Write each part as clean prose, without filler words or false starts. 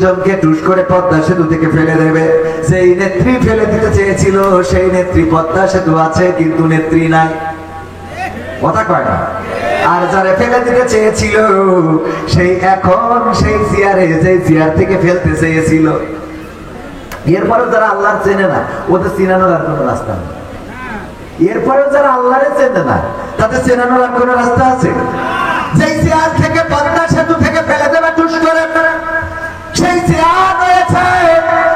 তিনজনকে টুস করে পদ্মা সেতু থেকে ফেলে দেবে। সেই নেত্রী ফেলে দিতে চেয়েছিল, সেই নেত্রী পদ্মা সেতু আছে কিন্তু নেত্রী নাই, কথা কয় না। আর যারা ফেলে দিতে চেয়েছিল সেই এখন সেই চেয়ারে, যে চেয়ার থেকে ফেলতে চেয়েছিল। এরপরেও যারা আল্লাহ চেনে না, ওদের চিনানোর আর কোনো রাস্তা নেই। এরপরেও যারা আল্লাহরে চেনে না, তাদের চেনানোর আর কোনো রাস্তা আছে? যেই চেয়ার থেকে পদ্মা সেতু থেকে ফেলে দেবে টুস করে, সেই চেয়ার রয়েছে,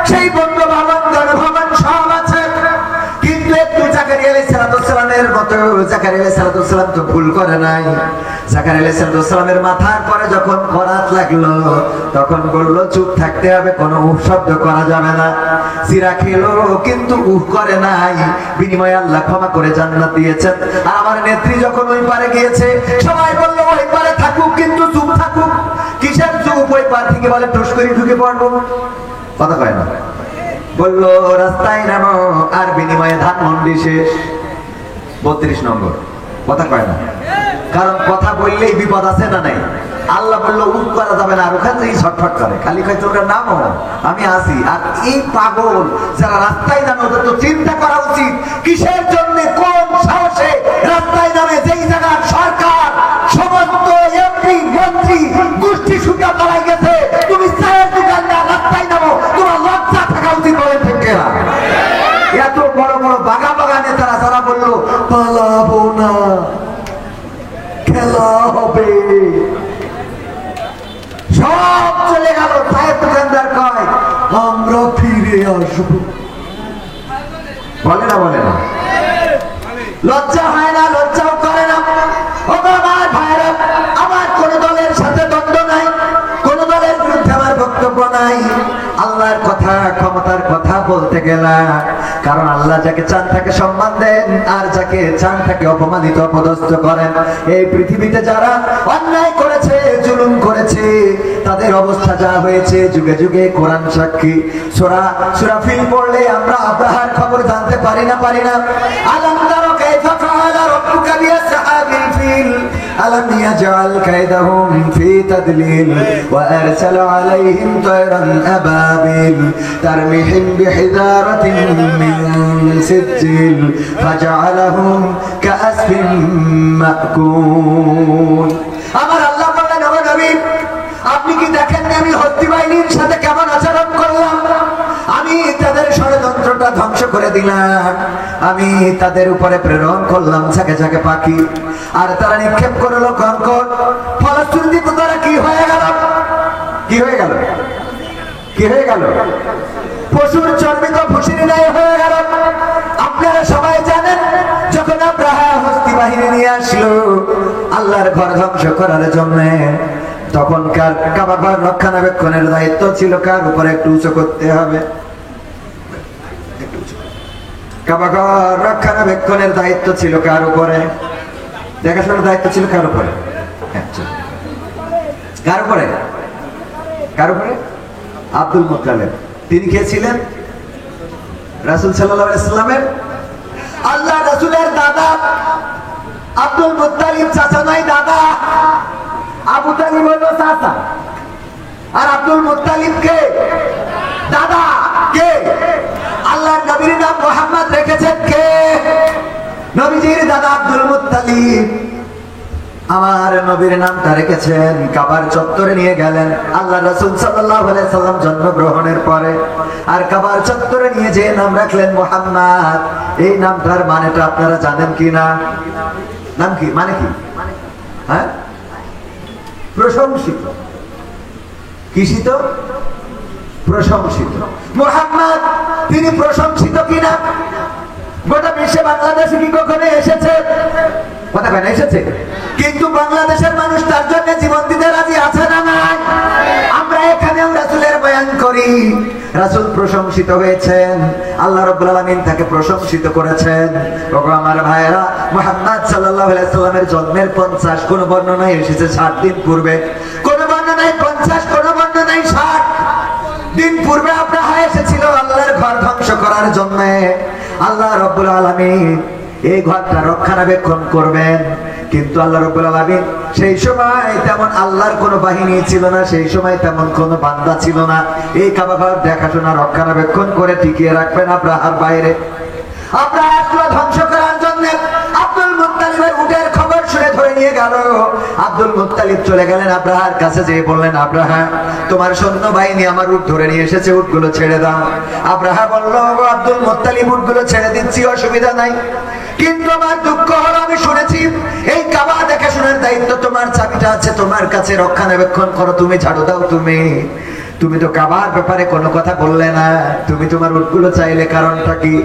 সেই বন্ধু ভবন গণভবন সব আছে, কিন্তু একটু জাকারিয়া আলাইহিস সালামের মতো জাকারিয়া আলাইহিস সালাম তো ভুল করে নাই। জাকারিয়া আলাইহিস সালামের মাথার পরে যখন করাত লাগলো, তখন বললো চুপ থাকতে হবে, কোনো উহ শব্দ করা যাবে না। জিরা খেলো কিন্তু উহ করে নাই, বিনিময়ে আল্লাহ ক্ষমা করে জান্নাত দিয়েছেন। আর আমার নেত্রী যখন ওই পারে গিয়েছে, সবাই বললো ওই পারে থাকুক কিন্তু চুপ থাকুক। কিসের চুপ? ওই পার থেকে বলে টুস করে ঢুকে পড়বো, কথা কয় না। বললো রাস্তায় নামো, আর বিনিময়ে ধানমন্ডি শেষ 32 নম্বর, কথা কয় না। কারণ কথা বললেই বিপদ আছে না নাই? আল্লাহ বললো উপ করা যাবে না, আর ওখান থেকেই ছটফট করে, খালি কয় তোমরা নামো আমি আসি। আর এই পাগল যারা রাস্তায় নামে, ওদের তো চিন্তা করা উচিত কিসের জন্য, কোন সাহসে রাস্তায় নামে, যেই জায়গার সরকার সমস্ত এমপি মন্ত্রী গোষ্ঠী সুতা পালাই গেছে, তুমি চায়ের দোকানদার রাস্তায় নামো, তোমার লজ্জা থাকা উচিত, বলেন ঠিক কিনা? এত বড় বড় বাগা বাগা নেতারা যারা বললো পালাবো না, খেলা হবে, সব চলে গেল। চায়ের দোকানদার কয় আমরা ফিরে আসবো, বলে না বলে না? লজ্জা হয় না? লজ্জাও করে না। আমার ভাইরা, আমার কোন দলের সাথে দ্বন্দ্ব নাই, কোন দলের বিরুদ্ধে আমার বক্তব্য নাই। আল্লাহর কথা, ক্ষমতার কথা বলতে গেলাম, কারণ আল্লাহ যাকে চান তাকে সম্মান দেন, আর যাকে চান তাকে অপমানিত অপদস্থ করেন। এই পৃথিবীতে যারা অন্যায় করেছে, জুলুম করেছে, তাদের অবস্থা যা হয়েছে যুগে যুগে কোরআন সাক্ষী। সূরা ফিল পড়লে আমরা আব্রাহার খবর জানতে পারি না? আলাম তারা কাইফা ফাআলা রাব্বুকা বিআসহাবিল ফিল আলাম ইয়াজআল কাইদাহুম ফি তাদলিল ওয়া আরসালা আলাইহিম তায়রান আবাবিল তারমিহিম বিহিজারাতিন মিন সিজিল ফাজআলাহুম কাআসফিন মাকুল। আমার আল্লাহ বলেন, আমার নবী আপনি কি দেখেন না আমি হস্তি বাহিনীর সাথে কেমন আচরণ করলাম? আমি তাদের ষড়যন্ত্রটা ধ্বংস করে দিলাম, আমি তাদের উপরে প্রেরণ করলাম ঝাঁকে ঝাঁকে পাখি, আর তারা নিক্ষেপ করলো কঙ্কর। ফলশ্রুতিতে তারা কি হয়ে গেল? কি হয়ে গেল? কি হয়ে গেল? পশুর চর্বিত ভুসির ন্যায় হয়ে গেল। আপনারা সবাই জানেন, যখন আব্রাহা হস্তি বাহিনী নিয়ে আসলো আল্লাহর ঘর ধ্বংস করার জন্য, তখনকার কাবা ঘর রক্ষণাবেক্ষণের দায়িত্ব ছিল কার উপরে? একটু উঁচু করতে হবে। কাবা ঘর রক্ষণাবেক্ষণের দায়িত্ব ছিল কার উপরে? দেখাশোনার দায়িত্ব ছিল কার উপরে? কার উপরে? কার উপরে? Abdul Muttalib. তিনি কে ছিলেন? রাসূল সাল্লাল্লাহু আলাইহি সাল্লামের, আল্লাহ রাসূলের দাদা আব্দুল মুত্তালিব। চাচা নয়, দাদা। আবু তালিব হলো চাচা, আর আব্দুল মুত্তালিব কে? দাদা। কে? আল্লাহর নবীর নাম মুহাম্মদ রেখেছেন কে? নবীজির দাদা আব্দুল মুত্তালিব। আমার নবীর নামটা রেখেছেন, কাবার চত্বরে নিয়ে গেলেন আল্লাহ রাসূল সাল্লাল্লাহু আলাইহি সাল্লাম জন্মগ্রহণের পরে, আর কাবার চত্বরে নিয়ে যে নাম রাখলেন মুহাম্মদ। এই নামটার মানেটা আপনারা জানেন কি না? নাম কি? মানে কি? হ্যাঁ, প্রশংসিত। কিসিত? প্রশংসিত। মুহাম্মদ তিনি প্রশংসিত কিনা? গোটা বিশ্বে বাংলাদেশে কি কখনো এসেছে? কথা কেন এসেছে? কিন্তু বাংলাদেশের মানুষ তার জন্য জীবন দিতে রাজি আছে না নাই? আমরা এখানেও রাসূলের বয়ান করি, রাসূল প্রশংসিত হয়েছেন, আল্লাহ রাব্বুল আলামিন তাকে প্রশংসিত করেছেন। ওগো আমার ভাইরা, মুহাম্মদ সাল্লাল্লাহু আলাইহি সাল্লামের জন্মের 50 কোন বর্ণনায় এসেছে 60 দিন পূর্বে, কোন বর্ণনায় 50, কোন বর্ণনায় 60 দিন পূর্বে আব্রাহা এসেছিল আল্লাহর ঘর ধ্বংস করার জন্য। আল্লাহ রাব্বুল আলামিন এই ঘরটা রক্ষণাবেক্ষণ করবেন, কিন্তু আল্লাহ রাব্বুল আলামিন সেই সময় তেমন আল্লাহর কোনো বাহিনী ছিল না, সেই সময় তেমন কোনো বান্দা ছিল না এই কাবা ঘর দেখাশোনা রক্ষণাবেক্ষণ করে টিকিয়ে রাখবেন আব্রাহার বাইরে। আব্রাহা ধ্বংস করার জন্য আব্দুল মুত্তালিবের উটের খবর শুনে ধরে নিয়ে গেল। আব্দুল মুত্তালিব চলে গেলেন আব্রাহার কাছে, যেয়ে বললেন, আব্রাহা তোমার সৈন্য বাহিনী আমার উট ধরে নিয়ে এসেছে, উটগুলো ছেড়ে দাও। আব্রাহা বলল, আব্দুল মুত্তালিব উটগুলো ছেড়ে দিচ্ছি, অসুবিধা নাই, কিন্তু আমার দুঃখ হলো আমি শুনেছি এই কাবা দেখাশোনার দায়িত্ব তোমার, চাবিটা আছে তোমার কাছে, রক্ষণাবেক্ষণ করো, তুমি ঝাড়ু দাও। তুমি তো কাবার ব্যাপারে কোনো কথা বললে না, তুমি তোমার উটগুলো চাইলে কারণটা কি?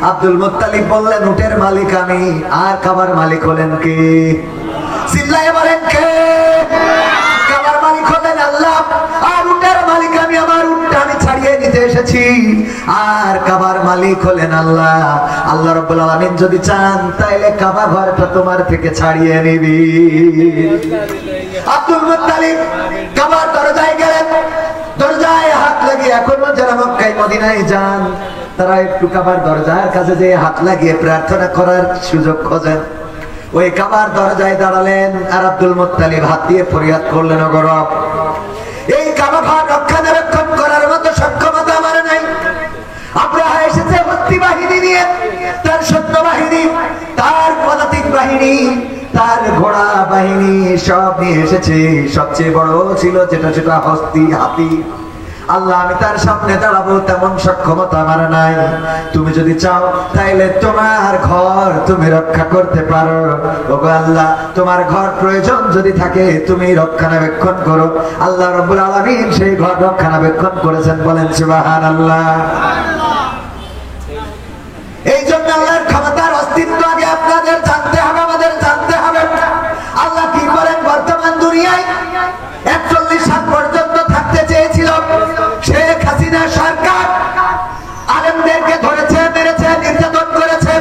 আব্দুল মুত্তালিব বললেন, উটের মালিক আমি, আর কাবার মালিক হলেন কে? চিল্লায়ে বলেন কে? কাবার মালিক হলেন আল্লাহ, আর উটের মালিক আমি, আমার উটটা আমি ছাড়িয়ে নিতে এসেছি, আর কাবার মালিক হলেন আল্লাহ। আল্লাহ রাব্বুল আলামিন যদি চান তাইলে কাবা ঘরটা তোমার থেকে ছাড়িয়ে নিবি। আব্দুল মুত্তালিব কাবার দরজায় গেলেন, দরজায় হাত লাগিয়ে, এখন যারা মক্কায় মদিনায় যান তারা একটু কাবার দরজার কাছে যেয়ে হাত লাগিয়ে প্রার্থনা করার সুযোগ খোঁজেন। ওই কাবার দরজায় দাঁড়ালেন আর আব্দুল মুত্তালিব হাত দিয়ে ফরিয়াদ করলেন, ওগো রব, এই কাবা ঘর রক্ষণাবেক্ষণ করার মতো সক্ষমতা আমার নাই। আব্রাহা এসেছে ভর্তি বাহিনী নিয়ে, তার সৈন্য বাহিনী, তার পদাতিক বাহিনী, তার ঘোড়া বাহিনী সব নিয়ে এসেছে, সবচেয়ে বড় ছিল যেটা হস্তি, হাতি। আল্লাহ আমি তার সামনে দাঁড়াবো তেমন সক্ষমতা আমার নাই, তুমি যদি চাও তাইলে তোমার ঘর তুমি রক্ষা করতে পারো। ওগো আল্লাহ, তোমার ঘর প্রয়োজন যদি থাকে তুমি রক্ষণাবেক্ষণ করো। আল্লাহ রাব্বুল আলামিন সেই ঘর রক্ষণাবেক্ষণ করেছেন, বলেন সুবহানাল্লাহ। এই জন্য আল্লাহর ক্ষমতার অস্তিত্ব আগে আপনাদের জানতে হবে, আমাদের জানতে হবে। আল্লাহ কি করেন বর্তমান দুনিয়ায় 41 সাল পর্যন্ত থাকতে চেয়েছিল শেখ হাসিনা সরকার, আলেমদেরকে ধরেছে, মেরেছে, নির্যাতন করেছে,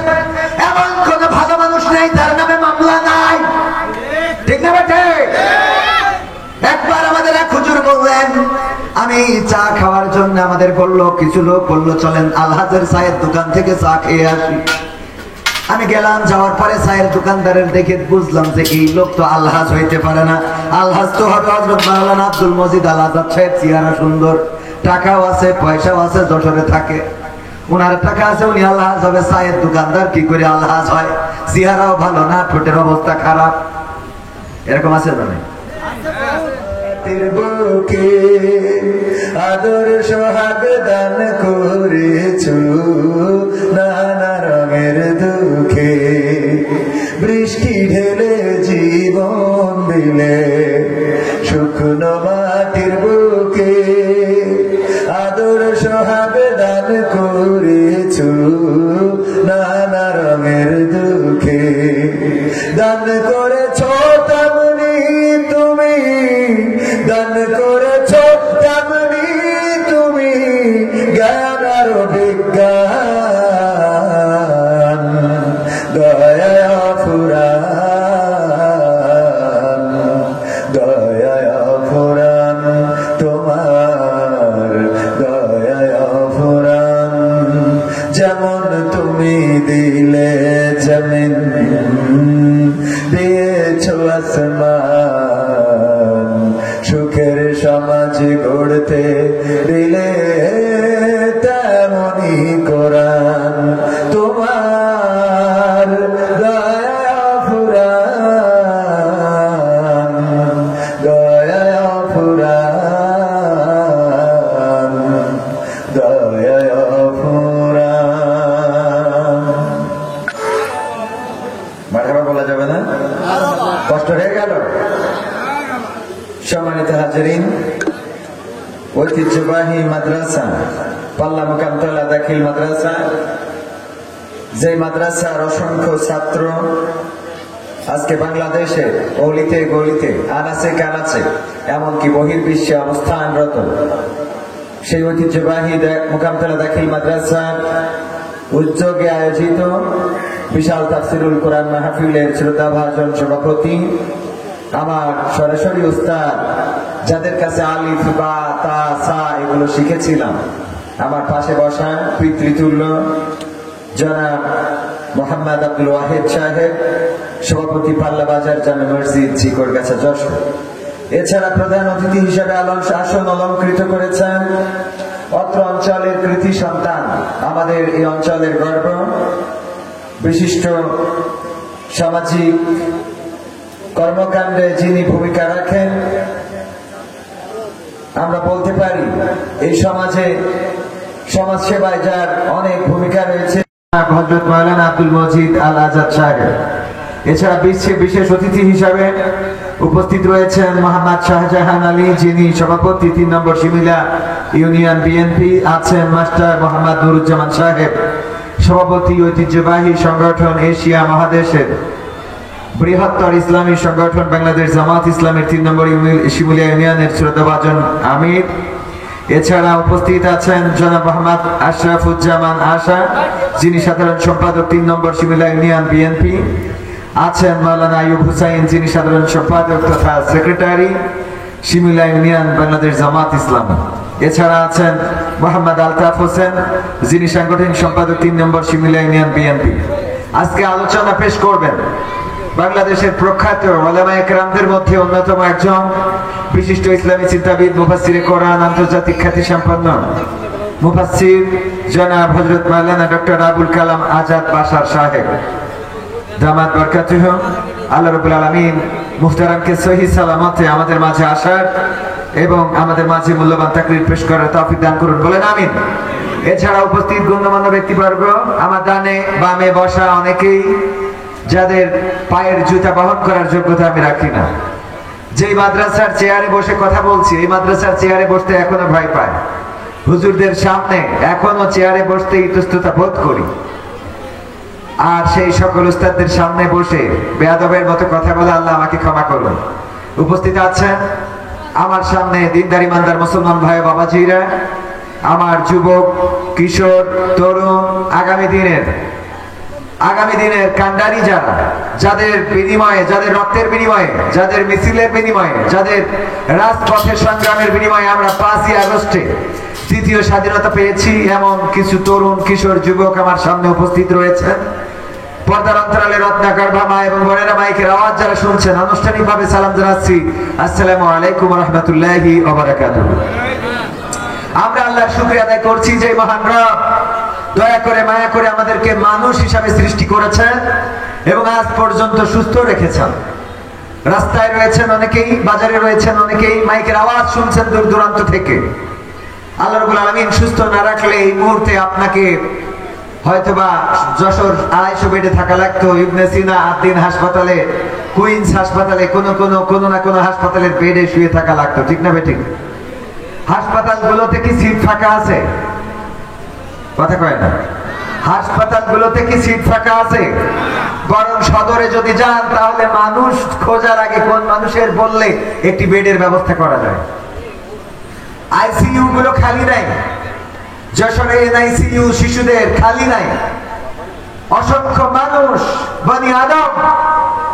এমন কোন ভালো মানুষ নেই তার নামে মামলা নাই, ঠিক না বেটে? একবার আমাদের এক হুজুর বললেন, আমি চা খাওয়ার জন্য আমাদের বললো, কিছু লোক বললো চলেন আলহাজের চায়ের দোকান থেকে চা খেয়ে আসি। আমি গেলাম, যাওয়ার পরে চায়ের দোকানদারের দেখে বুঝলাম যে এই লোক তো আলহাজ হইতে পারে না, আলহাজ তো হবে হযরত মাওলানা আব্দুল মজিদ আল আজাদ সাহেব। চেহারা সুন্দর, টাকাও আছে, পয়সাও আছে, যশোরে থাকে, উনার টাকা আছে, উনি আলহাজ হবে। চায়ের দোকানদার কি করে আলহাজ হয়? চেহারাও ভালো না, ঠোঁটের অবস্থা খারাপ, এরকম আছে না? বুকে আদর সোহাগ দান করেছো, নানা রঙের দুঃখে বৃষ্টি ঢেলে জীবন দিলে, শুকনো মাটির বুকে আদর সোহাগ দান করেছো, নানা রঙের দুঃখে দান করেছো তেমনি তুমি, দান করেছো তেমনি তুমি, জ্ঞান আর বিজ্ঞান, দয়া ফুরান, দয়া ফুরান, তোমার দয়া ফুরান। যেমন তুমি দিলে জমিন, দিয়েছো আসমান, সুখের সমাজ গড়তে দিলে তেমনি কোরআন, তোমার দয়া ফুরান, দয়া ফুরান, দয়া ফুরান। মারহাবা বলা যাবে না? কষ্ট হয়ে গেল? সম্মানিত হাজিরিন, ঐতিহ্যবাহী মাদ্রাসা পাল্লা মুকামতলা দাখিল মাদ্রাসা, যে মাদ্রাসার অসংখ্য ছাত্র আজকে বাংলাদেশে অলিতে গলিতে, আনাচে কানাচে, এমনকি বহির্বিশ্বে অবস্থানরত, সেই ঐতিহ্যবাহী মুকামতলা দাখিল মাদ্রাসার উদ্যোগে আয়োজিত বিশাল তাফসিরুল কোরআন মাহফিলের শ্রদ্ধাভাজন সভাপতি আমার সরাসরি উস্তাদ, যাদের কাছে আলিফ বা তা সা এগুলো শিখেছিলাম, আমার পাশে বসা পিতৃতুল্য জনাব মোহাম্মদ আব্দুল ওয়াহিদ সাহেব, সভাপতি পাল্লা বাজার জামে মসজিদ, চিকরগাছা, যশোর। এছাড়া প্রধান অতিথি হিসেবে আসন অলঙ্কৃত করেছেন অত্র অঞ্চলের কৃতি সন্তান, আমাদের এই অঞ্চলের গর্ব, বিশিষ্ট সামাজিক কর্মকাণ্ডে যিনি ভূমিকা রাখেন, আমরা বলতে পারি এই সমাজে সমাজ সেবায় যার অনেক ভূমিকা রয়েছে, হযরত মাওলানা আব্দুল মজিদ আল আজাদ সাহেব। এছাড়া বিশেষ অতিথি হিসাবে উপস্থিত রয়েছেন মোহাম্মদ শাহজাহান আলী, যিনি সভাপতি 3 নম্বর শিমিলা ইউনিয়ন বিএনপি। আছেন মাস্টার মোহাম্মদ নুরুজ্জামান সাহেব, সভাপতি ঐতিহ্যবাহী সংগঠন এশিয়া মহাদেশের বৃহত্তর ইসলামী সংগঠন বাংলাদেশ জামাত ইসলামের 3 নম্বর শিমুলিয়া ইউনিয়নের শ্রদ্ধাভাজন আমির। এছাড়া উপস্থিত আছেন জনাব মোহাম্মদ আশরাফুজ্জামান আশা, যিনি সাধারণ সম্পাদক 3 নম্বর শিমুলিয়া ইউনিয়ন বিএনপি। আছেন মাওলানা আইয়ুব হুসাইন, যিনি সাধারণ সম্পাদক তথা সেক্রেটারি শিমুলিয়া ইউনিয়ন বাংলাদেশ জামাত ইসলাম। এছাড়া আছেন মোহাম্মদ আলতাফ হোসেন, যিনি সাংগঠনিক সম্পাদক 3 নম্বর শিমুলিয়া ইউনিয়ন বিএনপি। আজকে আলোচনা পেশ করবেন বাংলাদেশের প্রখ্যাত উলামায়ে কেরামদের মধ্যে অন্যতম একজন বিশিষ্ট ইসলামী চিন্তাবিদ, মুফাসসিরে কোরআন, আন্তর্জাতিক খ্যাতি সম্পন্ন মুফাসসির জনাব হযরত মাওলানা ডক্টর আবুল কালাম আজাদ বাশার সাহেব, দামাত বরকাতুহু। আল্লাহ রাব্বুল আলামিন মুহতারামকে সহি সালামতে আমাদের মাঝে আসার এবং আমাদের মাঝে মূল্যবান তাকরীর পেশ করার তৌফিক দান করুন, বলেন আমিন। এছাড়া উপস্থিত গণ্যমান্য ব্যক্তিবর্গ, আমার ডানে বামে বসা অনেকেই যাদের পায়ের জুতা বহন করার যোগ্যতা আমি রাখি না। যেই মাদ্রাসার চেয়ারে বসে কথা বলছি, এই মাদ্রাসার চেয়ারে বসতে এখনো ভয় পায়, হুজুরদের সামনে এখনো চেয়ারে বসতে ইতস্ততা বোধ করি। আর সেই সকল উস্তাদদের সামনে বসে বেয়াদবের মতো কথা বলে আল্লাহ আমাকে ক্ষমা করুন। উপস্থিত আছেন আমার সামনে দিনদার ইমানদার মুসলমান ভাই বাবাজিরা, আমার যুবক, কিশোর, তরুণ, আগামী দিনের কান্ডারি যারা, যাদের বিনিময়ে, যাদের রক্তের বিনিময়ে, যাদের মিছিলের বিনিময়ে, যাদের রাজপথের সংগ্রামের বিনিময়ে আমরা 5ই আগস্টে তৃতীয় স্বাধীনতা পেয়েছি, এমন কিছু তরুণ, কিশোর, যুবক আমার সামনে উপস্থিত রয়েছে। পর্দার অন্তরালে রত্নাকর ভামা এবং বড়েরা মাইকের আওয়াজ যারা শুনছেন, আনুষ্ঠানিকভাবে সালাম জানাচ্ছি, আসসালামু আলাইকুম ওয়া রাহমাতুল্লাহি ওয়া বারাকাতুহু। আমরা আল্লাহর শুকরিয়া আদায় করছি যে মহান রব দয়া করে মায়া করে আমাদেরকে মানুষ হিসাবে সৃষ্টি করেছেন এবং আজ পর্যন্ত সুস্থ রেখেছেন। রাস্তায় রয়েছেন অনেকেই, বাজারে রয়েছেন অনেকেই, মাইকের আওয়াজ শুনছেন দূর দূরান্ত থেকে। আল্লাহ রাব্বুল আলামিন সুস্থ না রাখলে এই মুহূর্তে আপনাকে হয়তোবা যশোর 250 বেডে থাকা লাগতো, ইবনে সিনা আদ্দিন হাসপাতালে, কুইন্স হাসপাতালে, কোন না কোন হাসপাতালের বেডে শুয়ে থাকা লাগতো, ঠিক না বেঠিক? হাসপাতালগুলোতে কি সিট ফাঁকা আছে? কথা কয় না। হাসপাতালগুলোতে কি সিট ফাঁকা আছে? বরং সদরে যদি যান তাহলে মানুষ খোঁজার আগে কোন মানুষের বললে একটি বেডের ব্যবস্থা করা যায়। আইসিইউ গুলো খালি নাই, যশোরে এনআইসিইউ শিশুদের খালি নাই। অসংখ্য মানুষ, বনি আদম,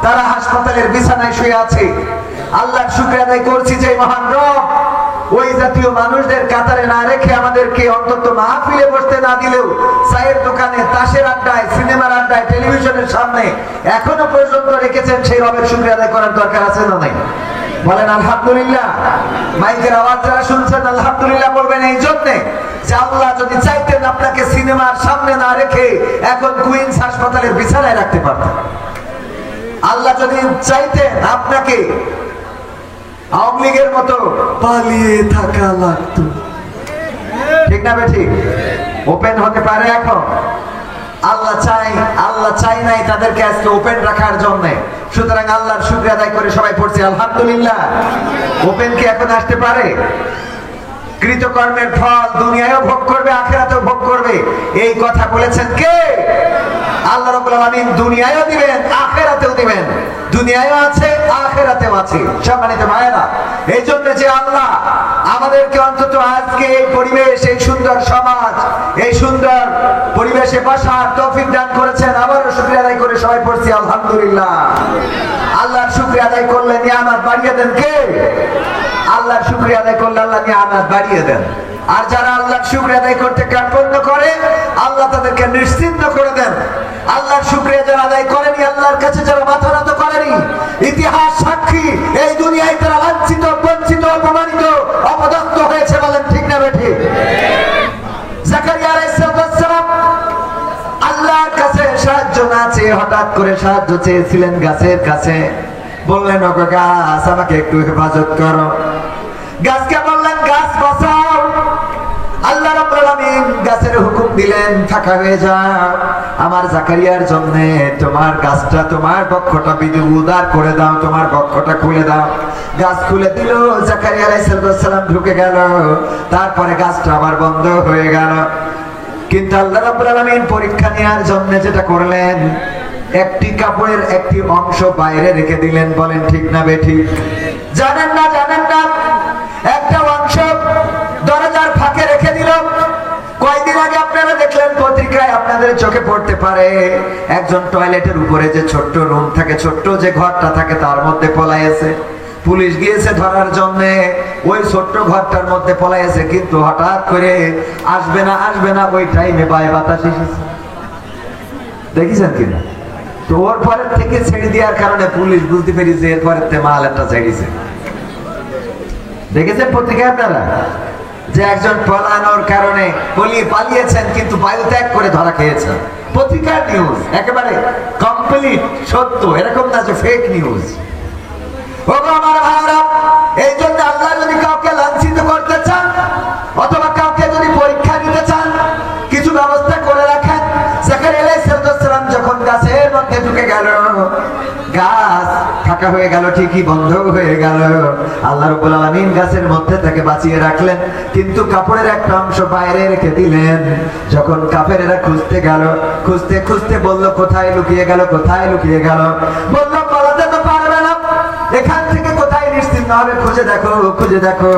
তারা হাসপাতালের বিছানায় শুয়ে আছে। আল্লাহর শুকরিয়া আদায় করছি যে মহান রব ওই জাতীয় মানুষদের কাতারে না রেখে আমাদেরকে অন্তত মাহফিলে বসতে না দিলেও চায়ের দোকানে, তাসের আড্ডায়, সিনেমার আড্ডায়, টেলিভিশনের সামনে এখনো পর্যন্ত রেখেছেন। সেই রবের শুকরিয়া আদায় করার দরকার আছে না নাই? বলেন আলহামদুলিল্লাহ। মাইকের আওয়াজ যারা শুনছেন আলহামদুলিল্লাহ বলবেন এই জন্যে যে আল্লাহ যদি চাইতেন আপনাকে সিনেমার সামনে না রেখে এখন কুইন্স হাসপাতালের বিছানায় রাখতে পারতেন। আল্লাহ যদি চাইতেন আপনাকে আওয়ামী লীগের মতো পালিয়ে থাকা লাগতো, ঠিক না বেঠিক? ওপেন হতে পারে এখন। আল্লাহ চাই নাই তাদেরকে আজকে ওপেন রাখার জন্য। সুতরাং আল্লাহর শুকরিয়া আদায় করে সবাই পড়ছি আলহামদুলিল্লাহ। ওপেন কি এখন আসতে পারে? কৃতকর্মের ফল দুনিয়ায়ও ভোগ করবে, আখিরাতেও ভোগ করবে, এই কথা বলেছেন কে? আল্লাহ রাব্বুল আলামিন দুনিয়ায়ও দিবেন, আখিরাতেও দিবেন। দুনিয়ায়ও আছে, আখিরাতেও আছে। সম্মানিত ভাইরা, এই জন্য যে আল্লাহ আমাদেরকে অন্তত আজকে এই পরিবেশ, এই সুন্দর সমাজ, এই সুন্দর পরিবেশে বসার তৌফিক দান করেছেন, আবারও শুকরিয়া আদায় করে সবাই পড়ছি আলহামদুলিল্লাহ। আল্লাহর শুকরিয়া আদায় করলে নিয়ামত বাড়িয়ে দেন কে? আল্লাহর শুকরিয়া আদায় করলে আল্লাহ নিয়ামত বাড়িয়ে দেন। আর যারা আল্লাহর শুকরিয়া আদায় করতে কার্পণ্য করে, আল্লাহ তাদেরকে নিশ্চিন্ত করে দেন। আল্লাহর ইতিহাস সাক্ষী, এই দুনিয়ায় তারা লাঞ্ছিত, বঞ্চিত, অপমানিত, অপদস্থ হয়েছে। বলেন ঠিক না বেঠিক? জাকারিয়া আলাইহিস সালাম আল্লাহর কাছে সাহায্য না চেয়ে হঠাৎ করে সাহায্য চেয়েছিলেন গাছের কাছে। বললেন, ওগো গাছ, আমাকে একটু হেফাজত করো। গাছকে বললেন, গাছ বাঁচাও। আল্লাহ রাব্বুল আলামিন গাছের হুকুম দিলেন, ফাঁকা হয়ে যাও। আমার জাকারিয়ার জন্য তোমার গাছটা, তোমার বক্ষটা উদার করে দাও, তোমার বক্ষটা খুলে দাও। গাছ খুলে দিল, জাকারিয়া আলাইহিস সালাম ঢুকে গেল। তারপরে গাছটা আবার বন্ধ হয়ে গেল। কিন্তু আল্লাহ রাব্বুল আলামিন পরীক্ষা নেওয়ার জন্য যেটা করলেন, একটি কাপড়ের একটি অংশ বাইরে রেখে দিলেন। বলেন ঠিক না বেঠিক? জানেন না, জানেন না, একটা অংশ দরজার ফাঁকে রেখে দিল। কয়েকদিন আগে আপনারা দেখলেন পত্রিকায়, আপনাদের চোখে পড়তে পারে, একজন টয়লেটের উপরে যে ছোট্ট রুম থাকে, ছোট্ট যে ঘরটা থাকে, তার মধ্যে পলাইছে। পুলিশ গিয়েছে ধরার জন্য, ওই ছোট্ট ঘরটার মধ্যে পলাইছে। কিন্তু হঠাৎ করে আসবে না আসবে না, ওই টাইমে বায় বাতাস এসেছে। দেখেছেন কিনা? তো ওর পরের থেকে ছেড়ে দেওয়ার কারণে পুলিশ বুঝতে পেরেছে এরপরের থেকে মাল একটা ছেড়েছে। দেখেছেন পত্রিকায় আপনারা যে একজন পলানোর কারণে পালিয়েছেন, কিন্তু বায়ু ত্যাগ করে ধরা খেয়েছেন। পত্রিকার নিউজ একেবারে কমপ্লিট সত্য, এরকম না যে ফেক নিউজ। আমার ভাইরা, এই জন্য আল্লাহ যদি কাউকে লাঞ্ছিত করতে চান অথবা কাউকে যদি পরীক্ষা দিতে চান, কিছু ব্যবস্থা করে রাখেন। জাকারিয়া আলাইহিস সালাম যখন গাছের মধ্যে ঢুকে গেল, গাছ ফাঁকা হয়ে গেল, ঠিকই বন্ধ হয়ে গেল। আল্লাহ রাব্বুল আলামিন গাছের মধ্যে তাকে বাঁচিয়ে রাখলেন, কিন্তু কাপড়ের একটা অংশ বাইরে রেখে দিলেন। যখন কাফেরেরা খুঁজতে গেল, খুঁজতে খুঁজতে বলল, কোথায় লুকিয়ে গেল, কোথায় লুকিয়ে গেল? বলল, পালাতে তো পারবে না, এখান থেকে কোথায় নিশ্চিন্ত হবে, খুঁজে দেখো, খুঁজে দেখো।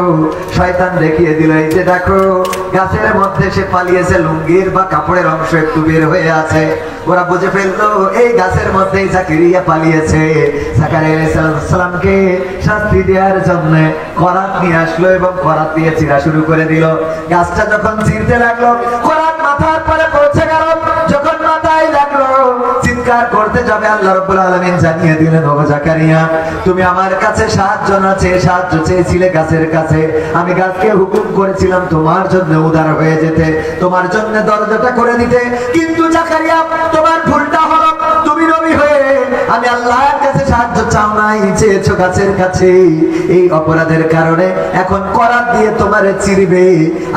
শয়তান দেখিয়ে দিল, এই যে দেখো, গাছের মধ্যে সে পালিয়েছে, লুঙ্গির বা কাপড়ের অংশ একটু বের হয়ে আছে। ওরা বুঝে ফেললো এই গাছের মধ্যেই জাকারিয়া পালিয়েছে। জাকারিয়া আলাইহিস সালামকে শাস্তি দেওয়ার জন্য করাত নিয়ে আসলো এবং করাত দিয়ে চিরা শুরু করে দিল। গাছটা যখন চিরতে লাগলো, করাত মাথার পরে পৌঁছে গেল। যখন মাথায় লাগলো, চিৎকার করতে যাবে, আল্লাহ রাব্বুল আলামিন জানিয়ে দিলেন, ওগো জাকারিয়া, তুমি আমার কাছে সাহায্য না চেয়ে সাহায্য চেয়েছিলে গাছের কাছে। আমি গাছকে হুকুম করেছিলাম তোমার জন্য উদার হয়ে যেতে, তোমার জন্য দরজাটা করে দিতে। কিন্তু জাকারিয়া, তোমার ভুলটা হলো, তুমি নবী হয়ে আমি আল্লাহর কাছে সাহায্য চাও নাই, চেয়েছো গাছের কাছে। এই অপরাধের কারণে এখন করাত দিয়ে তোমারে চিরবে,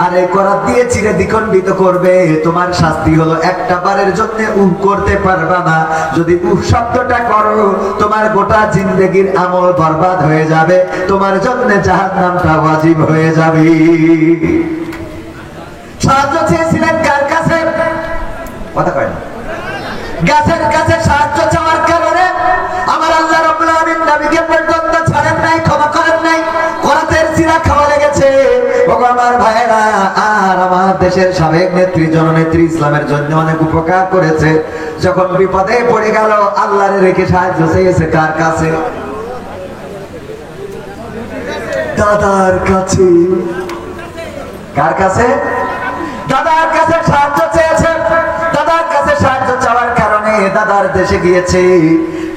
আর এই করাত দিয়ে চিরে দ্বিখণ্ডিত করবে। তোমার শাস্তি হলো একটা বারের জন্য করতে পারবা না। যদি শব্দটা করো, তোমার গোটা জিন্দেগির আমল বরবাদ হয়ে যাবে, তোমার জন্য জাহান্নামটা ওয়াজিব হয়ে যাবে। সাহায্য চেয়েছিলেন কার কাছে? কথা কয় না। গাছের কাছে সাহায্য চাওয়ার কারণে আমার আল্লাহ রাব্বুল আলামিন নবীকে পর্যন্ত ছাড়েন নাই, ক্ষমা করেন নাই, করাতের চিরা খাওয়া লেগেছে। ওগো আমার ভাইরা, আর আমার দেশের সাবেক নেত্রী, জননেত্রী, ইসলামের জন্য অনেক উপকার করেছে। যখন বিপদে পড়ে গেল, আল্লাহরে রেখে সাহায্য চেয়েছে কার কাছে? দাদার কাছে। কার কাছে? দাদার কাছে সাহায্য চেয়েছে। দাদার কাছে সাহায্য চাওয়ার কারণে দাদার দেশে গিয়েছে।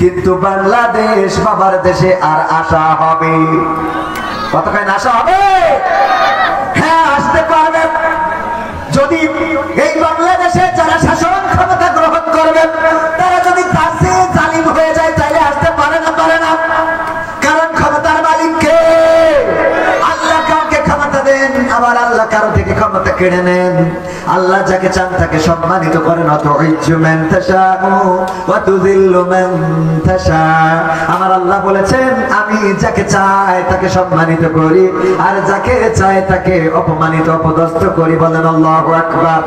কিন্তু বাংলাদেশ বাবার দেশে আর আসা হবে? কতক্ষণ আসা হবে? হ্যাঁ, আসতে পারবে যদি এই বাংলাদেশে যারা শাসন ক্ষমতা গ্রহণ করবে তারা যদি তার চেয়ে জালিম হয়ে যায়, তাহলে আসতে পারে না? পারে না। কারণ ক্ষমতার মালিক কে? আল্লাহ। কাউকে ক্ষমতা দেন, আবার আল্লাহ কারো থেকে ক্ষমতা কেড়ে নেন। আল্লাহ যাকে চান তাকে সম্মানিত করেন। আমার আল্লাহ বলেছেন, আমি যাকে চাই তাকে সম্মানিত করি, আর যাকে চাই তাকে অপমানিত, অপদস্থ করি। বলেন আল্লাহু আকবার।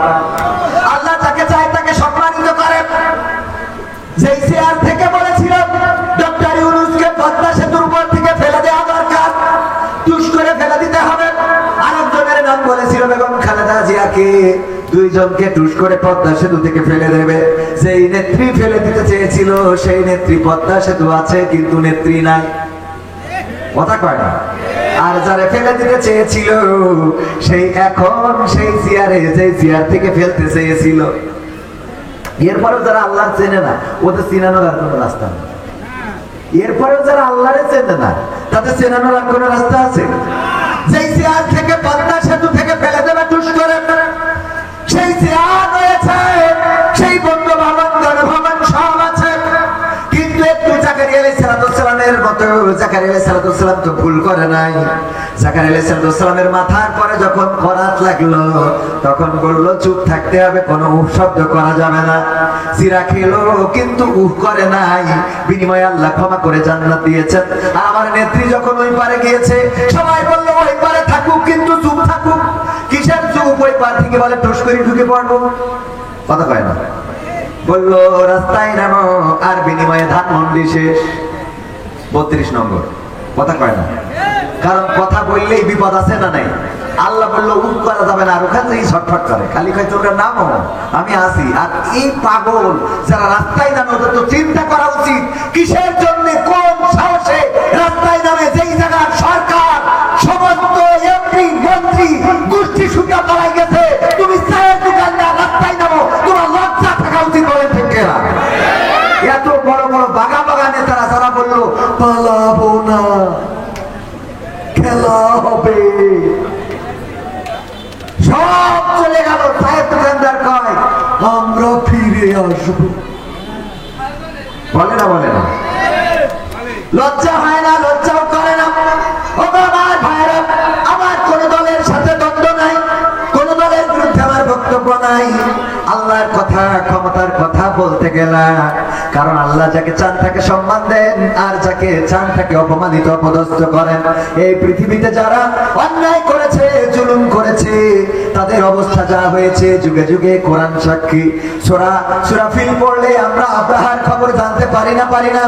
আল্লাহ যাকে চাই তাকে সম্মানিত করেন। যেই চেয়ার থেকে বলেছিল ডক্টর ইউনূসকে পদ্মা সেতুর উপর থেকে ফেলে দেওয়া দরকার, তুষ করে ফেলে দিতে হবে, আরেকজনের নাম বলেছিল বেগম খালেদা জিয়াকে, দুইজনকে টুস করে পদ্মা সেতু থেকে ফেলে দেবে। যেই নেত্রী ফেলে দিতে চেয়েছিল সেই নেত্রী পদ্মা সেতু আছে, কিন্তু নেত্রী নাই। কথা কয় না। আর যারা ফেলে দিতে চেয়েছিল সেই এখন সেই চেয়ারে, যেই চেয়ার থেকে ফেলতে চেয়েছিল, এরপরেও যারা আল্লাহ চেনে না, ওদের চিনানোর আর কোনো রাস্তা নেই। এরপরেও যারা আল্লাহরে চেনে না, তাদের চেনানোর আর কোনো রাস্তা আছে? যেই চেয়ার থেকে পদ্মা সেতু থেকে ফেলে দেবে টুস করে, সেই চেয়ার রয়েছে, সেই বঙ্গভবন গণভবন সব আছে, কিন্তু একটু জাকারিয়া আলাইহিস সালামের মতো জাকারিয়া আলাইহিস সালাম তো ভুল করে নাই। জাকারিয়া আলাইহিস সালামের মাথার পরে যখন করাত লাগলো, তখন বললো চুপ থাকতে হবে, কোনো উহ শব্দ করা যাবে না। জিরা খেলো কিন্তু উহ করে নাই, বিনিময়ে আল্লাহ ক্ষমা করে জান্নাত দিয়েছেন। আমার নেত্রী যখন ওই পারে গিয়েছে, সবাই বললো ওই পারে থাকুক কিন্তু চুপ থাকুক। কিসের চুপ? ওই পার থেকে বলে টুস করে ঢুকে পড়বো, কথা কয় না। বললো রাস্তায় নামো, আর বিনিময়ে ধানমন্ডি শেষ। 32 নম্বর, কথা কয় না। কারণ কথা বললেই বিপদ আছে না নাই? আল্লাহ বললো উপ করা যাবে না, আর ওখান থেকেই ছটফট করে, খালি কয় তোমরা নামো আমি আসি। আর এই পাগল যারা রাস্তায় নামে, ওদের তো চিন্তা করা উচিত কিসের জন্য, কোন সাহসে রাস্তায় নামে। যেই জায়গার সরকার সমস্ত এমপি মন্ত্রী গোষ্ঠী সুতা পালাই গেছে, তুমি চায়ের দোকানদার রাস্তায় নামো, তোমার লজ্জা থাকা উচিত, বলেন ঠিক কিনা? এত বড় বড় বাগা বাগা নেতারা যারা বললো পালাবো না, খেলা হবে, সব চলে গেল। চায়ের দোকানদার কয় আমরা ফিরে আসবো, বলে না? বলে না? লজ্জা হয় না? লজ্জাও করে না। আমার ভাইরা, আমার কোন দলের সাথে দ্বন্দ্ব নাই, কোন দলের বিরুদ্ধে আমার বক্তব্য নাই। আল্লাহর কথা, ক্ষমতার কথা বলতে গেলাম, কারণ আল্লাহ যাকে চান তাকে সম্মান দেন, আর যাকে চান তাকে অপমানিত অপদস্থ করেন। এই পৃথিবীতে যারা অন্যায় করেছে, জুলুম করেছে, তাদের অবস্থা যা হয়েছে যুগে যুগে কোরআন সাক্ষী। সূরা ফিল পড়লে আমরা আব্রাহার খবর জানতে পারি না?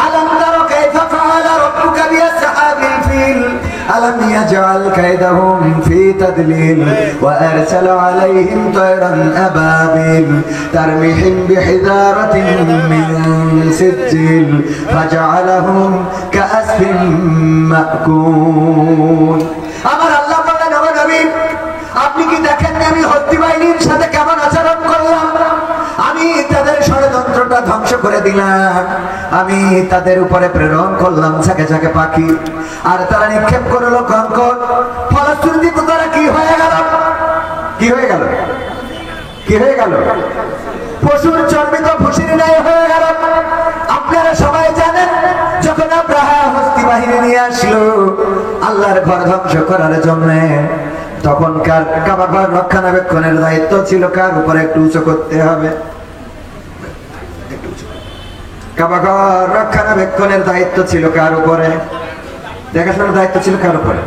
আলাম তারা কাইফা ফাআলা রাব্বুকা বিআসহাবিল ফিল আলাম ইয়াজআল কাইদাহুম ফি তাদলিল ওয়া আরসালা আলাইহিম তায়রান আবাবিল তারমিহিম বিহিজারাতিন মিন সিজিল ফাজআলাহুম কাআসফিন মাকুল। আমার আল্লাহ বলেন, আমার নবী আপনি কি দেখেন আমি হস্তি বাহিনীর সাথে কেমন আচরণ করলাম? আমি তাদের ষড়যন্ত্রটা ধ্বংস করে দিলাম, আমি তাদের উপরে প্রেরণ করলাম ঝাঁকে ঝাঁকে পাখি, আর তারা নিক্ষেপ করলো কঙ্কর। ফলশ্রুতিতে তারা কি হয়ে গেল? কি হয়ে গেল? কি হয়ে গেল? পশুর চর্বিত ভুসির ন্যায় হয়ে গেল। আপনারা সবাই জানেন, যখন আব্রাহা হস্তি বাহিনী নিয়ে আসলো আল্লাহর ঘর ধ্বংস করার জন্য, তখনকার কাবা ঘর রক্ষণাবেক্ষণের দায়িত্ব ছিল কার উপরে? একটু উঁচু করতে হবে। কাবা ঘর রক্ষণাবেক্ষণের দায়িত্ব ছিল কার উপরে? দেখাশোনার দায়িত্ব ছিল কার উপরে?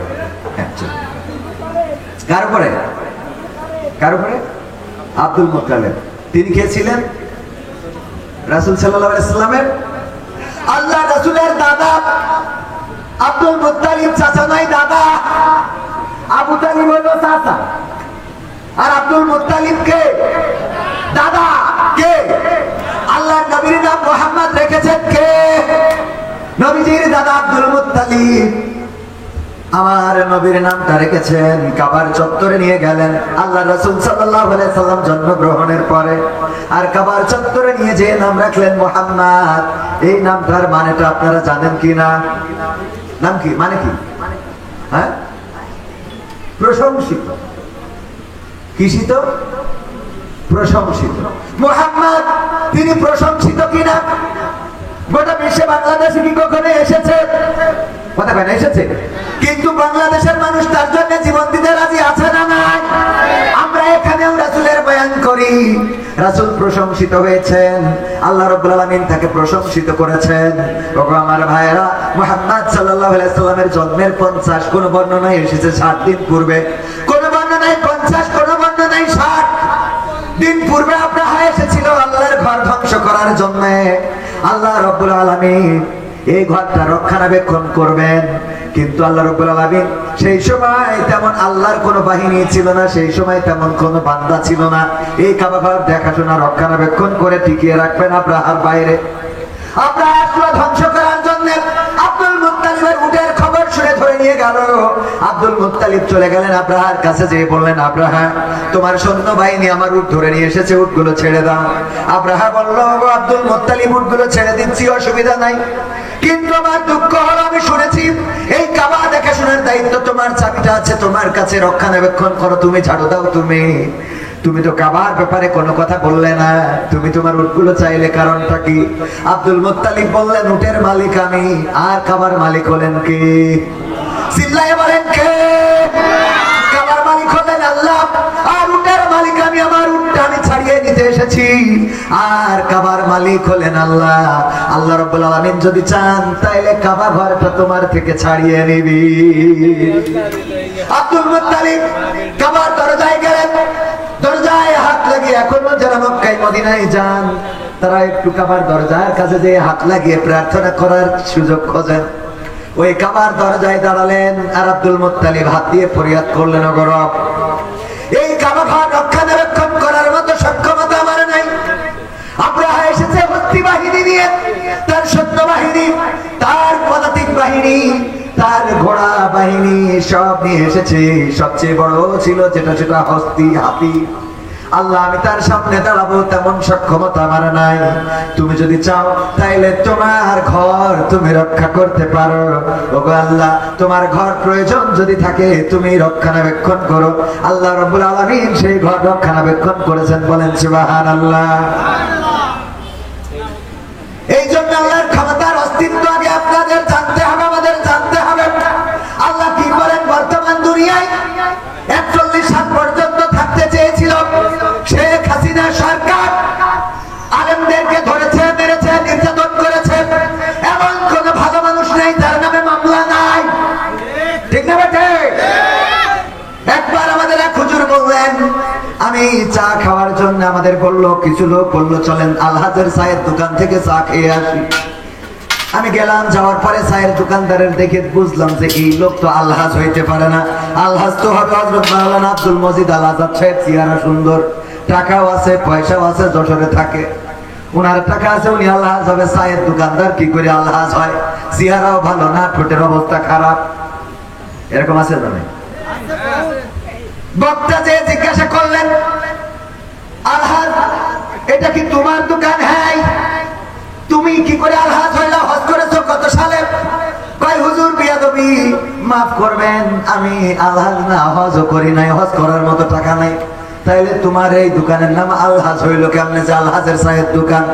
কার উপরে? কার উপরে? Abdul Muttalib. তিনি কে ছিলেন? রাসূল সাল্লাল্লাহু আলাইহি সাল্লামের, আল্লাহ রাসূলের দাদা। আব্দুল মুত্তালিব চাচা নয়, দাদা। আবু তালিব হলো চাচা, আর আব্দুল মুত্তালিব কে? দাদা। কে? আল্লাহর নবীর নাম মুহাম্মদ রেখেছেন কে? নবীজির দাদা আব্দুল মুত্তালিব। আমার নবীর নামটা রেখেছেন, কাবার চত্বরে নিয়ে গেলেন আল্লাহ রাসূল সাল্লাল্লাহু আলাইহি সাল্লাম জন্মগ্রহণের পরে, আর কাবার চত্বরে নিয়ে যে নাম রাখলেন মুহাম্মদ। এই নামটার মানেটা আপনারা জানেন কি না? নাম কি? মানে কি? হ্যাঁ, প্রশংসিত। কিসিত? প্রশংসিত। মুহাম্মদ তিনি প্রশংসিত কিনা? গোটা বিশ্বে বাংলাদেশে কি কখনো এসেছে? কথা বলেন, এসেছে? কিন্তু বাংলাদেশের মানুষ তার জন্য জীবন দিতে রাজি আছে না নাই? আমরা এখানেও রাসূলের বয়ান করি, রাসূল প্রশংসিত হয়েছেন, আল্লাহ রাব্বুল আলামিন তাকে প্রশংসিত করেছেন। ওগো আমার ভাইরা, মুহাম্মদ সাল্লাল্লাহু আলাইহি সাল্লামের জন্মের 50 কোন বর্ণনায় এসেছে 60 দিন পূর্বে, কোন বর্ণনায় 50, কোন বর্ণনায় 60 দিন পূর্বে আব্রাহা এসেছিল আল্লাহর ঘর ধ্বংস করার জন্য। আল্লাহ রাব্বুল আলামিন এই ঘরটা রক্ষণাবেক্ষণ করবেন, কিন্তু আল্লাহ রাব্বুল আলামিন সেই সময় তেমন আল্লাহর কোন বাহিনী ছিল না, সেই সময় তেমন কোন বান্দা ছিল না এই কাবা ঘর দেখাশোনা রক্ষণাবেক্ষণ করে টিকিয়ে রাখবেন আব্রাহার বাইরে। আব্রাহা আসলো ধ্বংস করার জন্য। আব্দুল মুত্তালিবের উটের খবর শুনে ধরে নিয়ে গেল। আব্দুল মুত্তালিব চলে গেলেন আব্রাহার কাছে, যেয়ে বললেন, আব্রাহা তোমার সৈন্য বাহিনী আমার উট ধরে নিয়ে এসেছে, উটগুলো ছেড়ে দাও। আব্রাহা বলল, আব্দুল মুত্তালিব উটগুলো ছেড়ে দিচ্ছি, অসুবিধা নাই। কিন্তু আমার দুঃখ হলো আমি শুনেছি এই কাবা দেখাশোনার দায়িত্ব তোমার, চাবিটা আছে তোমার কাছে, রক্ষণাবেক্ষণ করো তুমি, ঝাড়ু দাও তুমি তো কাবার ব্যাপারে কোনো কথা বললে না। তুমি তোমার উটগুলো চাইলে, কারণটা কি? আব্দুল মুত্তালিব বললেন উটের মালিক আমি, আর কাবার মালিক হলেন কে? চিল্লায়ে বলেন কে? কাবার মালিক হলেন আল্লাহ, আর উটের মালিক আমি, আমার উটটা আমি ছাড়িয়ে নিতে এসেছি, আর কাবার মালিক হলেন আল্লাহ। আল্লাহ রাব্বুল আলামিন যদি চান তাইলে কাবা ঘরটা তোমার থেকে ছাড়িয়ে নিবি। আব্দুল মুত্তালিব কাবার দরজায় গেলেন, দরজায় হাত লাগিয়ে, এখনো যারা মক্কায় মদিনায় যান তারা একটু কাবার দরজার কাছে যেয়ে হাত লাগিয়ে প্রার্থনা করার সুযোগ খোঁজেন। ওই কাবার দরজায় দাঁড়ালেন আর আব্দুল মুত্তালিব হাত দিয়ে ফরিয়াদ করলেন, ও রব, এই কাবা ঘর রক্ষণাবেক্ষণ করার মতো সক্ষমতা আমার নাই। আব্রাহা এসেছে হস্তি বাহিনী নিয়ে, তার সৈন্য বাহিনী, তার পদাতিক বাহিনী, তার ঘোড়া বাহিনী সব নিয়ে এসেছে। সবচেয়ে বড় ছিল যেটা হস্তি, হাতি। আল্লাহ, আমি তার সামনে দাঁড়াবো তেমন সক্ষমতা আমার নাই। তুমি যদি চাও তাইলে তোমার ঘর তুমি রক্ষা করতে পারো। ওগো আল্লাহ, তোমার ঘর প্রয়োজন যদি থাকে তুমি রক্ষণাবেক্ষণ করো। আল্লাহ রাব্বুল আলামিন সেই ঘর রক্ষণাবেক্ষণ করেছেন, বলেন সুবহানাল্লাহ। এই জন্য আল্লাহর ক্ষমতার অস্তিত্ব আগে আপনাদের জানতে হবে, আমাদের জানতে হবে। আল্লাহ কি করেন? বর্তমান দুনিয়ায় ৪১ সাল পর্যন্ত থাকতে চেয়েছিল শেখ হাসিনা সরকার, আলেমদেরকে ধরেছে, মেরেছে, নির্যাতন করেছে, এমন কোন ভালো মানুষ নেই যার নামে মামলা নাই, ঠিক না বেটে? একবার আমাদের এক হুজুর বললেন, আমি চা খাওয়ার জন্য, আমাদের বললো, কিছু লোক বললো চলেন আলহাজের চায়ের দোকান থেকে চা খেয়ে আসি। আমি গেলাম, যাওয়ার পরে চায়ের দোকানদারের দেখে বুঝলাম যে এই লোক তো আলহাজ হইতে পারে না। আলহাজ তো হবে হযরত মাওলানা আব্দুল মজিদ আল আজাদ সাহেব। চেহারা সুন্দর, টাকাও আছে, পয়সাও আছে, যশোরে থাকে, উনার টাকা আছে, উনি আলহাজ হবে। চায়ের দোকানদার কি করে আলহাজ হয়? চেহারাও ভালো না, ঠোঁটের অবস্থা খারাপ, এরকম আছে না? বক্তা যে জিজ্ঞাসা করলেন, আলহাজ এটা কি তোমার দোকান? হ্যাঁ। তুমি কি করে আলহাজ হইলা? হজ করেছো কত সালে? কয় হুজুর বিয়াদবি, মাফ করবেন, আমি আলহাজ না, হজও করি নাই, হজ করার মতো টাকা নাই। তাইলে তোমার এই দোকানের নাম আলহাজ হইল কেমনে? যে আলহাজের চায়ের দোকান।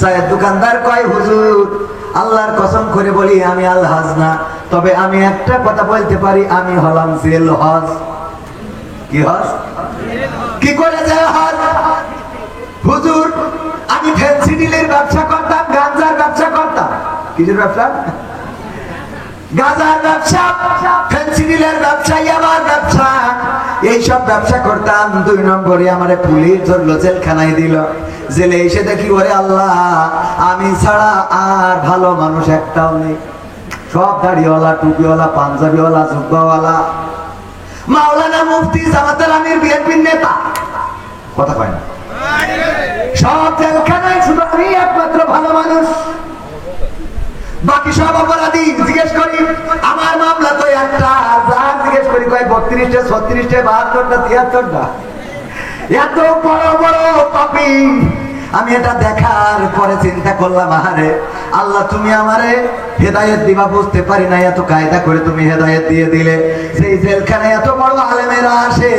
চায়ের দোকানদার কয়, হুজুর আল্লাহর কসম করে বলি আমি আলহাজ না, তবে আমি একটা কথা বলতে পারি, আমি হলাম জেল হজ। কি হজ? কি করে জেল হজ? হুজুর আমি ফেন্সিডিলের ব্যবসা করতাম, গাঁজার ব্যবসা করতাম। কিসের ব্যবসা? গাঁজার ব্যবসা, ফেন্সিডিলের ব্যবসা, ইয়াবার ব্যবসা, এইসব ব্যবসা করতাম। ২ নম্বরে আমারে পুলিশ ধরলো, জেলখানায় দিল। জেলে এসে দেখি, ওরে আল্লাহ, আমি ছাড়া আর ভালো মানুষ একটাও নেই। সব দাড়িওয়ালা, টুপিওয়ালা, পাঞ্জাবিওয়ালা, জুব্বাওয়ালা। মাওলানা মুফতি, জামাতের আমির, বিএনপির নেতা, কথা কয় না। সব জেলখানায় শুধু আমি একমাত্র ভালো মানুষ, বাকি সব অপরাধী। জিজ্ঞেস করি আমার মামলা তো একটা, যার জিজ্ঞেস করি কয় ৩২টা, ৩৬টা, ৭২টা, ৭৩টা। এত বড় বড় পাপী। আমি এটা দেখার পরে চিন্তা করলাম, আহারে আল্লাহ, তুমি আমারে হেদায়েত দিবা বুঝতে পারি না, এত কায়দা করে তুমি হেদায়েত দিয়ে দিলে। সেই জেলখানায় এত বড় আলেমেরা আসে,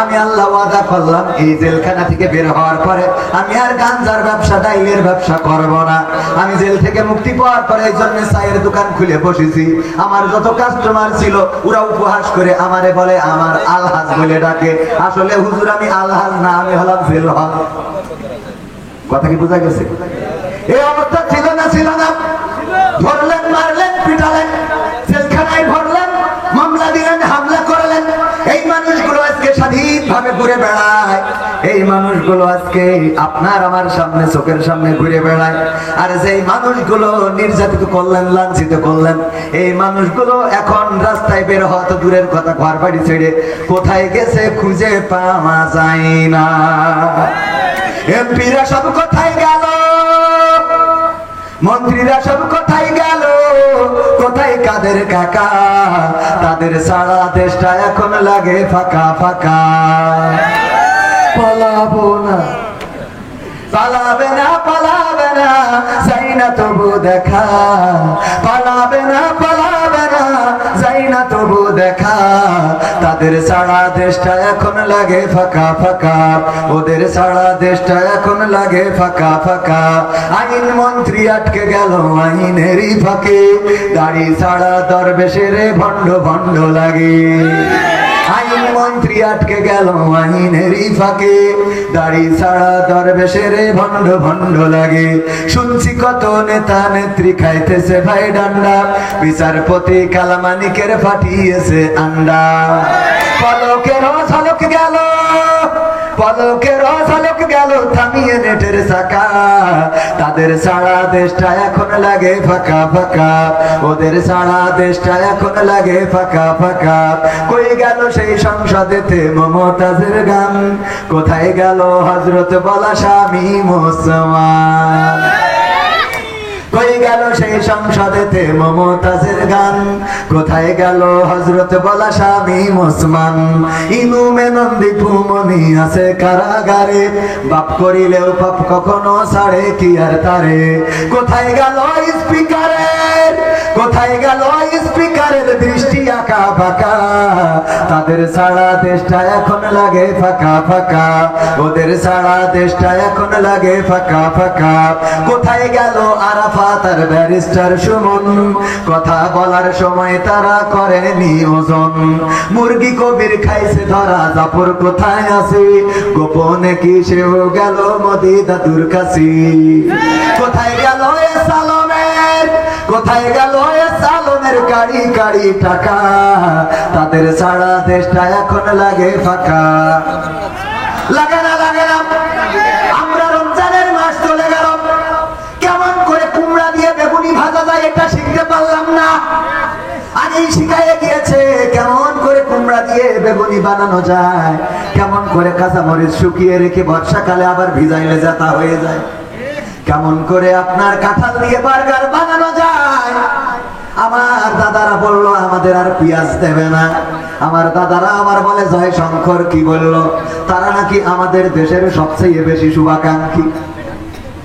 আমি আল্লাহ ওয়াদা করলাম এই জেলখানা থেকে বের হওয়ার পরে আমি আর গাঞ্জার ব্যবসা, ডাইলের ব্যবসা করব না। আমি জেল থেকে মুক্তি পাওয়ার পরে এই জন্য চায়ের দোকান খুলে বসেছি। আমার যত কাস্টমার ছিল ওরা উপহাস করে আমারে বলে আমার আলহাজ বলে ডাকে। আসলে হুজুর আমি আলহাজ না, আমি হলাম জেল হজ। কথা কি বোঝা গেছে? এই অবস্থা ছিল না, ছিল না। ধরলেন, মারলেন, পিটালেন, জেলখানায় ভরলেন, মামলা দিলেন, হামলা করলেন। এই মানুষগুলো আজকে স্বাধীনভাবে ঘুরে বেড়ায়। এই মানুষগুলো আজকে আপনার আমার সামনে, চোখের সামনে ঘুরে বেড়ায়। আর যেই মানুষগুলো নির্যাতিত করলেন, লাঞ্ছিত করলেন, এই মানুষগুলো এখন রাস্তায় বের হওয়া তো দূরের কথা, ঘর বাড়ি ছেড়ে কোথায় গেছে খুঁজে পাওয়া যায় না। এমপিরা সব কোথায় গেল? মন্ত্রীরা সব কোথায় গেল? কোথায় কাদের কাকা? তাদের সারা দেশটা এখন লাগে ফাঁকা ফাঁকা। পালাবো না, পালাবে না, পালাবে না, চাই না তবু দেখা, পালাবে না পালাবে না, যাই না তবু দেখা। তাদের সারা দেশটা এখন লাগে ফাঁকা ফাঁকা, ওদের সারা দেশটা এখন লাগে ফাঁকা ফাঁকা। আইন মন্ত্রী আটকে গেল আইনেরই ফাঁকে, দাড়ি ছাড়া দরবেশের ভণ্ড ভণ্ড লাগে। আইন মন্ত্রী আটকে গেল আইনেরই ফাঁকে, দাড়ি ছাড়া দরবেশের ভণ্ড ভণ্ড লাগে। শুনছি কত নেতা নেত্রী খাইতেছে ভাই ডান্ডা, বিচারপতি কালামানিকের ফাটিয়েছে আন্ডা। পলকের ঝলক গেল, পলকের ঝলক গেল থামিয়ে নেটের চাকা। তাদের সারা দেশটা এখন লাগে ফাঁকা ফাঁকা, ওদের সারা দেশটা এখন লাগে ফাঁকা ফাঁকা। কই গেল সেই সংসদেতে মমতাজের গান, কোথায় গেল হযরত বলা স্বামী মুসলমান। কই গেল সেই সংসদেতে মমতাজের গান, কোথায় গেল হযরত বলা স্বামী মুসলমান। ইনু মেনন্দি ফুমনি আছে কারাগারে, বাপ করিলেও পাপ কখনো ছাড়ে কি আর তারে। কোথায় গেল স্পিকারের, কোথায় গেল স্পিকারের দৃষ্টি আঁকা বাঁকা। তাদের সারা দেশটা এখন লাগে ফাঁকা ফাঁকা, ওদের সারা দেশটা এখন লাগে ফাঁকা ফাঁকা। কোথায় গেল আরাফাত আর ব্যারিস্টার সুমন, কথা বলার সময় তারা করে নিয়োজন। মুরগি কবির খাইছে ধরা, জাফর কোথায় আছে, গোপনে কি সেও গেল মোদি দাদুর কাছে। কোথায় গেল এ সালমের, কোথায় গেল এ সালমের কাড়ি কাড়ি টাকা। তাদের সারা দেশটা এখন লাগে ফাঁকা। লাগে না লাগে না, আমরা রমজানের মাস চলে গেল, কেমন করে কুমড়া দিয়ে বেগুনি ভাজা যায় এটা শিখতে পারলাম না। আগেই শিখাইয়ে গিয়েছে কেমন করে কুমড়া দিয়ে বেগুনি বানানো যায়, কেমন করে কাঁচামরিচ শুকিয়ে রেখে বর্ষাকালে আবার ভিজাইলে যাতা হয়ে যায়, কেমন করে আপনার কাঁঠাল দিয়ে বার্গার বানানো যায়। আমার দাদারা বললো আমাদের আর পেঁয়াজ দেবে না। আমার দাদারা আমার বলে জয় শঙ্কর কি বললো, তারা নাকি আমাদের দেশের সবচেয়ে বেশি শুভাকাঙ্ক্ষী।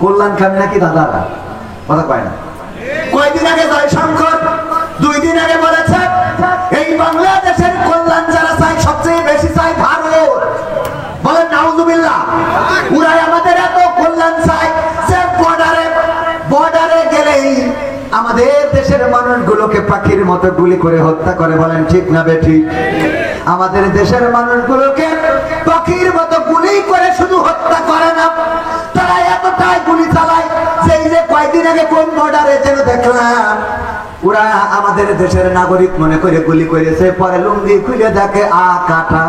কল্যাণ খান নাকি দাদারা, কথা কয় না। কয়দিন আগে জয় শঙ্কর 2 দিন আগে বলেছে এই বাংলাদেশের কল্যাণ যারা চায় সবচেয়ে বেশি চায় ভারত। বলেন নাউজুবিল্লাহ। ওরাই আমাদের এত কল্যাণ চায় যে বর্ডারে গেলেই আমাদের দেশের মানুষগুলোকে পাখির মতো গুলি করে হত্যা করে। বলেন ঠিক না বেঠিক? আমাদের দেশের মানুষগুলোকে পাখির মতো গুলি করে শুধু হত্যা করে না, তারা এতটাই গুলি চালায় যে এই যে কয়েকদিন আগে কোন বর্ডারে যেন দেখলাম ওরা আমাদের দেশের নাগরিক মনে করে গুলি করেছে, পরে লুঙ্গি খুলে দেখে আ কাটা।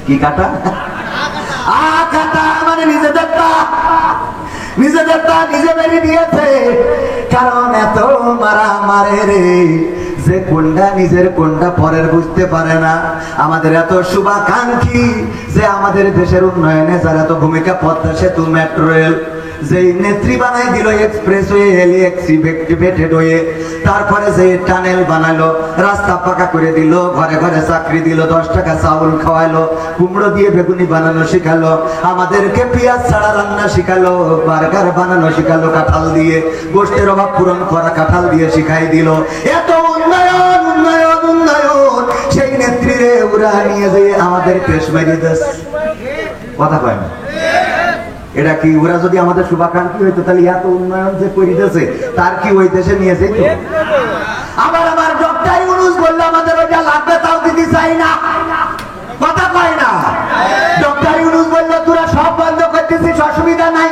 কি কাটা? আ কাটা মানে নিজেদেরটা, নিজেদেরটা নিজে মেরে দিয়েছে। কারণ এত মারা মারে রে যে কোনটা নিজের কোনটা পরের বুঝতে পারে না। আমাদের এত শুভাকাঙ্ক্ষী যে আমাদের দেশের উন্নয়নে যারা এত ভূমিকা, পদ্মা সেতু, মেট্রো রেল, যে নেত্রী বানাই দিল এক্সপ্রেসওয়ে, এলিভেটেড হয়ে, তারপরে যে টানেল বানালো, রাস্তা পাকা করে দিল, ঘরে ঘরে চাকরি দিল, 10 টাকা চাউল খাওয়াইলো, কুমড়ো দিয়ে বেগুনি বানানো শিখালো, আমাদেরকে পেঁয়াজ ছাড়া রান্না শিখালো, বার্গার বানানো শিখালো কাঁঠাল দিয়ে, গোষ্ঠের অভাব পূরণ করা কাঁঠাল দিয়ে শিখাই দিল। এত উন্নয়ন উন্নয়ন উন্নয়ন, সেই নেত্রীরে ওরা নিয়ে যেয়ে আমাদের পেশ মেরিয়ে দেশ। কথা কয় না? এটা কি ওরা যদি আমাদের শুভাকাঙ্ক্ষী হইতো তাহলে এত উন্নয়ন যে করিতেছে তার কি ওই দেশে নিয়ে যেত? আবার আমার ডক্টর ইউনূস বলল আমাদের ওইটা লাগবে, তাও দিতে চাই না। কথা কয় না? ডক্টর ইউনূস বলল তোরা সব বন্ধ করতেছিস, অসুবিধা নাই,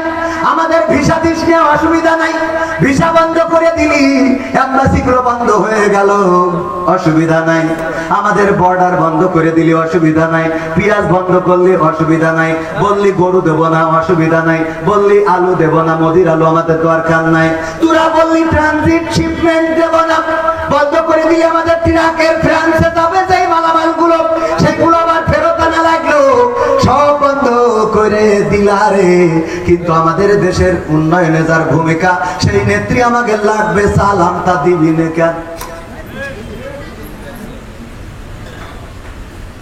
আমাদের ভিসা দিস নিয়ে অসুবিধা নাই। ভিসা বন্ধ করে দিলি, এমবাসি গুলো বন্ধ হয়ে গেল, অসুবিধা নাই। আমাদের বর্ডার বন্ধ করে দিলি, অসুবিধা নাই। পেঁয়াজ বন্ধ করলে অসুবিধা নাই। বললি গরু দেব না, অসুবিধা নাই। বললি আলু দেব না, মোদির আলু আমাদের দরকার নাই। তোরা বললি ট্রানজিট শিপমেন্ট দেব না, বন্ধ করে দিলি। আমাদের ট্রাকের ফ্রান্সে যাবে যেই মালামাল গুলো, সেগুলো আবার ফেরত আনা লাগলো, সব বন্ধ করে দিলারে। কিন্তু আমাদের দেশের উন্নয়নে যার ভূমিকা, সেই নেত্রী আমাকে লাগবে, সালামটা দিবি না কেন?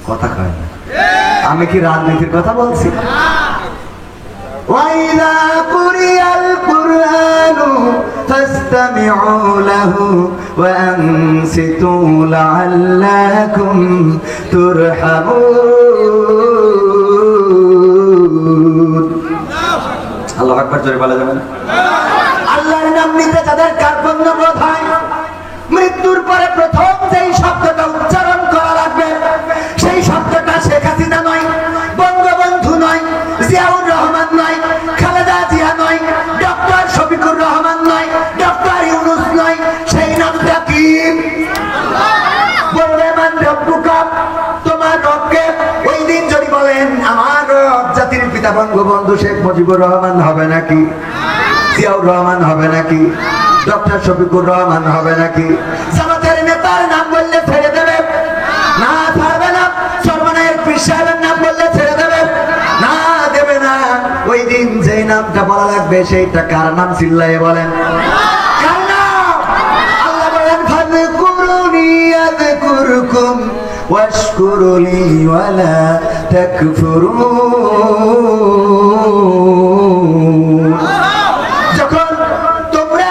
কথা কয় না? আমি কি রাজনীতির কথা বলছি? ওয়াইদা কুরিয়াল القرآن فاستمعوا له وأنصتوا لعلكم ترحمون আল্লাহু আকবার জোরে বলা যাবে না? আল্লাহর নাম নিতে যাদের কার্পণ্য বোধ হয়, মৃত্যুর পরে প্রথম যেই শব্দটা উচ্চারণ করা লাগবে সেই শব্দটা শেখ হাসিনা নয়, বঙ্গবন্ধু নয়, জিয়াউর রহমান নয়, খালেদা জিয়া নয়, ডক্টর শফিকুর রহমান নয়, ডক্টর ইউনূস নয়, সেই নামটা কি? বলবে মান রব্বুকা, তোমার রবকে। ওই দিন যদি বলেন আমার রব জাতির পিতা বঙ্গবন্ধু শেখ মুজিবুর রহমান হবে নাকি? জিয়াউর রহমান হবে নাকি? ডক্টর শফিকুর রহমান হবে নাকি? জামাতের নেতার নাম বললে ছেড়ে দেবে না? ছাড়বে না। সর্বনায়ের পীর সাহেবের নাম বললে ছেড়ে দেবে না? দেবে না। ওই দিন যেই নামটা বলা লাগবে সেইটা কার নাম? চিল্লায়ে বলেন কার নাম? আল্লাহ বলেন ফাযকুরুনি আযকুরকুম ওয়াশকুরুলি ওয়ালা তাকফুরুন। যখন তোমরা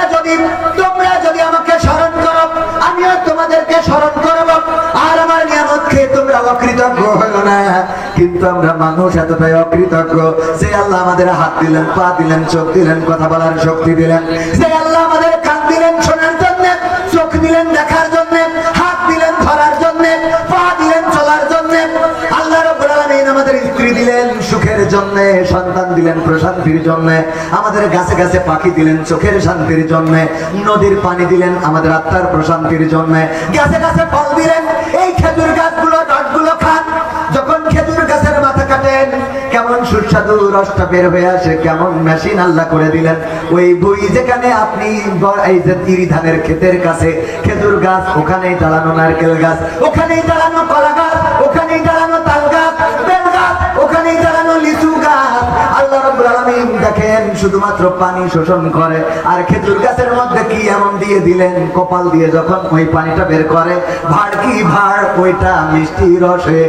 যদি আমাকে স্মরণ করো, আমিও তোমাদেরকে স্মরণ করব, আর আমার নিয়ামত খেয়ে তোমরা অকৃতজ্ঞ হলো না। কিন্তু আমরা মানুষ এতটাই অকৃতজ্ঞ, যে আল্লাহ আমাদের হাত দিলেন, পা দিলেন, চোখ দিলেন, কথা বলার শক্তি দিলেন, যে আল্লাহ আমাদের কান দিলেন শোনার জন্য, চোখ দিলেন দেখার জন্য, হাত দিলেন ধরার জন্য, পা দিলেন চলার জন্য, আল্লাহ রাব্বুল আলামিন আমাদের স্ত্রী দিলেন সুখের জন্য, সন্তান দিলেন প্রশান্তির জন্য, আমাদের গাছে গাছে পাখি দিলেন চোখের শান্তির জন্য, নদীর পানি দিলেন আমাদের আত্মার প্রশান্তির জন্য, গাছে গাছে ফল দিলেন। এই খেজুর গাছগুলো রসগুলো খান, যখন খেজুর গাছের মাথা কাটেন কেমন সুস্বাদু রসটা বের হয়ে আসে, কেমন মেশিন আল্লাহ করে দিলেন। ওই বই যেখানে আপনি এই যে তিরি ধানের ক্ষেতের কাছে খেজুর গাছ, ওখানেই দাঁড়ানো নারকেল গাছ, ওখানেই দাঁড়ানো কলা গাছ, ওখানেই দাঁড়ানো তাল গাছ, বেল গাছ, ওখানেই দাঁড়ানো লিচু গাছ। আল্লাহ রাব্বুল আলামিন দেখেন শুধুমাত্র পানি শোষণ করে, আর খেজুর গাছের মধ্যে কি এমন দিয়ে দিলেন, কপাল দিয়ে যখন ওই পানিটা বের করে, ভাড় কি ভাড়, ওইটা মিষ্টি রসে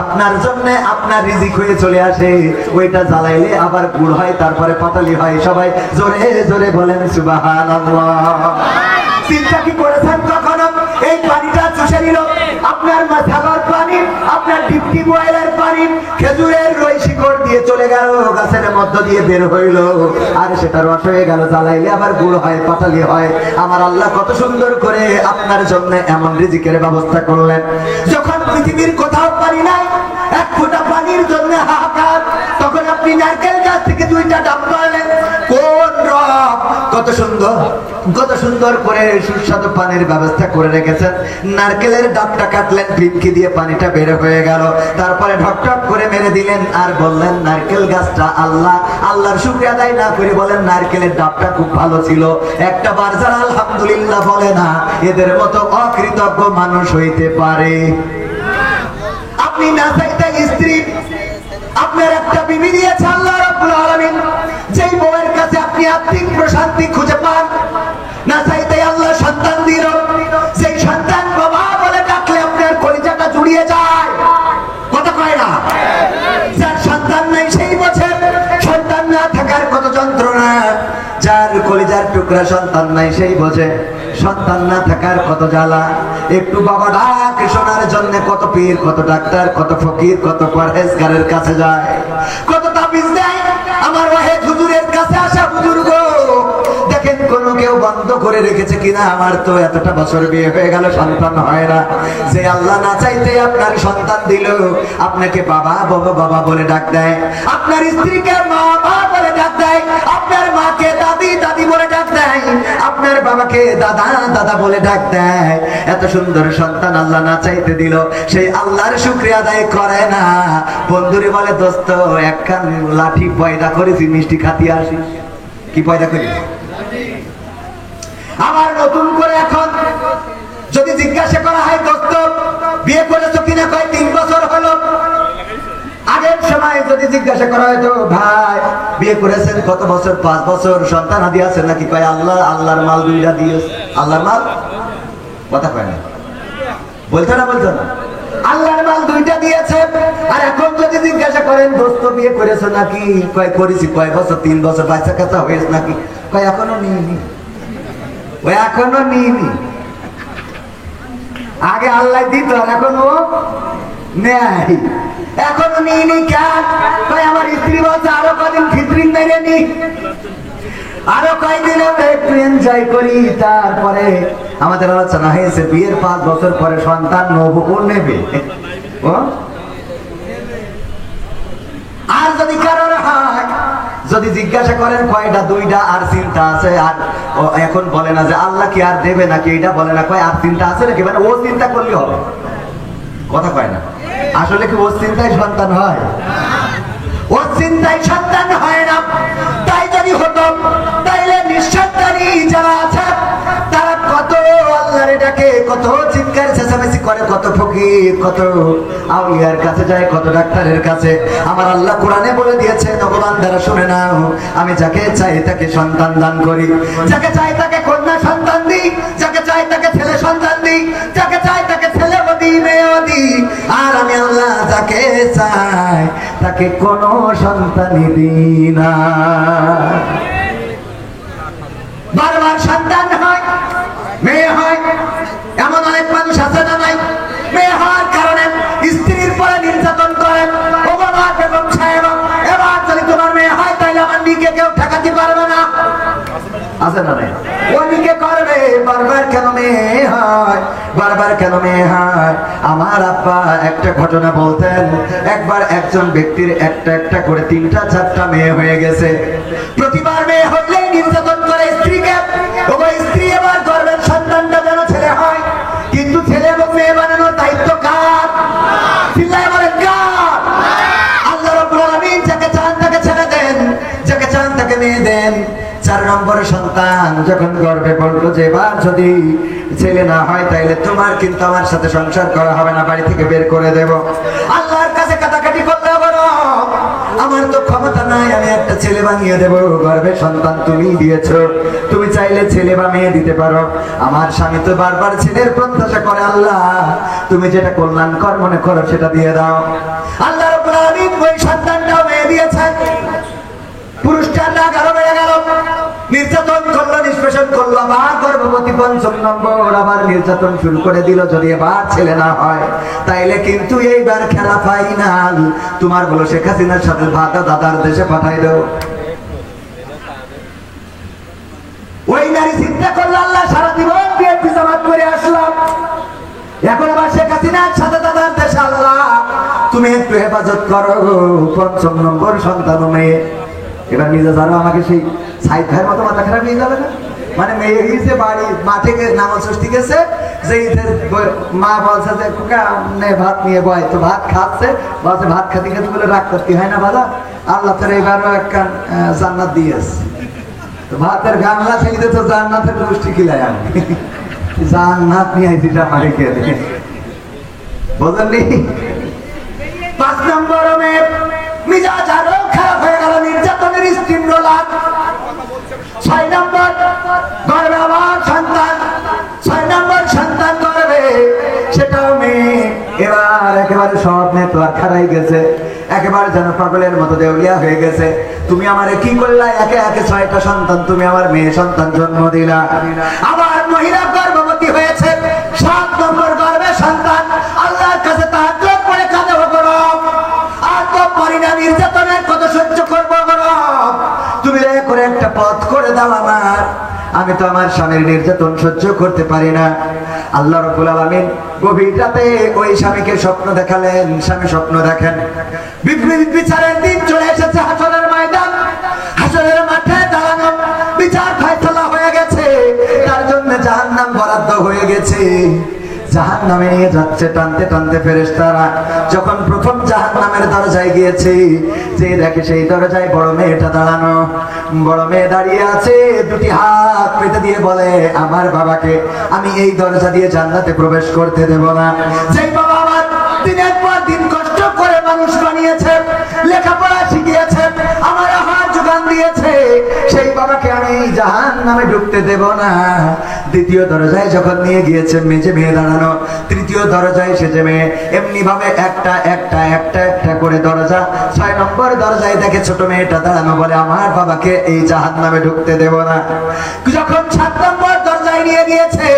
আপনার জন্য আপনার রিজিক হয়ে চলে আসে। ওইটা জ্বালাইলে আবার গুড় হয়, তারপরে পাতালি হয়। সবাই জোরে জোরে বলেন সুবহানাল্লাহ। চিন্তা কি করেছেন কখনো? এই পানিটা চুষে নিল আপনার মাথার পানি, আপনার ডিপটি বয়েলের পানি, খেজুরের রই শিকড় দিয়ে চলে গেল, গাছের মধ্য দিয়ে বের হইল, আর সেটা রস হয়ে গেল, জ্বালাইলে আবার গুড় হয়, পাতালি হয়। আমার আল্লাহ কত সুন্দর করে আপনার জন্য এমন রিজিকের ব্যবস্থা করলেন। যখন পৃথিবীর কোথাও পানি নাই, এক ফোঁটা পানির জন্য হাহাকার, তখন আপনি নারকেল গাছ থেকে দুইটা ডাব পাইলেন। কোন রব কত সুন্দর করে সুস্বাদু পানির ব্যবস্থা করে রেখেছেন। নারকেলের ডাবটা কাটলেন, ফিটকি দিয়ে পানিটা বের হয়ে গেল, তারপরে ঢকঢক করে মেরে দিলেন, আর বললেন নারকেল গাছটা আল্লাহর শুকরিয়া আদায় না করে বলেন নারকেলের ডাবটা খুব ভালো ছিল। একটা বার যারা আলহামদুলিল্লাহ বলে না, এদের মতো অকৃতজ্ঞ মানুষ হইতে পারে? আপনি না চাইতে স্ত্রী, আপনার একটা বিবি দিয়েছে আল্লাহ রাব্বুল আলামিন, যেই বউয়ের কাছে আপনি আত্মিক প্রশান্তি খুঁজে পান। না চাইতে আল্লাহ সন্তান দিল, সেই সন্তান বাবা বলে ডাকলে আপনার কলিজাটা জুড়িয়ে যায়। কথা কয় না? যার সন্তান নাই সেই বোঝে সন্তান না থাকার কত যন্ত্রণা। যার কলিজার টুকরা সন্তান নাই সেই বোঝে সন্তান না থাকার কত জ্বালা। একটু বাবা ডাক শোনার জন্য কত পীর, কত ডাক্তার, কত ফকির, কত পরহেজগারের কাছে যায়, কত তাবিজ দেয়। আমার ওয়াহেদ হুজুরের কাছে আসা বুজুর্গ দেখেন কোন কেউ বন্ধ করে রেখেছে কিনা। আমার তো এতটা বছর বিয়ে হয়ে গেল, সন্তান হয় না। যে আল্লাহ না চাইতে আপনার সন্তান দিল, আপনাকে বাবা বাবা বাবা বলে ডাক দেয়, আপনার স্ত্রীকে মা মা বলে ডাক দেয়, আপনার মাকে দাদি দাদি বলে ডাক দেয়, আপনার বাবাকে দাদা দাদা বলে ডাক দেয়। এত সুন্দর সন্তান আল্লাহ না চাইতে দিল, সেই আল্লাহর শুকরিয়া আদায় করে না। বন্ধুরে বলে দোস্ত একখান লাঠি পয়দা করেছি, মিষ্টি খাতি আসি। কি পয়দা করি? আবার নতুন করে এখন যদি জিজ্ঞাসা করা হয় দোস্ত বিয়ে করেছো কিনা, কয় 3 বছর হলো। আগের সময় যদি জিজ্ঞাসা করা হয়তো ভাই বিয়ে করেছেন কত বছর, 5 বছর, সন্তান আদি আছে নাকি, কয় আল্লাহর মাল দুইটা দিয়েছে। আল্লাহর মাল কথা কয় না, বলতো না আল্লাহর মাল দুইটা দিয়েছে। আর এখন যদি জিজ্ঞাসা করেন দোস্ত বিয়ে করেছো নাকি, কয় করেছি। কয় বছর? 3 বছর। বাচ্চা কাচ্চা হয়েছে নাকি, ভাই এখনো নিইনি, ওই এখনো নিইনি। আগে আল্লাহ দিত আর এখন ও নেয়, এখনো নিইনি। কেন? ভাই আমার স্ত্রী বলছে আরো কদিন ফিতরিং মেরে নি, আরো কয়েকদিন আমরা একটু এনজয় করি। তারপরে আমাদের আলোচনা হয়েছে বিয়ের 5 বছর পরে সন্তান নেবে। ও আর যদি কারোর হয়, যদি জিজ্ঞাসা করেন কয়টা, 2টা, আর চিন্তা আছে। আর এখন বলে না যে আল্লাহ কি আর দেবে নাকি, এটা বলে না, কয় আর চিন্তা আছে নাকি, মানে ও চিন্তা করলে হবে, কথা কয় না। আসলে কি ও চিন্তায় সন্তান হয়? ও চিন্তায় সন্তান হয় না। তাই যদি হতো তাইলে নিঃসন্তানী যারা আছে তারা কত আল্লাহর ডাকে, কত চিৎকার চেঁচামেচি করে, কত ফকির, কত আউলিয়ার কাছে যায়, কত ডাক্তারের কাছে। আমার আল্লাহ কোরআনে বলে দিয়েছে, বান্দারা শুনে নাও, আমি যাকে চাই তাকে সন্তান দান করি, যাকে চাই তাকে কন্যা সন্তান দিই, যাকে চাই তাকে ছেলে সন্তান দিই, যাকে চাই তাকে ছেলে দিই, মেয়েও দিই। আর আমি আল্লাহ যাকে চাই তাকে কোনো সন্তানই দিই না। বারবার সন্তান হয়, মেয়ে হয়, এমন অনেক মানুষ আছে না নাই? মেয়ে হওয়ার কারণে স্ত্রীর পরে নির্যাতন করেন। এবার যদি তোমার মেয়ে হয় তাহলে আমার দিকে কেউ ঠেকাতে পারবে না, আছে না নাই? ওদিকে করবে, বারবার কেন মেয়ে হয়, বারবার কেন মেয়ে হয়। আমার আব্বা একটা ঘটনা বলতেন, একবার একজন ব্যক্তির একটা একটা করে 3টা 4টা মেয়ে হয়ে গেছে। প্রতিবার মেয়ে হলেই নির্যাতন করে স্ত্রীকে। স্ত্রী এবার গর্বের সন্তানটা যেন ছেলে হয়, কিন্তু ছেলে এবং মেয়ে বানানোর দায়িত্ব কার? চিল্লায় বলে কার? আল্লাহ রাব্বুল আলামিন যাকে চান তাকে ছেলে দেন, যাকে চান তাকে মেয়ে দেন। 4 নম্বর সন্তান যখন গর্ভে পড়লো যে এবার যদি ছেলে না হয় তাইলে তোমার কিন্তু আমার সাথে সংসার করা হবে না, বাড়ি থেকে বের করে দেব। আল্লাহর কাছে কাটাকাটি করতে বলো, আমার তো ক্ষমতা নাই, আমি একটা ছেলে বানিয়ে দেব। গর্ভে সন্তান তুমি দিয়েছো, তুমি চাইলে ছেলে বা মেয়ে দিতে পারো। আমার স্বামী তো বারবার ছেলের প্রত্যাশা করে, আল্লাহ তুমি যেটা কল্যাণকর মনে করো সেটা দিয়ে দাও। আল্লাহ রাব্বুল আলামিন ওই সন্তানটাও মেয়ে দিয়েছেন। পুরুষটার রাগ আরো বেড়ে গেল, নির্যাতন করলো, নিষ্পেষণ করলো, আবার গর্ভবতী 5ম নম্বর আবার নির্যাতন শুরু করে দিল। যদি এবার ছেলে না হয় তাইলে কিন্তু এইবার খেলা ফাইনাল, তোমার বলো শেখ হাসিনার সাথে ভাতা দাদার দেশে পাঠাই দাও। ওই নারী চিন্তা করলো, আল্লাহ সারা জীবন বিএনপি জামাত করে আসলাম, এখন আবার শেখ হাসিনার সাথে দাদার দেশে, আল্লাহ তুমি একটু হেফাজত করো। 5ম নম্বর সন্তান মেয়ে। এবার নিজে জানো আমাকে সেই সাইড ভাইয়ের মতো মাথা খারাপ হয়ে যাবে না? মানে মেয়ে গিয়েছে বাড়ি মাঠে নামাজ ষষ্ঠী গেছে, যে মা বলছে যে খোকা নে ভাত নিয়ে বয়, তো ভাত খাচ্ছে, বলছে ভাত খাতে খেতে বলে রাগ করতে হয় না বাবা, আল্লাহ তোর এইবারও একটা জান্নাত দিয়েছে। তো ভাতের গামলা ছেড়ে তো জান্নাতের গোষ্ঠী খিলাই আমি জান্নাত নিয়ে আইছি আমাকে কে দে বলেননি। 5 নম্বর মেয়ে মিজাজ আরো খারাপ হয়ে গেল, নির্যাতনের স্টিমরোলার। 6 নম্বর গর্বে আবার সন্তান, 6 নম্বর সন্তান গর্বে, সেটাও মেয়ে। এবার একেবারে সব নেটওয়ার্ক খারাই গেছে, একেবারে যেন পাগলের মতো দেউলিয়া হয়ে গেছে। তুমি আমারে কি করলা? একে একে 6টা সন্তান তুমি আমার মেয়ে সন্তান জন্ম দিলা। আবার মহিলা গর্ভবতী হয়েছে, 7 নম্বর গর্বে সন্তান। আল্লাহর কাছে তাহাজ্জুদ পড়ে কাঁদে, আর তো পারি না, নির্যাতনের কত সহ্য করবো, তুমি দয়া করে একটা পথ করে দাও আমার, আমি তো আমার স্বামীর নির্যাতন সহ্য করতে পারি না। আল্লাহ রাব্বুল আলামিন গভীর রাতে ওই স্বামীকে স্বপ্ন দেখালেন। স্বামী স্বপ্ন দেখেন বিচারের দিন চলে এসেছে, হাসরের ময়দান, হাসরের মাঠে দাঁড়ানো, বিচার ফায়সালা হয়ে গেছে, তার জন্য জাহান্নাম বরাদ্দ হয়ে গেছে। জাহান্নামে নিয়ে যাচ্ছে টানতে টানতে ফেরেশতারা। যখন প্রথম জাহান্নামের দরজায় গিয়েছে, যে দেখে সেই দরজায় বড় মেয়েটা দাঁড়ানো। বড় মেয়ে দাঁড়িয়ে আছে, 2টি হাত পেতে দিয়ে বলে, আমার বাবাকে আমি এই দরজা দিয়ে জান্নাতে প্রবেশ করতে দেব না। যেই বাবা আমার দিনের পর দিন কষ্ট করে মানুষ বানিয়েছে, লেখাপড়া শিখিয়েছে, আমার আহার যোগান দিয়েছে, সেই বাবাকে আমি জাহান্নামে ঢুকতে দেব না। দ্বিতীয় দরজায় যখন নিয়ে গিয়েছে মেজে মেয়ে দাঁড়ানো, তৃতীয় দরজায় সেজে মেয়ে, এমনি ভাবে একটা একটা একটা একটা করে দরজা। 6 নম্বর দরজায় দেখে ছোট মেয়েটা দাঁড়ানো, বলে আমার বাবাকে এই জাহান্নামে ঢুকতে দেব না। যখন 7 নম্বর দরজায় নিয়ে গিয়েছে,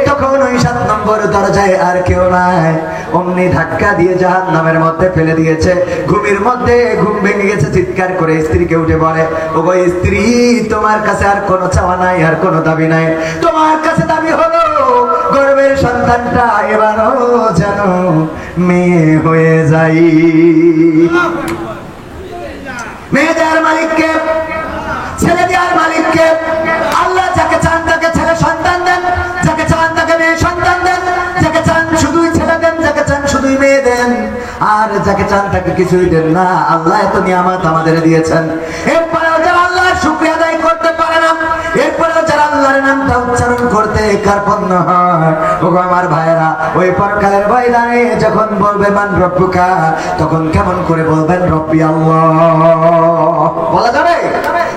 তখন ওই 7 নম্বর দরজায় আর কেউ নাই, অমনি ধাক্কা দিয়ে জাহান্নামের মধ্যে ফেলে দিয়েছে। ঘুমের মধ্যে ঘুম ভেঙে গেছে, চিৎকার করে স্ত্রীকে উঠে বলে, ও গো স্ত্রী, তোমার কাছে আর কোনো চাওয়া নাই, আর কোনো দাবি নাই। তোমার কাছে দাবি হলো গর্ভের সন্তানটা এবারও যেন মেয়ে হয়ে যাই। মেয়ে দেওয়ার মালিককে, ছেলে দেওয়ার মালিককে। আল্লাহ যাকে চান তাকে ছেলে সন্তান দেন, যাকে চান তাকে মেয়ে সন্তান দেন, যাকে চান শুধুই ছেলে দেন, যাকে চান শুধুই মেয়ে দেন, আর যাকে চান তাকে কিছুই দেন না। আল্লাহ এত নিয়ামত আমাদের দিয়েছেন, এরপরেও যারা আল্লাহর শুকরিয়া আদায় করতে পারে না, এরপরেও যারা আল্লাহর নামটা উচ্চারণ করতে কার্পণ্য হয়, ওগো আমার ভাইরা, ওই পরকালের ময়দানে যখন বলবে মান রব্বুকা, তখন কেমন করে বলবেন রব্বি আল্লাহ? বলা যাবে?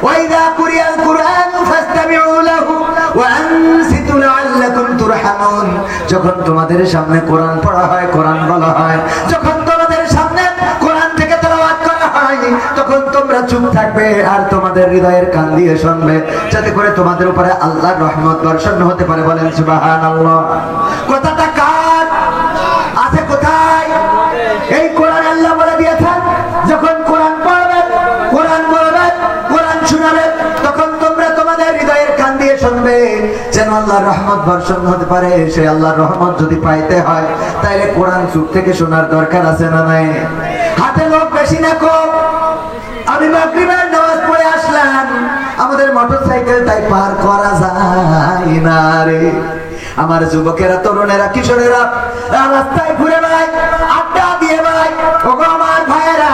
ওয়াইদা কুরিয়াল কুরআন ফাসতামিউ লাহু ওয়া আনসিতু লাআল্লাকুম তুরহামুন। যখন তোমাদের সামনে কোরআন পড়া হয়, কোরআন বলা হয়, যখন তোমাদের সামনে কোরআন থেকে তেলাওয়াত করা হয়, তখন তোমরা চুপ থাকবে আর তোমাদের হৃদয়ের কান দিয়ে শুনবে, যাতে করে তোমাদের উপরে আল্লাহর রহমত বর্ষণ হতে পারে। বলেন সুবহানাল্লাহ। কথাটা কার আছে? কোথায়? এই কোরআন আল্লাহ বলে দিয়েছেন, যখন কোরআন পড়বেন, কোরআন বলবেন, কোরআন শোনাবেন, তখন তোমরা তোমাদের হৃদয়ের কান দিয়ে শুনবে, যেন আল্লাহর রহমত বর্ষণ হতে পারে। সেই আল্লাহর রহমত যদি পাইতে হয়, তাহলে কোরআন চুপ থেকে শোনার দরকার আছে না নাই? হাতে লোক বেশি না কম? আমি মাগরিবের নামাজ পড়ে আসলাম, আমাদের মোটরসাইকেলটাই পার করা যায় না রে। আমার যুবকেরা, তরুণেরা, কিশোরেরা রাস্তায় ঘুরে বেড়ায়, আড্ডা দিয়ে বেড়ায়। ওগো আমার ভাইয়েরা,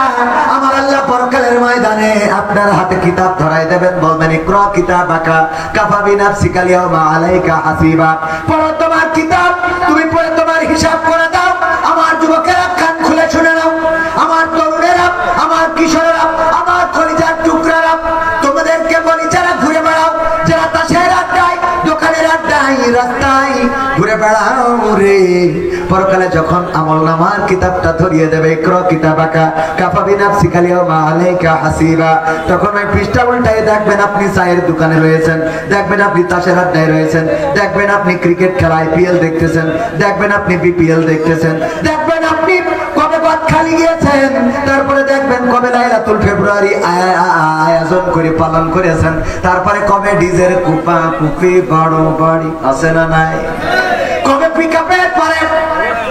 আমার আল্লাহ পরকালের ময়দানে আপনার হাতে কিতাব ধরাই দেবেন, বলবেন ইকরা কিতাবাকা কাফা বিনাফসিকা আল-ইয়াওমা আলাইকা হাসিবা। পড়ো তোমার কিতাব, তুমি পড়ে তোমার হিসাব করে দাও। আমার যুবকেরা কান খুলে শুনে নাও, আমার তরুণেরা, আমার কিশোরেরা, আমার কলিজার টুকরারা, তোমাদেরকে বলি, যারা ঘুরে বেড়াও, যারা তাসের আড্ডায়, দোকানের আড্ডায়, রাস্তায় ঘুরে বেড়াও রে, পরকালে যখন আমলনামার কিতাবটা ধরিয়ে দেবে, ইকরা কিতাবাকা কাফা বিনাফসিকা আল-ইয়াওমা আলাইকা হাসিবা, তখন ওই পৃষ্ঠা উল্টায় দেখবেন আপনি চায়ের দোকানে রয়েছেন, দেখবেন আপনি তাসের আড্ডায় রয়েছেন, দেখবেন আপনি ক্রিকেট খেলা IPL দেখতেছেন, দেখবেন আপনি BPL দেখতেছেন, দেখবেন আপনি কবে বাদখালি গিয়েছেন, তারপরে দেখবেন কবে লাইলাতুল ফেব্রুয়ারি আয়োজন করে পালন করেছেন, তারপরে কবে ডিজের কুপা কুপি বড় বাড়ি আছে না নাই, কবে পিকআপের পরে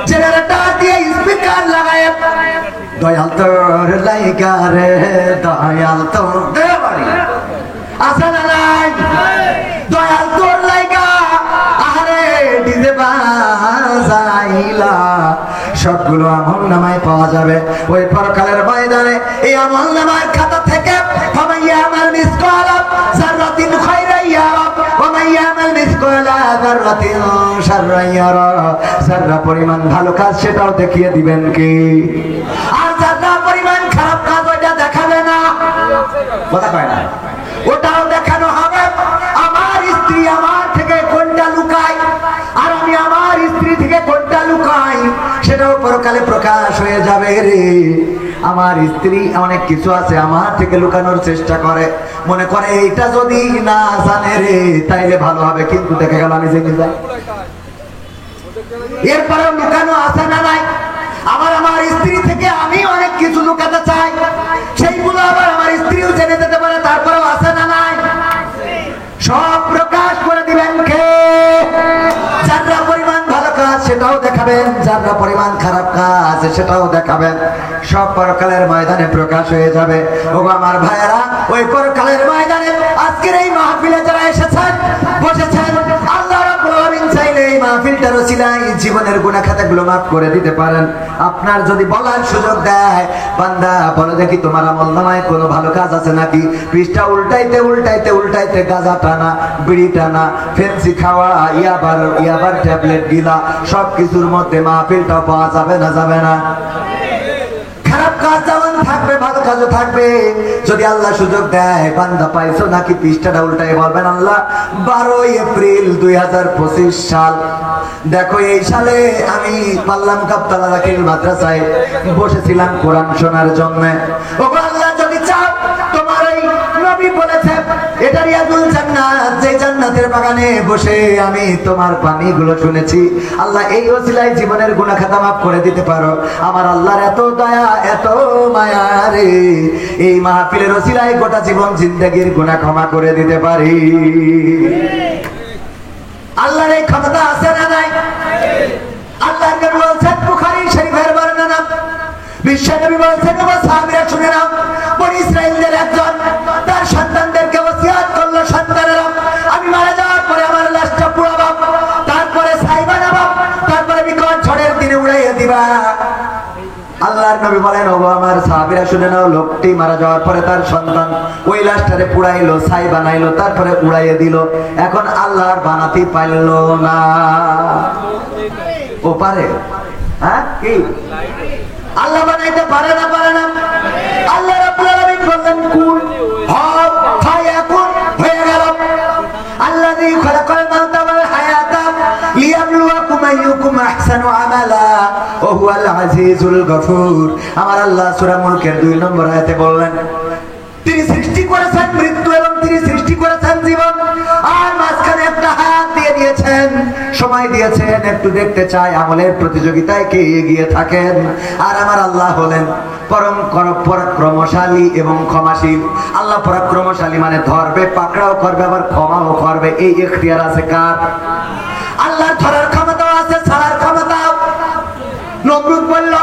জেনারেটর দিয়ে স্পিকার লাগায় দয়াল তোর লাইগা রে, দয়াল তোর দেবাড়ি আছে না নাই, দয়াল তোর লাইগা আরে ডিজে বাজাইলা। সবগুলো আমল নামায় পাওয়া যাবে ওই পরকালের ময়দানে। এই আমল নামার খাতা থেকে ফামাইয়া আমাল মিসকালা যাররাতিন খায়রান ইয়ারা ওয়া মাইয়া আমাল মিসকালা যাররাতিন শাররান ইয়ারা। যারা পরিমাণ ভালো কাজ সেটাও দেখিয়ে দিবেন কি, আর যারা পরিমাণ খারাপ কাজ ওটা দেখাবে না। কথা কয় না, ওটাও দেখানো হবে। আমার স্ত্রী আমার থেকে কোনটা লুকায়, আর আমি আমার স্ত্রী থেকে কোনটা লুকাই, সেটাও পরকালে প্রকাশ হয়ে যাবে রে। আমার স্ত্রী অনেক কিছু আছে আমার থেকে লুকানোর চেষ্টা করে, মনে করে এইটা যদি না জানে রে তাইলে ভালো হবে, কিন্তু দেখা গেল আমি জেনে যাই। এরপরেও লুকানো আছে না নাই? আবার আমার স্ত্রী থেকে আমি অনেক কিছু লুকাতে চাই, সেইগুলো আবার আমার স্ত্রীও জেনে যেতে পারে, তারপরেও আছে না নাই? সব প্রকাশ করে দিবেন কে? যারা পরিমাণ ভালো কাজ সেটাও দেখাবেন, যারা পরিমাণ খারাপ কাজ সেটাও দেখাবেন। সব পরকালের ময়দানে প্রকাশ হয়ে যাবে। ওগো আমার ভাইয়েরা, ওই পরকালের ময়দানে আজকের এই মাহফিলে যারা এসেছেন, বসেছেন, আল্লাহ রাব্বুল আলামিন চাইলে এই মাহফিলটার ওসিলায় জীবনের গুনাহ খাতাগুলো মাফ করে দিতে পারেন। আপনার যদি বলার সুযোগ দেয়, বান্দা বলো দেখি তোমার আমলনামায় কোনো ভালো কাজ আছে নাকি, পৃষ্ঠা উল্টাইতে উল্টাইতে উল্টাইতে গাঁজা টানা, বিড়ি টানা, ফেন্সি খাওয়া, ইয়াবার ট্যাবলেট গিলা, সব কিছুর মধ্যে মাহফিলটা পাওয়া যাবে না, যাবে না? খারাপ কাজ যেমন থাকবে, ভালো কাজও থাকবে। যদি আল্লাহ সুযোগ দেয়, বান্দা পাইছো নাকি পৃষ্ঠাটা উল্টায় বলবেন আল্লাহ 12 এপ্রিল 2025 সাল। দেখো এই সালে আমি পাল্লাম কাপ্তালা রাখিল মাদ্রাসায় বসেছিলাম কোরআন শোনার জন্য। ও আল্লাহ যদি চাও, তোমার এই নবী বলেছে এটা রিয়াজুল জান্নাত, যে জান্নাতের বাগানে বসে আমি তোমার পানিগুলো শুনেছি। আল্লাহ এই ওসিলায় জীবনের গুনাহ খাতা মাফ করে দিতে পারো। আমার আল্লাহর এত দয়া, এত মায়া রে, এই মাহফিলের ওসিলায় গোটা জীবন জিন্দেগির গুনাহ ক্ষমা করে দিতে পারি। আল্লাহর এই ক্ষমতা আছে না নাই? আল্লাহর নবী বলেছেন, বুখারী শরীফের বর্ণনা, বিশ্ব নবী বলেছেন, ও সাহাবীরা শুনে নাও, বনি ইসরাইলদের একজন তার সন্তানদেরকে ওসিয়ত করলো, সন্তানেরা আমি মারা যাওয়ার পরে আমার লাশটা পুড়াবো, তারপরে ছাই বানাবো, তারপরে বিকট ঝড়ের দিনে উড়াইয়া দিবা। আল্লাহর নবী বলেন, ও আমার সাহাবীরা শুনে নাও, লোকটি মারা যাওয়ার পরে তার সন্তান ওই লাশটারে পুড়াইলো, ছাই বানাইলো, তারপরে উড়াইয়া দিল। এখন আল্লাহর বানাতে পারলো না। ও পারে? হ্যাঁ, কি আল্লাহ বানাইতে পারে না? পারে না। আল্লাহ রাব্বুল আলামিন বলেন, কুল হক ফায়াকুন, হয়ে গেল। আল্লাযী খালাকাল মাউতা ওয়াল হায়াতা লিয়াবলুয়াকুম আইয়ুকুম আহসানু আমালা ওয়া হুয়াল আজিজুল গফুর। আমার আল্লাহ সূরা মুলকের 2 নম্বর আয়াতে বললেন, তিনি সৃষ্টি করেছেন মৃত্যু এবং তিনি সৃষ্টি করেছেন জীবন, আর মাঝখানে একটা হায়াত দিয়ে দিয়েছেন, সময় দিয়েছেন, একটু দেখতে চাই আমলের প্রতিযোগিতায় কে এগিয়ে থাকেন। আর আমার আল্লাহ হলেন পরম পরাক্রমশালী এবং ক্ষমাশীল। আল্লাহ পরাক্রমশালী মানে ধরবে, পাকড়াও করবে, আবার ক্ষমাও করবে। এই এখতিয়ার আছে কার? আল্লাহর ধরার ক্ষমতাও আছে, ছাড়ার ক্ষমতাও। নমরুদ বলল,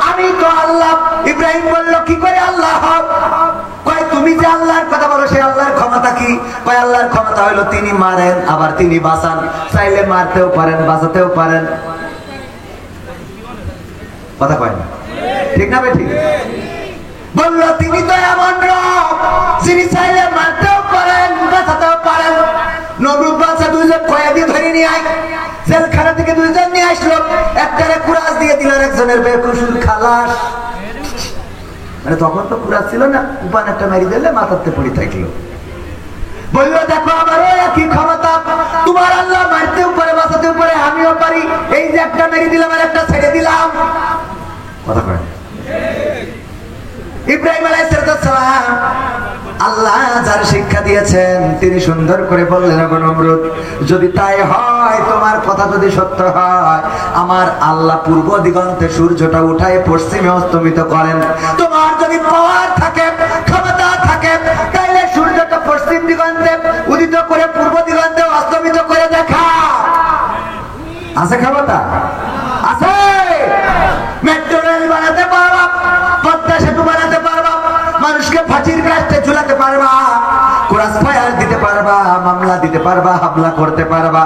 আমি তো আল্লাহ। ইব্রাহিম বলল, কি করে আল্লাহ হও? কয়, তুমি যে আল্লাহর কথা বলো, সেই আল্লাহর ক্ষমতা কি? কয়, আল্লাহর ক্ষমতা হলো তিনি মারেন, আবার তিনি বাঁচান। চাইলে মারতেও পারেন, বাঁচাতেও পারেন। কথা কয় না, ঠিক না? ঠিক বলল, তিনি তো এমন রব যিনি চাইলে মারতেও পারেন, বাঁচাতেও পারেন। নমরুদ বাদশা 2 জন কয়েদি ধরে নিয়ে আয়, জেলখানা থেকে 2 জন নিয়ে আসলো, একটারে কুরাস দিয়ে দিল, একজনের বেকুসুর খালাস। মানে তখন তো কুরাস ছিল না, উপান একটা মেরে দিলে মাথাতে পড়ে থাকলো। বললো, দেখো আমারও একই ক্ষমতা, তোমার আল্লাহ মারতেও পারে, বাঁচাতেও পারে, আমিও পারি। এই যে একটা মেরে দিলাম আর একটা ছেড়ে দিলাম। কথা কয়। ইব্রাহিম আলাইহিস সালাম আল্লাহ যার শিক্ষা দিয়েছেন, তিনি সুন্দর করে বললেন, নমরুদ, যদি তাই হয়, তোমার কথা যদি সত্য হয়, আমার আল্লাহ পূর্ব দিগন্তে সূর্যটা উঠায় পশ্চিমে অস্তমিত করেন। তোমার যদি পাওয়ার থাকে, ক্ষমতা থাকে, তাইলে সূর্যটা পশ্চিম দিগন্তে উদিত করে পূর্ব দিগন্তে অস্তমিত করে দেখা। আছে ক্ষমতা? আছে। মেট্রো রেল বানাতে পারবা, পদ্মা সেতু বানাতে পারবা, মানুষকে ফাঁসির কাছে ঝুলাতে পারবা, ক্রস ফায়ার দিতে পারবা, মামলা দিতে পারবা, হামলা করতে পারবা,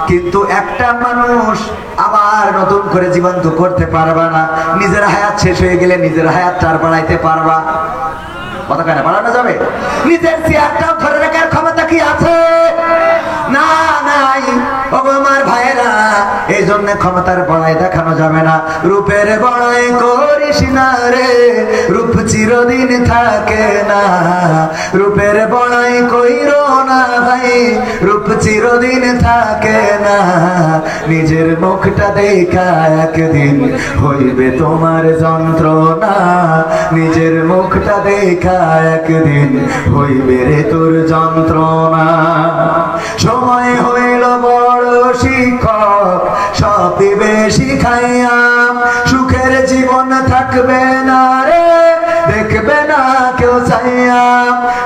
কিন্তু একটা মানুষ আবার নতুন করে জীবন্ত করতে পারবা না। নিজের হায়াত শেষ হয়ে গেলে নিজের হায়াত চার বাড়াইতে পারবা। কথা কেন বাড়ানো যাবে? নিজের চেয়ারটাও ধরে রাখার ক্ষমতা কি আছে? না, নাই। আমার ভাইয়েরা, এই জন্য ক্ষমতার বড়াই দেখানো যাবে না। রূপের বড়াই করিস না রে, রূপ চিরদিন থাকে না। রূপের বড়াই কইরো না ভাই, রূপ চিরদিন থাকে না। নিজের মুখটা দেখা একদিন হইবে তোমার যন্ত্রণা। নিজের মুখটা দেখা একদিন হইবে রে তোর যন্ত্রণা। সময় হইল বড় শিক্ষক, সব দিবে শিখাইয়া। সুখের জীবন থাকবে না রে, দেখবে না কেউ চাইয়া।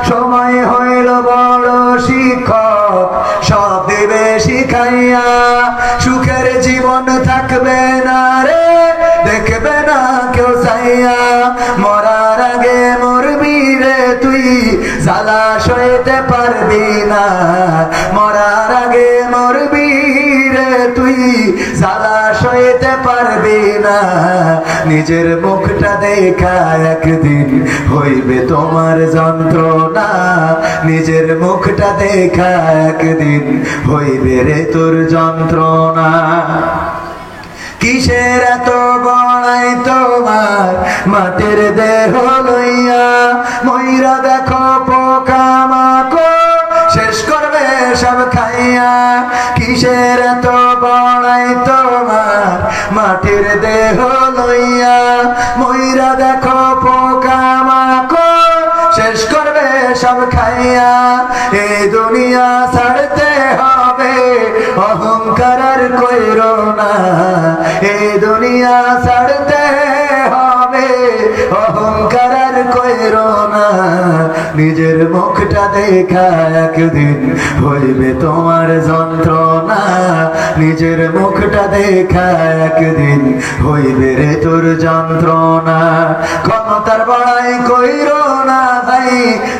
সময় হইল বড় শিক্ষক, সব দিবে শিখাইয়া। সুখের জীবন থাকবে না রে, দেখবে না কেউ চাইয়া। মরার আগে মরবি রে তুই, জ্বালা সইতে পারবি না। মরার আগে মরবি রে তুই, জ্বালা সইতে পারবি না। নিজের মুখটা দেখা একদিন হইবে তোমার যন্ত্রণা। নিজের মুখটা দেখা একদিন হইবে রে তোর যন্ত্রণা। কিসের এত বড়াই তোমার মাটির দেহ লইয়া, ময়রা দেখো পোকা মাকড় শেষ করবে সব খাইয়া। কিসের এত বড়াই তোমার মাটির দেহ লইয়া, ময়রা দেখো পোকা মাকড় শেষ করবে সব খাইয়া। এই দুনিয়া ছাড়তে হবে অহংকার আর কইরো না, এই দুনিয়া ছাড়তে হবে অহংকার আর কইরো না। নিজের মুখটা দেখা একদিন হইবে তোমার যন্ত্রণা, নিজের মুখটা দেখা একদিন হইবে রে তোর যন্ত্রণা। ক্ষমতার বড়াই কইরো না ভাই,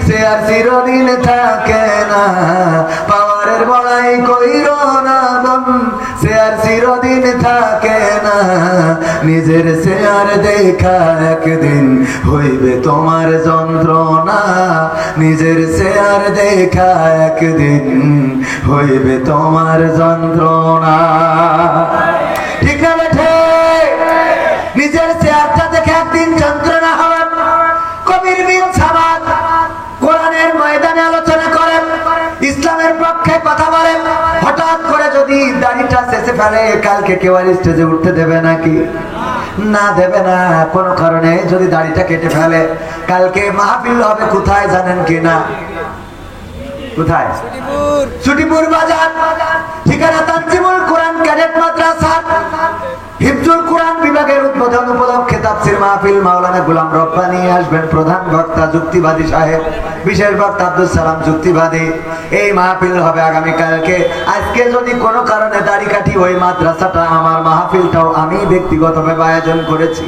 সে আর চিরদিন থাকে না। পাওয়ারের বড়াই কইরো না বোন, সে আর চিরদিন থাকে না। নিজের চেয়ার দেখা একদিন হইবে তোমার যন্ত্রণা, নিজের চেয়ার দেখা একদিন হইবে তোমার যন্ত্রণা। ঠিক না বেঠে? নিজের চেয়ারটা দেখে একদিন যন্ত্রণা হবে। কবির বিন সামাদ কোরআনের ময়দানে আলোচনা করেন, ইসলামের পক্ষে কথা বলেন। হঠাৎ করে যদি দাড়িটা শেষে ফেলে, কালকে কেউ আর স্টেজে উঠতে দেবে নাকি? না, দেবে না। কোন কারণে যদি দাড়িটা কেটে ফেলে, কালকে মাহফিল হবে কোথায় জানেন কিনা? কোথায়? ছুটিপুর বাজার। ঠিকানা তানজিমুল কোরআন ক্যাডেট মাদ্রাসা। হিফজুল কোরআন বিভাগের উদ্বোধন উপলক্ষে তাফসীর মাহফিল। মাওলানা গোলাম রব্বানী আসবেন প্রধান বক্তা, যুক্তিবাদী সাহেব। বিশেষ বক্তা আব্দুল সালাম যুক্তিবাদী। এই মাহফিল হবে আগামীকালকে। আজকে যদি কোনো কারণে দাড়ি কাটি, ওই মাদ্রাসাটা আমার, মাহফিলটাও আমি ব্যক্তিগতভাবে আয়োজন করেছি।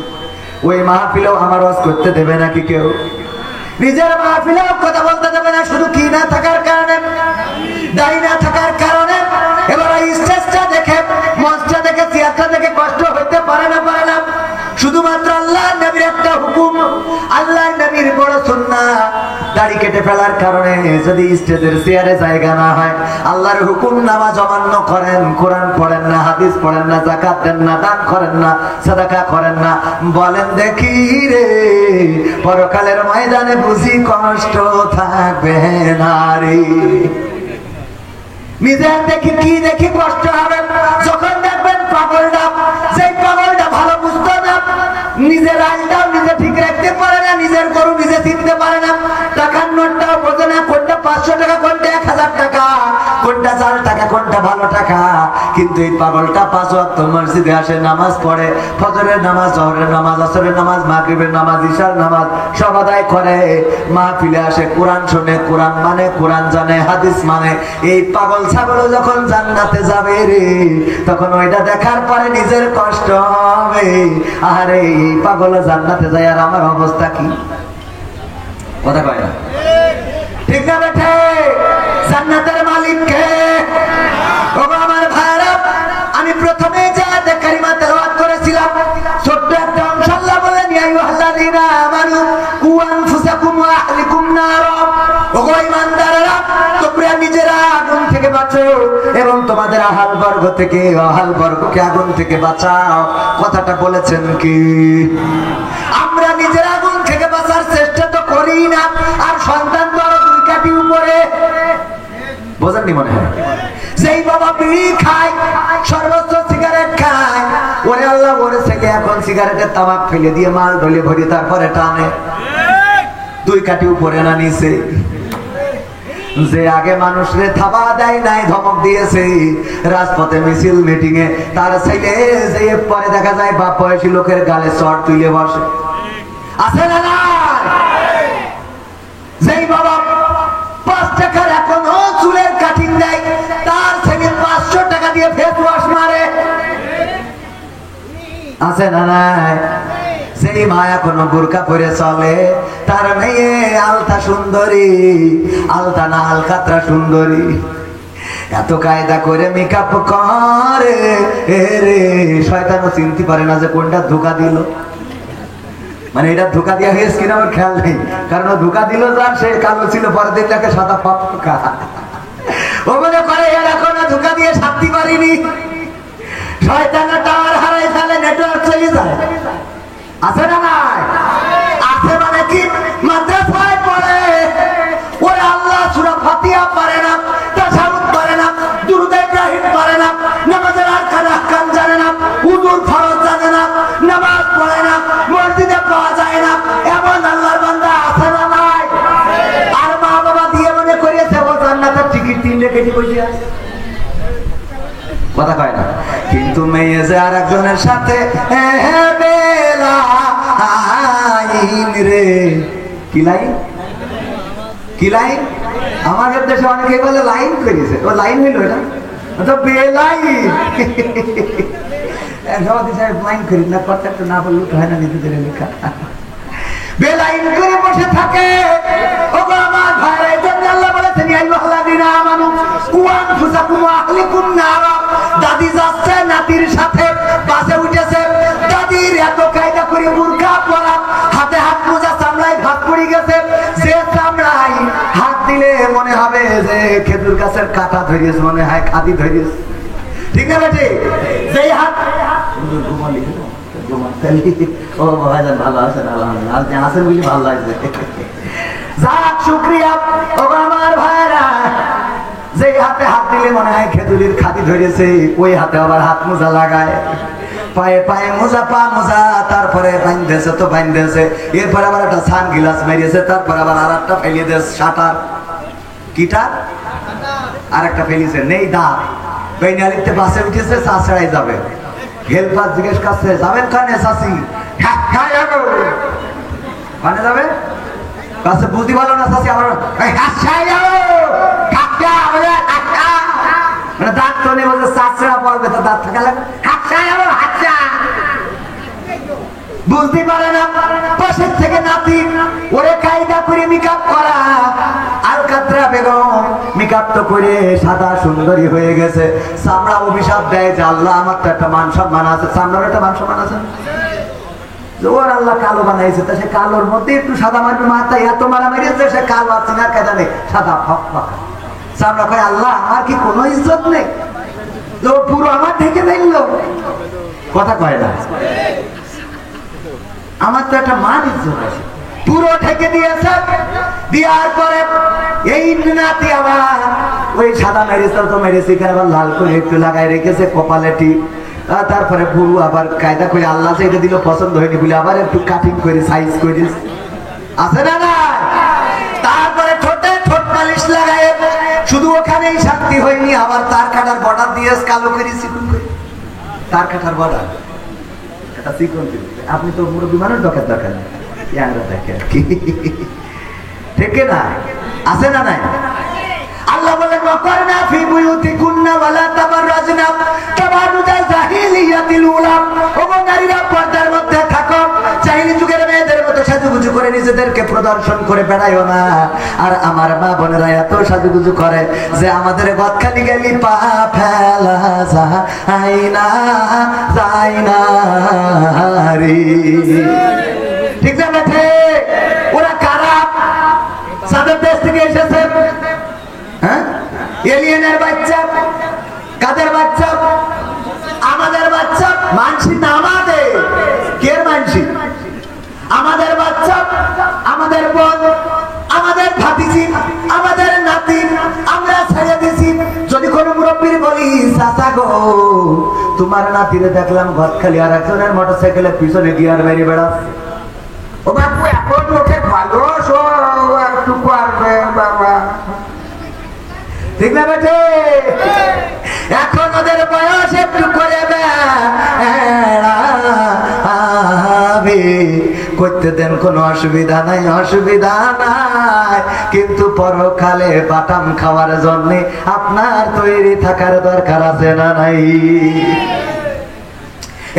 ওই মাহফিলেও আমার ওয়াজ করতে দেবে নাকি কেউ? নিজের মাহফিলেও কথা বলতে দেবে না, শুধু কি না থাকার কারণে, দাড়ি না থাকার কারণে। এবার এই স্টেজটা দেখে, মঞ্চটা দেখে, চেয়ারটা দেখে কষ্ট হইতে পারে না, পারে না। শুধুমাত্র আল্লাহর নবীর একটা হুকুম, আল্লাহর নবীর বড় সুন্নাহ। দাড়ি কেটে ফেলার কারণে যদি স্টেজের চেয়ারে জায়গা না হয়, আল্লাহর হুকুম নামাজ অমান্য করেন, কোরআন পড়েন না, হাদিস পড়েন না, যাকাত দেন না, দান করেন না, সাদাকা করেন না, বলেন দেখি রে পরকালের ময়দানে বুঝি কষ্ট থাকবে না রে? নিজের দেখি কি দেখি কষ্ট হবে? যখন দেখবেন পাগলটা, সেই পাগলটা ভালো বুঝতো না, নিজের আইনটাও নিজে ঠিক রাখতে পারে না, নিজের গরু নিজে চিনতে পারে না, টাকার নোটটাও বোঝে না, কোনটা 500 টাকা, কোনটা 1000 টাকা, কোনটা 4 টাকা, কোনটা ভালো টাকা। কিন্তু এই পাগলটা 5 ওয়াক্ত মসজিদে আসে, নামাজ পড়ে, ফজরের নামাজ, জোহরের নামাজ, আসরের নামাজ, মাগরিবের নামাজ, ইশার নামাজ সব আদায় করে, মাহফিলে আসে, কোরআন শোনে, কোরআন মানে, কোরআন জানে, হাদিস মানে। এই পাগল ছাগল যখন জান্নাতে যাবে রে, তখন ওইটা দেখার পরে নিজের কষ্ট হবে। আরে এই পাগল জান্নাতে যায়, আর আমার অবস্থা কি? কথা কয় না? ঠিক না বেঠে? জান্নাতের মালিক কে? ওগো আমার ভাইরা, আমি প্রথমে জায়াতে কারিমা তেলাওয়াত করেছিলাম, ছোট্ট একটা অংশ। আল্লাহ বলেন, ইয়া আইয়ুহাল্লাযীনা আমানু কু আনফুসাকুম ওয়া আহলিকুম নারা। ওগো ঈমানদাররা, তোমরা নিজেরা আগুন থেকে বাঁচো এবং তোমাদের আহাল বর্গ থেকে, আহাল বর্গকে আগুন থেকে বাঁচাও। কথাটা বলেছেন কি? আমরা নিজেরা আগুন থেকে বাঁচার চেষ্টা তো করি না, আর সন্তান তো আরো 2 কাঠি উপরে। বোঝেননি মনে হয়? যেই বাবা বিড়ি খায়, সর্বোচ্চ সিগারেট খায়, ওরে আল্লাহ, ওরে থেকে এখন সিগারেটের তামাক ফেলে দিয়ে মাল ঢলে ভরি তারপরে টানে। 2 কাঠি উপরে না নিচে? যে আগে মানুষরে থাবা দেয় নাই, ধমক দিয়েছে রাজপথে, মিছিল, মিটিং এ, তার ছেলে যে পরে দেখা যায় বাপ বয়সী লোকের গালে চড় তুলে বসে। আছে না না? যেই বাবা 5 টাকার এখনো চুলের কাটিং দেয়, তার থেকে 500 টাকা দিয়ে ফেস ওয়াশ মারে। আছে না নাই? যেই মা এখনো বোরকা পরে চলে, তার মেয়ে আলতা সুন্দরী, আলতা না আলকাতরা সুন্দরী, এত কায়দা করে মেকআপ করে রে, শয়তানও চিনতে পারে না যে কোনটা ধোকা দিল। মানে এটা ধোকা দেওয়া হয়েছে কিনা আমার খেয়াল নেই, কারণ ধোকা দিল যার, সে কালো ছিল, পরের দিন তাকে সাদা পাক্কা। ও মনে করে এর এখন ধোকা দিয়ে শান্তি পারিনি। শয়তানের টাওয়ার হারাই ফেলে, নেটওয়ার্ক চলে যায়। আছে না নাই? আছে মানে কি? মাদ্রাসায় পড়ে ওই আল্লাহ সূরা ফাতিহা পারে না, তাশাহুদ পারে না, দুরূদ ইব্রাহিম পারে না, নামাজের আরকান আহকাম জানে না, উযুর ফরজ জানে না, নামাজ পড়ে না, মসজিদে পাওয়া যায় না, এমন আল্লাহর বান্দা আছে না নাই? আর মা বাবা দিয়ে মনে করিয়েছে ও জান্নাতের টিকিট 3 কেজি বসে আছে। কথা কয় না। কিন্তু মেয়ে যে আর একজনের সাথে বেলাইন রে, কি লাইন? কি লাইন? আমাদের দেশে অনেকে বলে লাইন করেছে, ও লাইন হইল এটা তো বেলাইন। লাইন করি না, কথা একটু না বললে তো হয় না, নিজেদের লেখা বেলাইন করে বসে থাকে। ওগো আমার ভাইরা, এই জন্য আল্লাহ বলেছেন ইয়া আইয়ুহাল্লাযীনা আমানু কু আনফুসাকুম ওয়া আহলিকুম নারা। দাদি যাচ্ছে নাতির সাথে বাসে উঠেছে, দাদির এত কায়দা করে বুরকা পরা, হাতে হাত মোজা, চামড়ায় ভাত পড়ে গেছে, যে চামড়ায় হাত দিলে মনে হবে যে খেজুর গাছের কাঁটা ধরিয়েছে, মনে হয় খাদি ধরিয়েছে, ঠিক না বেটি? যেই হাত ও ভাইজান ভালো আছেন? আলহামদুলিল্লাহ, আপনি আছেন বলে ভালো লাগছে। যাক শুকরিয়া। ও আমার ভাইরা, যেই হাতে হাত দিলে মনে হয় খেজুরির খাদি ধরেছে, ওই হাতে আবার হাত মোজা লাগায়, পায়ে পায়ে মোজা, পা মোজা, তারপরে বাঁধতেছে তো বাঁধতেছে, এরপর আবার একটা সান গিলাস মেরিয়েছে, তারপর আবার আর একটা ফেলিয়ে দিয়েছে শাটার, কিটা আর একটা ফেলিয়েছে, নেই দাঁত। বেনিয়ালিতে বাসে উঠেছে, চাষড়াই যাবে, হেল্পার জিজ্ঞেস করছে যাবেন কানে? চাষি মানে যাবে কাছে, বুঝতে পারলো না চাষি, আমার মানে দাঁত তো নেই, বলছে চাষড়া পড়বে তো দাঁত থাকা লাগবে, বুঝতে পারে না। পাশের থেকে নাতি ওরে কায়দা করে মেকআপ করা, আলকাতরা বেগম মেকআপ তো করে সাদা সুন্দরী হয়ে গেছে, চামড়া অভিশাপ দেয় যে আল্লাহ আমার তো একটা মান সম্মান আছে, চামড়ার একটা মান সম্মান আছে, ওর আল্লাহ কালো বানাইছে, তা সে কালোর মধ্যে একটু সাদা মারবে, মাথা এত মারা মেরেছে সে কালো আছে না, কায়দা নেই, সাদা ফক ফাঁকা চামড়া। কয় আল্লাহ আমার কি কোনো ইজ্জত নেই? তো পুরো আমার ঢেকে দিল, কথা কয় না, আমার তো একটা মান ইজ্জত আছে, পুরো ঢেকে দিয়েছে। দেওয়ার পরে এই নাতি আবার ওই সাদা মেরেছে তো মেরেছে, আবার লাল করে একটু লাগাই রেখেছে কপালে টিপ, তারপরে পুরো আবার কায়দা করে আল্লাহ যেটা দিল পছন্দ হয়নি বলে আবার একটু কাটিং করে সাইজ করে আছে না না। তারপরে ঠোঁটে ঠোঁট পালিশ লাগায়, শুধু ওখানেই শান্তি হয়নি, আবার তার কাটার বর্ডার দিয়ে কালো করে চিকন করে, তার কাটার বর্ডার এটা চিকন করে। আপনি তো মুরব্বী মানুষ, দরকার দরকার নেই, দেখে আর কি, ঠিক না? আছে না নাই? আল্লাহ বলেন ওয়াকারনা ফি বুয়ুতিকুন্না ওয়ালা তাবাররাজনা তাবাররুজাল জাহিলিয়াতিল উলা। ওগো নারীরা পর্দার মধ্যে থাকো, জাহিলি যুগের মেয়েদের মতো সাজুগুজু করে নিজেদেরকে প্রদর্শন করে বেড়াইও না। আর আমার মা বোনেরা এত সাজুগুজু করে যে আমাদের গদখালি গেলি পা ফেলা যায় না রে, ঠিক না বেঠে? ওরা কারা? সাদের দেশ থেকে এসেছে, হ্যাঁ, এলিয়েনের বাচ্চা। কাদের বাচ্চা? আমাদের বাচ্চা। মানসি না আমাদের, কে মানসি? আমাদের বাচ্চা, আমাদের বোন, আমাদের ভাতিজি, আমাদের নাতি, আমরা ছেড়ে দিছি। যদি কোনো মুরব্বীর বলি চাচা গো তোমার নাতিরে দেখলাম গদখালি আর একজনের মোটরসাইকেলে পিছনে গিয়ার মেরে বেড়াচ্ছে, ও বাপু এখন ওকে ভালো একটু পারবে বাবা, ঠিক না বেটে? এখন ওদের বয়স একটু করে করতে দেন, কোনো অসুবিধা নাই, অসুবিধা নাই। কিন্তু পরকালে বাটাম খাওয়ার জন্য আপনার তৈরি থাকার দরকার আছে না নাই?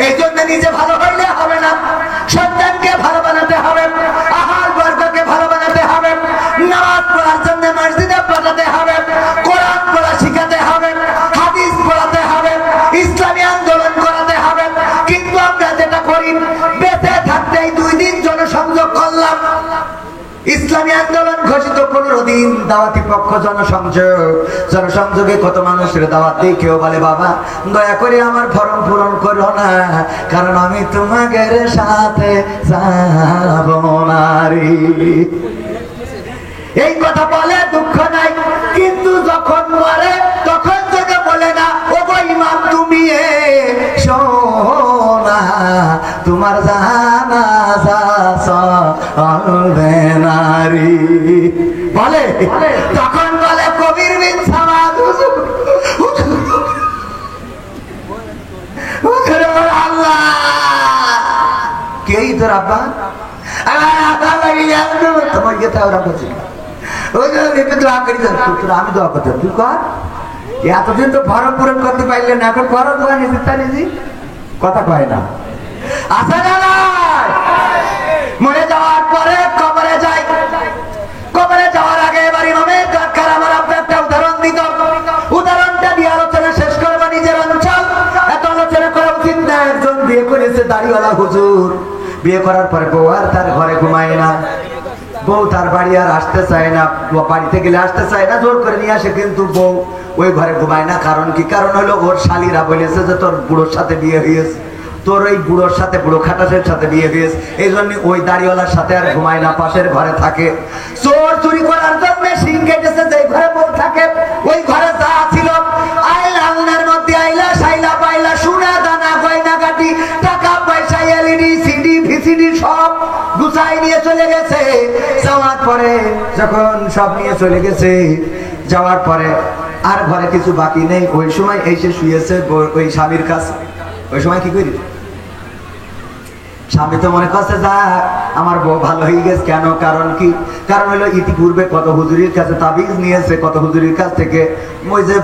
এই জন্য নিজে ভালো হইলে হবে না, সন্তানকে ভালো বানাতে হবে, আহার বর্গকে ভালো বানাতে হবে, নামাজ পড়ার জন্য মসজিদে পাঠাতে হবে, কোরআন পড়া শিখাতে হবে, হাদিস পড়াতে হবে, ইসলামী আন্দোলন করাতে হবে। কিন্তু আমরা যেটা করি, বেঁচে থাকতেই 2 দিন জনসংযোগ করলাম, ইসলামী আন্দোলন ঘোষিত 15 দিন দাওয়াতি পক্ষ জনসংযোগে কত মানুষের দাওয়াত দিয়ে কেউ বলে বাবা দয়া করে আমার ফরম পূরণ করো না, কারণ আমি তোমাদের সাথে যাব না রে। এই কথা বলে দুঃখ নাই, কিন্তু যখন মরে তখন তোকে বলে না ও ইমাম তুমি শোনা তোমার জানাজা চলবে না রে বলে, তখন বলে কবির বিন সামাদ আল্লাহ কেই তোর আব্বা তোমার গেতে ওরা বলছি আমি দোয়া করতে তুই কর, এতদিন তো ফরম পূরণ করতে পারলেন এখন করো দোয়া নিজে তা নিজে কথা কয় না। আসা মরে যাওয়ার পরে কবরে যাই, কবরে যাওয়ার আগে এবার ইমামের দরকার আমার আপনার একটা উদাহরণ দিত, উদাহরণটা দিয়ে আলোচনা শেষ করবো নিজের অঞ্চল। এত আলোচনা করা উচিত না। একজন বিয়ে করেছে দাড়িওয়ালা হুজুর, বিয়ে করার পরে বউ আর তার ঘরে ঘুমায় না, বউ তার বাড়ি আর আসতে চায় না, বাড়িতে গেলে আসতে চায় না, জোর করে নিয়ে আসে, কিন্তু বউ ওই ঘরে ঘুমায় না। কারণ কি? কারণ হলো ওর শালীরা বলেছে যে তোর বুড়োর সাথে বিয়ে হয়েছে, তোর ওই বুড়োর সাথে বুড়ো খাটাসের সাথে বিয়ে হয়েছে, এই জন্য ওই দাড়িওয়ালার সাথে আর ঘুমায় না, পাশের ঘরে থাকে। চোর চুরি করার জন্য শিং কেটেছে যে ঘরে বউ থাকে, ওই ঘরে যা ছিল আইলা আগুনের মধ্যে আইলা সাইলা পাইলা সোনা দানা গয়না গাটি টাকা পয়সা এলইডি সিডি ভিসিডি সব গুছাই নিয়ে চলে গেছে। যাওয়ার পরে যখন সব নিয়ে চলে গেছে, যাওয়ার পরে আর ঘরে কিছু বাকি নেই, ওই সময় এসে শুয়েছে ওই স্বামীর কাছে। ওই সময় কি করি? স্বামী তো মনে করছে যা আমার বউ ভালো হয়ে গেছে। কেন? কারণ কি? কারণ হলো ইতিপূর্বে কত হুজুরির কাছে তাবিজ নিয়েছে, কত হুজুরির কাছ থেকে ওই যে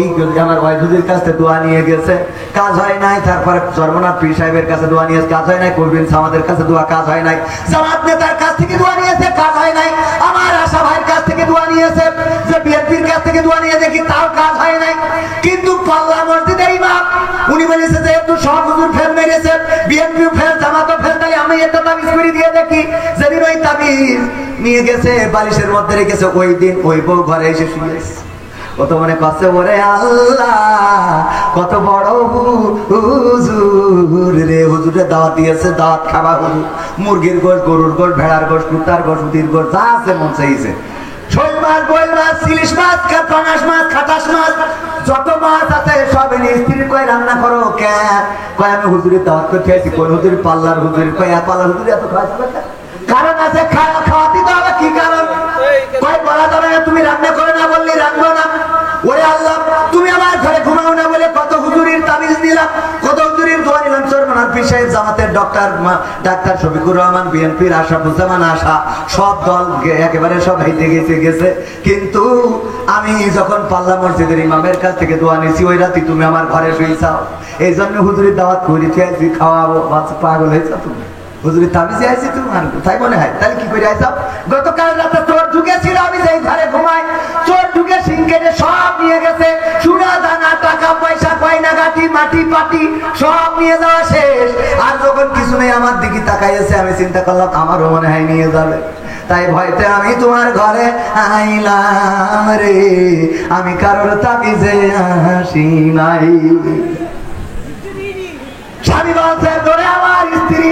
এই আমার ওই হুজুরির কাছ থেকে দোয়া নিয়ে গেছে, কাজ হয় নাই। তারপরে জর্মনাথ পীর সাহেবের কাছে দোয়া নিয়েছে, কাজ হয় নাই। কবির সামাদের কাছে দোয়া, কাজ হয় নাই। জামাত নেতার কাছ থেকে দোয়া নিয়েছে, কাজ হয় নাই। আমার আশা ভাইয়ের কাছ থেকে দোয়া নিয়েছে, যে বিএনপির কাছ থেকে দোয়া নিয়ে দেখি তাও কাজ হয় নাই। কিন্তু পাল্লা মসজিদের ইমাম উনি বলেছে যে একটু সব হুজুর ফেল মেরেছে, বিএনপি ফেল, জামাতও ফেল, তাই আমি একটা তাবিজ করে দিয়ে দেখি। যেদিন ওই তাবিজ নিয়ে গেছে বালিশের মধ্যে রেখেছে, ওই দিন ওই বউ ঘরে এসে শুয়েছে। ও তো মনে করছে ওরে আল্লাহ কত বড় হুজুর রে, হুজুরে দাওয়াত দিয়েছে, দাওয়াত খাবা হুজুর, মুরগির গোশ, গরুর গোশ, ভেড়ার গোশ, কুত্তার গোশ, উদির গোশ, যা আছে মন চাইছে, শোল মাছ, বইল মাছ, ইলিশ মাছ, পাঙাশ মাছ, খাটাস মাছ, যত মাছ আছে সব এনে স্ত্রীর কয় রান্না করো। কেন? কয় আমি হুজুরের দাওয়াত করতে আইছি। কোন হুজুর? পাল্লার হুজুর। কয় পাল্লার হুজুর এত খাওয়াতে কারণ আছে, খাওয়াতে তো হবে। কি কারণ? কয় বলা যাবে না, তুমি রান্না করে না বললি রাখবো না। ওরে আল্লাহ তুমি আমার ঘরে ঘুমাও না বলে কত হুজুরির তাবিজ দিলাম, কত হুজুরির দোয়া নিলাম। চরমনার পীর সাহেব, জামাতের ডাক্তার শফিকুর রহমান, বিএনপির আশরাফুজ্জামান আশা, সব দল একেবারে সব হেঁটে গেছে। কিন্তু আমি যখন পাল্লা মসজিদের ইমামের কাছ থেকে দোয়া নিয়েছি, ওই রাতে তুমি আমার ঘরে শুয়েছাও। এই জন্য হুজুরির দাওয়াত করেছি, খাওয়াবো। পাগল হয়েছ তুমি? হুজুরের তাবিজে আইছি তুমি তাই মনে হয়? তাহলে কি করে আইসাও? গতকাল রাতে চোর ঢুকেছিল, আমি যেই ঘরে ঘুমাই, চোর ঢুকে সিং কেটে সব নিয়ে গেছে, সোনা দানা টাকা পয়সা গয়না গাটি মাটি পাটি সব নিয়ে যাওয়া শেষ। আর যখন কিছু নেই আমার দিকে তাকাইছে, আমি চিন্তা করলাম আমারও মনে হয় নিয়ে যাবে, তাই ভয়তে আমি তোমার ঘরে আইলাম রে, আমি কারোর তাবিজে আসি নাই। স্বামী বলছে তোরে আমার স্ত্রী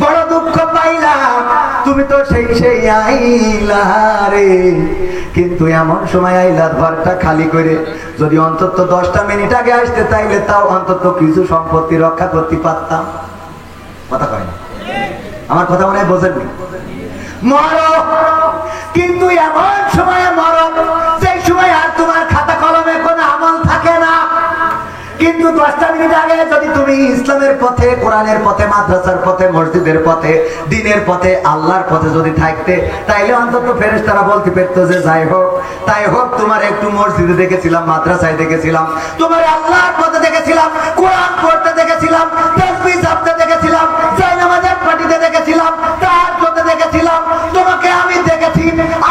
বড় দুঃখ পাইলাম, তুমি তো সেই আইলা রে, কিন্তু এমন সময় আইলা ঘরটা খালি করে, যদি অন্তত 10টা মিনিট আগে আসতে তাইলে তাও অন্তত কিছু সম্পত্তি রক্ষা করতে পারতাম। কথা কয় না? আমার কথা মনে হয় বোঝেননি? মরো, কিন্তু এমন সময় মরো সেই সময় আর তোমার খাতা কলমে কোনো আমল থাকে না। কিন্তু 10টা মিনিট আগে যদি তুমি ইসলামের পথে, কোরআনের পথে, মাদ্রাসার পথে, মসজিদের পথে, দ্বীনের পথে, আল্লাহর পথে যদি থাকতে, তাইলে অন্তত ফেরেশতারা বলতে পারতো যে যাই হোক তাই হোক তোমার একটু মসজিদে দেখেছিলাম, মাদ্রাসায় দেখেছিলাম, তোমার আল্লাহর পথে দেখেছিলাম, কোরআন পড়তে দেখেছিলাম, তাসবিহ জপতে দেখেছিলাম, জায়নামাজের পাটিতে দেখেছিলাম, তাহাজ্জুদে দেখেছিলাম, তোমাকে আমি দেখেছি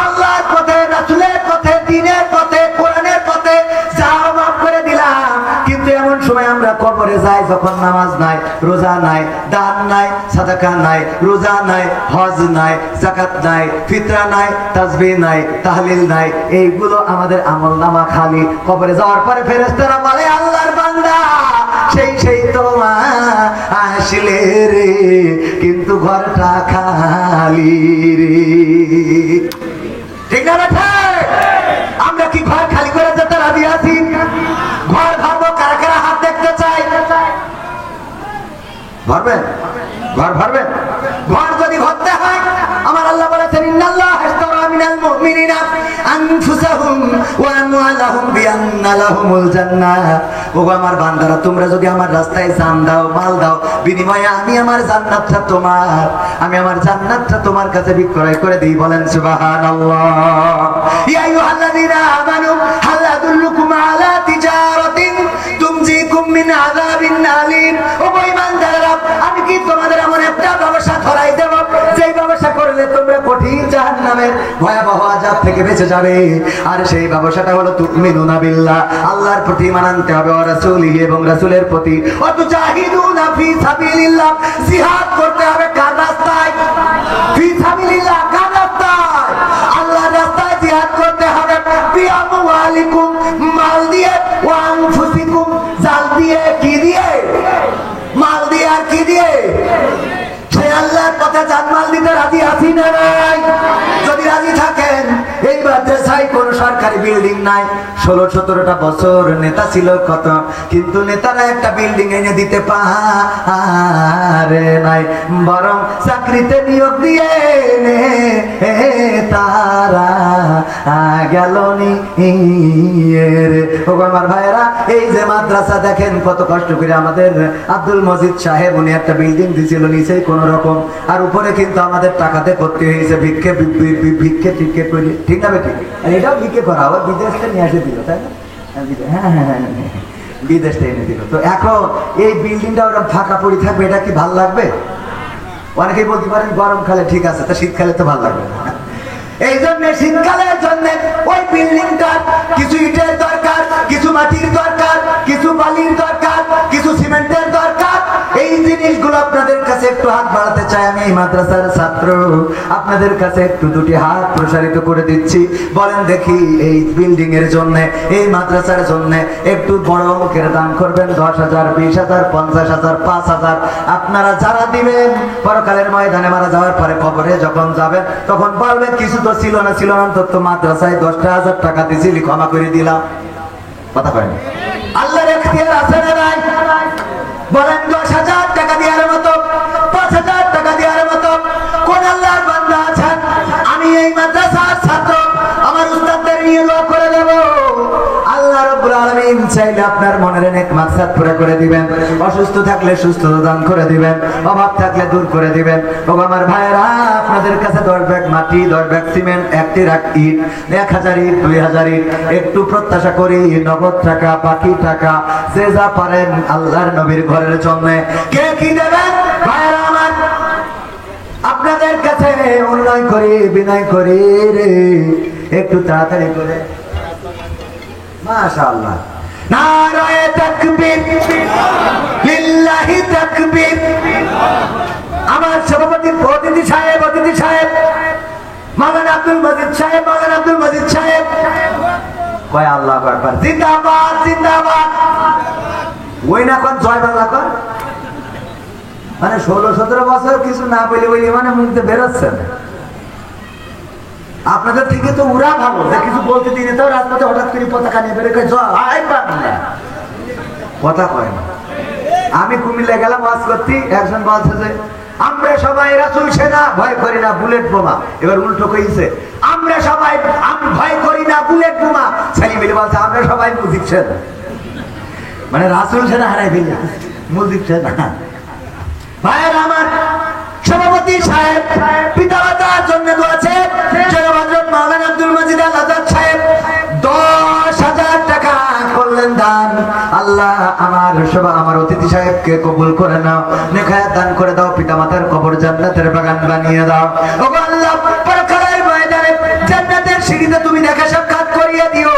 আল্লাহর পথে, রাসূলের পথে, দ্বীনের পথে, কোরআনের পথে, যাও মাফ করে দিলাম। কিন্তু এমন সময় আমরা কবরে যাই যখন নামাজ নাই, রোজা নাই, দান নাই, সাদাকা নাই, রোজা নাই, হজ নাই, যাকাত নাই, ফিতরা নাই, তাসবিহ নাই, তাহলিল নাই, এইগুলো আমাদের আমলনামা খালি। কবরে যাওয়ার পরে ফেরেশতারা বলে আল্লাহর বান্দা সেই তো আসলে রে, কিন্তু ঘরটা খালি রে। ঠিক না বেটা? আমরা কি ঘর খালি করে যেতে রাজি আছি? ঘর ভাবো, কারা কারা হাত দেখতে চাই? ভরবেন? ঘর ভরবেন? ঘর যদি ভরতে হয়, আমার আল্লাহ বলেছেন ইন্নাল্লাহ আশতারা মিনাল মুমিনিনা আনফুসাহুম ওয়া আমওয়ালাহুম বিআন্না লাহুমুল জান্নাহ। ওগো আমার বান্দারা, তোমরা যদি আমার রাস্তায় জান দাও, মাল দাও, বিনিময়ে আমি আমার জান্নাতটা তোমার, আমি আমার জান্নাতটা তোমার কাছে বিক্রয় করে দিই। বলেন সুবহানাল্লাহ। ইয়া আইয়ুহাল্লাযীনা আমানু হাল আদুল্লুকুম আলা তিজারাতিন তুমজিকুম মিন আযাবিন আলীম। ওগো ঈমানদাররা, আমি কি তোমাদের এমন একটা ব্যবসা ধরাই দেব যেই ব্যবসা করলে তোমরা কঠিন জাহান্নামের ভয়াবহ আযাব থেকে বেঁচে যাবে? আর সেই ব্যবসাটা হলো তুমিনুনা বিল্লাহ, আল্লাহর প্রতি ঈমান আনতে হবে, ওয়া রাসূলিহি এবং রাসূলের প্রতি, ওয়া তুজাহিদুনা ফি সাবিলিল্লাহ, জিহাদ করতে হবে কার রাস্তায়? ফি সাবিলিল্লাহ, কার রাস্তায়? আল্লাহর রাস্তায় জিহাদ করতে হবে। বিআমওয়ালিকুম, মাল দিয়ে, ওয়া আনফুসিকুম, জান দিয়ে, কি দিয়ে? মাল দিয়ে। আর কি দিয়ে? সে আল্লাহর পথে জানমাল দিতে রাজি আছি না নাই? যদি রাজি থাকেন, এই মাদ্রাসায় কোন সরকারি বিল্ডিং নাই। 16-17টা বছর নেতা ছিল কত, কিন্তু নেতারা একটা বিল্ডিং এনে দিতে পারে নাই, বরং চাকরিতে নিয়োগ দিয়ে তারা গেল নি। আমার ভাইয়েরা, এই যে মাদ্রাসা দেখেন কত কষ্ট করে আমাদের আব্দুল মজিদ সাহেব, উনি একটা বিল্ডিং দিয়েছিল নিচে কোন রকম, আর উপরে কিন্তু আমাদের টাকাতে করতে হয়েছে ভিক্ষে টিক্ষে করে। ঠিক না বেঠিক? এটাও ভিক্ষে করা, আবার বিদেশ থেকে নিয়ে এসে দিল, তাই না? হ্যাঁ, বিদেশ থেকে এনে দিল। তো এখন এই বিল্ডিংটা ওরা ফাঁকা পড়ে থাকবে, এটা কি ভাল লাগবে? অনেকেই বলতে পারেন গরমকালে ঠিক আছে, তা শীতকালে তো ভালো লাগবে না। এই জন্য শীতকালের জন্য ওই বিল্ডিংটার কিছু ইটের দরকার, কিছু মাটির দরকার, কিছু বালির দরকার, কিছু সিমেন্টের দরকার। এই জিনিসগুলো আপনাদের কাছে একটু হাত বাড়াতে চাই। আমি এই মাদ্রাসার ছাত্র, আপনাদের কাছে একটু দুটি হাত প্রসারিত করে দিচ্ছি। বলেন দেখি, এই বিল্ডিং এর জন্য, এই মাদ্রাসার জন্য একটু বড় অঙ্কের দান করবেন। 10,000, 20,000, 50,000, 5,000 আপনারা যারা দিবেন, পরকালের ময়দানে মারা যাওয়ার পরে কবরে যখন যাবেন, তখন বলবেন কিছু তো ছিল না তো মাদ্রাসায় 10,000 টাকা দিয়েছিলি, ক্ষমা করে দিলাম। কথা কয়নি? আল্লাহর এখতিয়ার আছে না নাই? বলেন 10,000 টাকা দেওয়ার মতো, 5,000 টাকা দেওয়ার মতো কোন আল্লাহর বান্দা আছেন? আমি এই মাদ্রাসার ছাত্র, আমার উস্তাদদের নিয়ে দোয়া করে দেব। আল্লাহ রাব্বুল আলামিন চাইলে আপনার মনের নেক মাকসাদ পুরো করে দিবেন, অসুস্থ থাকলে সুস্থতা দান করে দিবেন, অভাব থাকলে দূর করে দিবেন। ও আমার ভাইরা, আপনাদের কাছে 10 ব্যাগ মাটি, 10 ব্যাগ সিমেন্ট, 1 ট্রাক ইট, 1000 ইট, 2000 ইট একটু প্রত্যাশা করি, নগদ টাকা, বাকি টাকা যে যা পারেন আল্লাহর নবীর ঘরের জন্য। কে কি দেবেন ভাইরা আমার? আপনাদের কাছে অনুনয় করি, বিনয় করি রে, একটু তাড়াতাড়ি করে। মাশাআল্লাহ, নারায়ে তাকবীর, লিল্লাহি তাকবীর। আমার সভাপতি অতিথি সাহেব মাওলানা আব্দুল মজিদ সাহেব কয় আল্লাহু আকবার, জিন্দাবাদ জিন্দাবাদ। ওই না কোন জয় বাংলা কর, মানে 16-17 বছর কিছু না বলে মানে মুখতে বেরোচ্ছে না। আপনাদের থেকে তো ওরা ভালো, যে কিছু বলতে দিনে তো রাজপথে হঠাৎ করে পতাকা নিয়ে বেরোয় জয় বাংলা, কথা কয় না। আমি কুমিল্লা গেলাম ওয়াজ করতে, একজন বলছে যে আমরা সবাই রাসূল সেনা, ভয় করি না বুলেট বোমা। এবার উল্টো কইছে, আমরা সবাই ভয় করি না বুলেট বোমা। ছেলে মিলে বলছে আমরা সবাই মুজিব সেনা, মানে রাসূল সেনা হারাই ফেলি, মুজিব সেনা। ভাইয়ের আমার, সভাপতি সাহেব পিতা মাতার জন্য দোয়া আছে, জনাব হযরত মাওলানা আব্দুল মজিদ আল আজাদ সাহেব 10,000 টাকা করলেন দান। আল্লাহ আমার অতিথি সাহেবকে কবুল করে নাও, নেখায়াত দান করে দাও, পিতা মাতার কবর জান্নাতের বাগান বানিয়ে দাও। ওগো আল্লাহ, পরকালের ময়দানে জান্নাতের সিঁড়িতে তুমি দেখা সাক্ষাৎ করিয়ে দিও।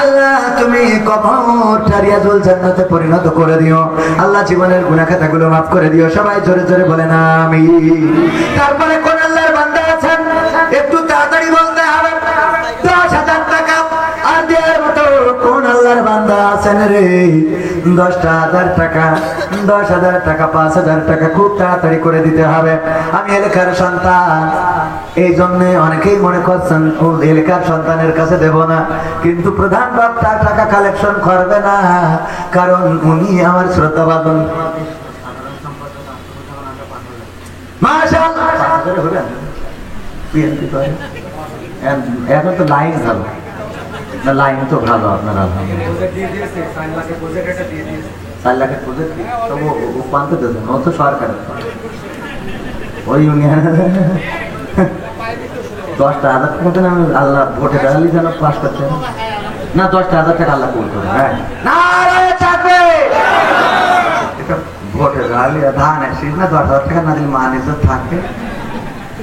আল্লাহ, তুমি কবরটারি রিয়াজুল জান্নাতে পরিণত করে দিও। আল্লাহ জীবনের গুনাহ খাতাগুলো মাফ করে দিও। সবাই জোরে জোরে বলেন আমিন। তারপরে কোন আল্লাহর বান্দা আছেন একটু তাড়াতাড়ি বলতে হবে 10,000 টাকা আর দেওয়ার মতো কোন আল্লাহর বান্দা আছেন রে? 10,000 টাকা, 10,000 টাকা, 5,000 টাকা খুব তাড়াতাড়ি করে দিতে হবে। আমি এলাকার সন্তান, এই জন্য অনেকেই মনে করছেন ও এলাকার সন্তানের কাছে দেব না, কিন্তু প্রধান বাপ তার টাকা কালেকশন করবে না, কারণ উনি আমার শ্রদ্ধাভাজন। মাশাআল্লাহ এখন তো লাইন ভালো না, লাইন তো ভালো আপনারা 4 লাখের প্রজেক্ট তবু পান্তে দেবেন, ও তো সরকার ওই ইউনিয়ন 10,000 টাকা দেন। আমি আল্লাহ ভোটে দাঁড়ালি যেন পাস করতে না, 10,000 টাকা আল্লাহ কবুল করে। হ্যাঁ ভোটে দাঁড়ালি ধান আসিস না, 10,000 টাকা না দিলে মান ইজ্জত থাকবে।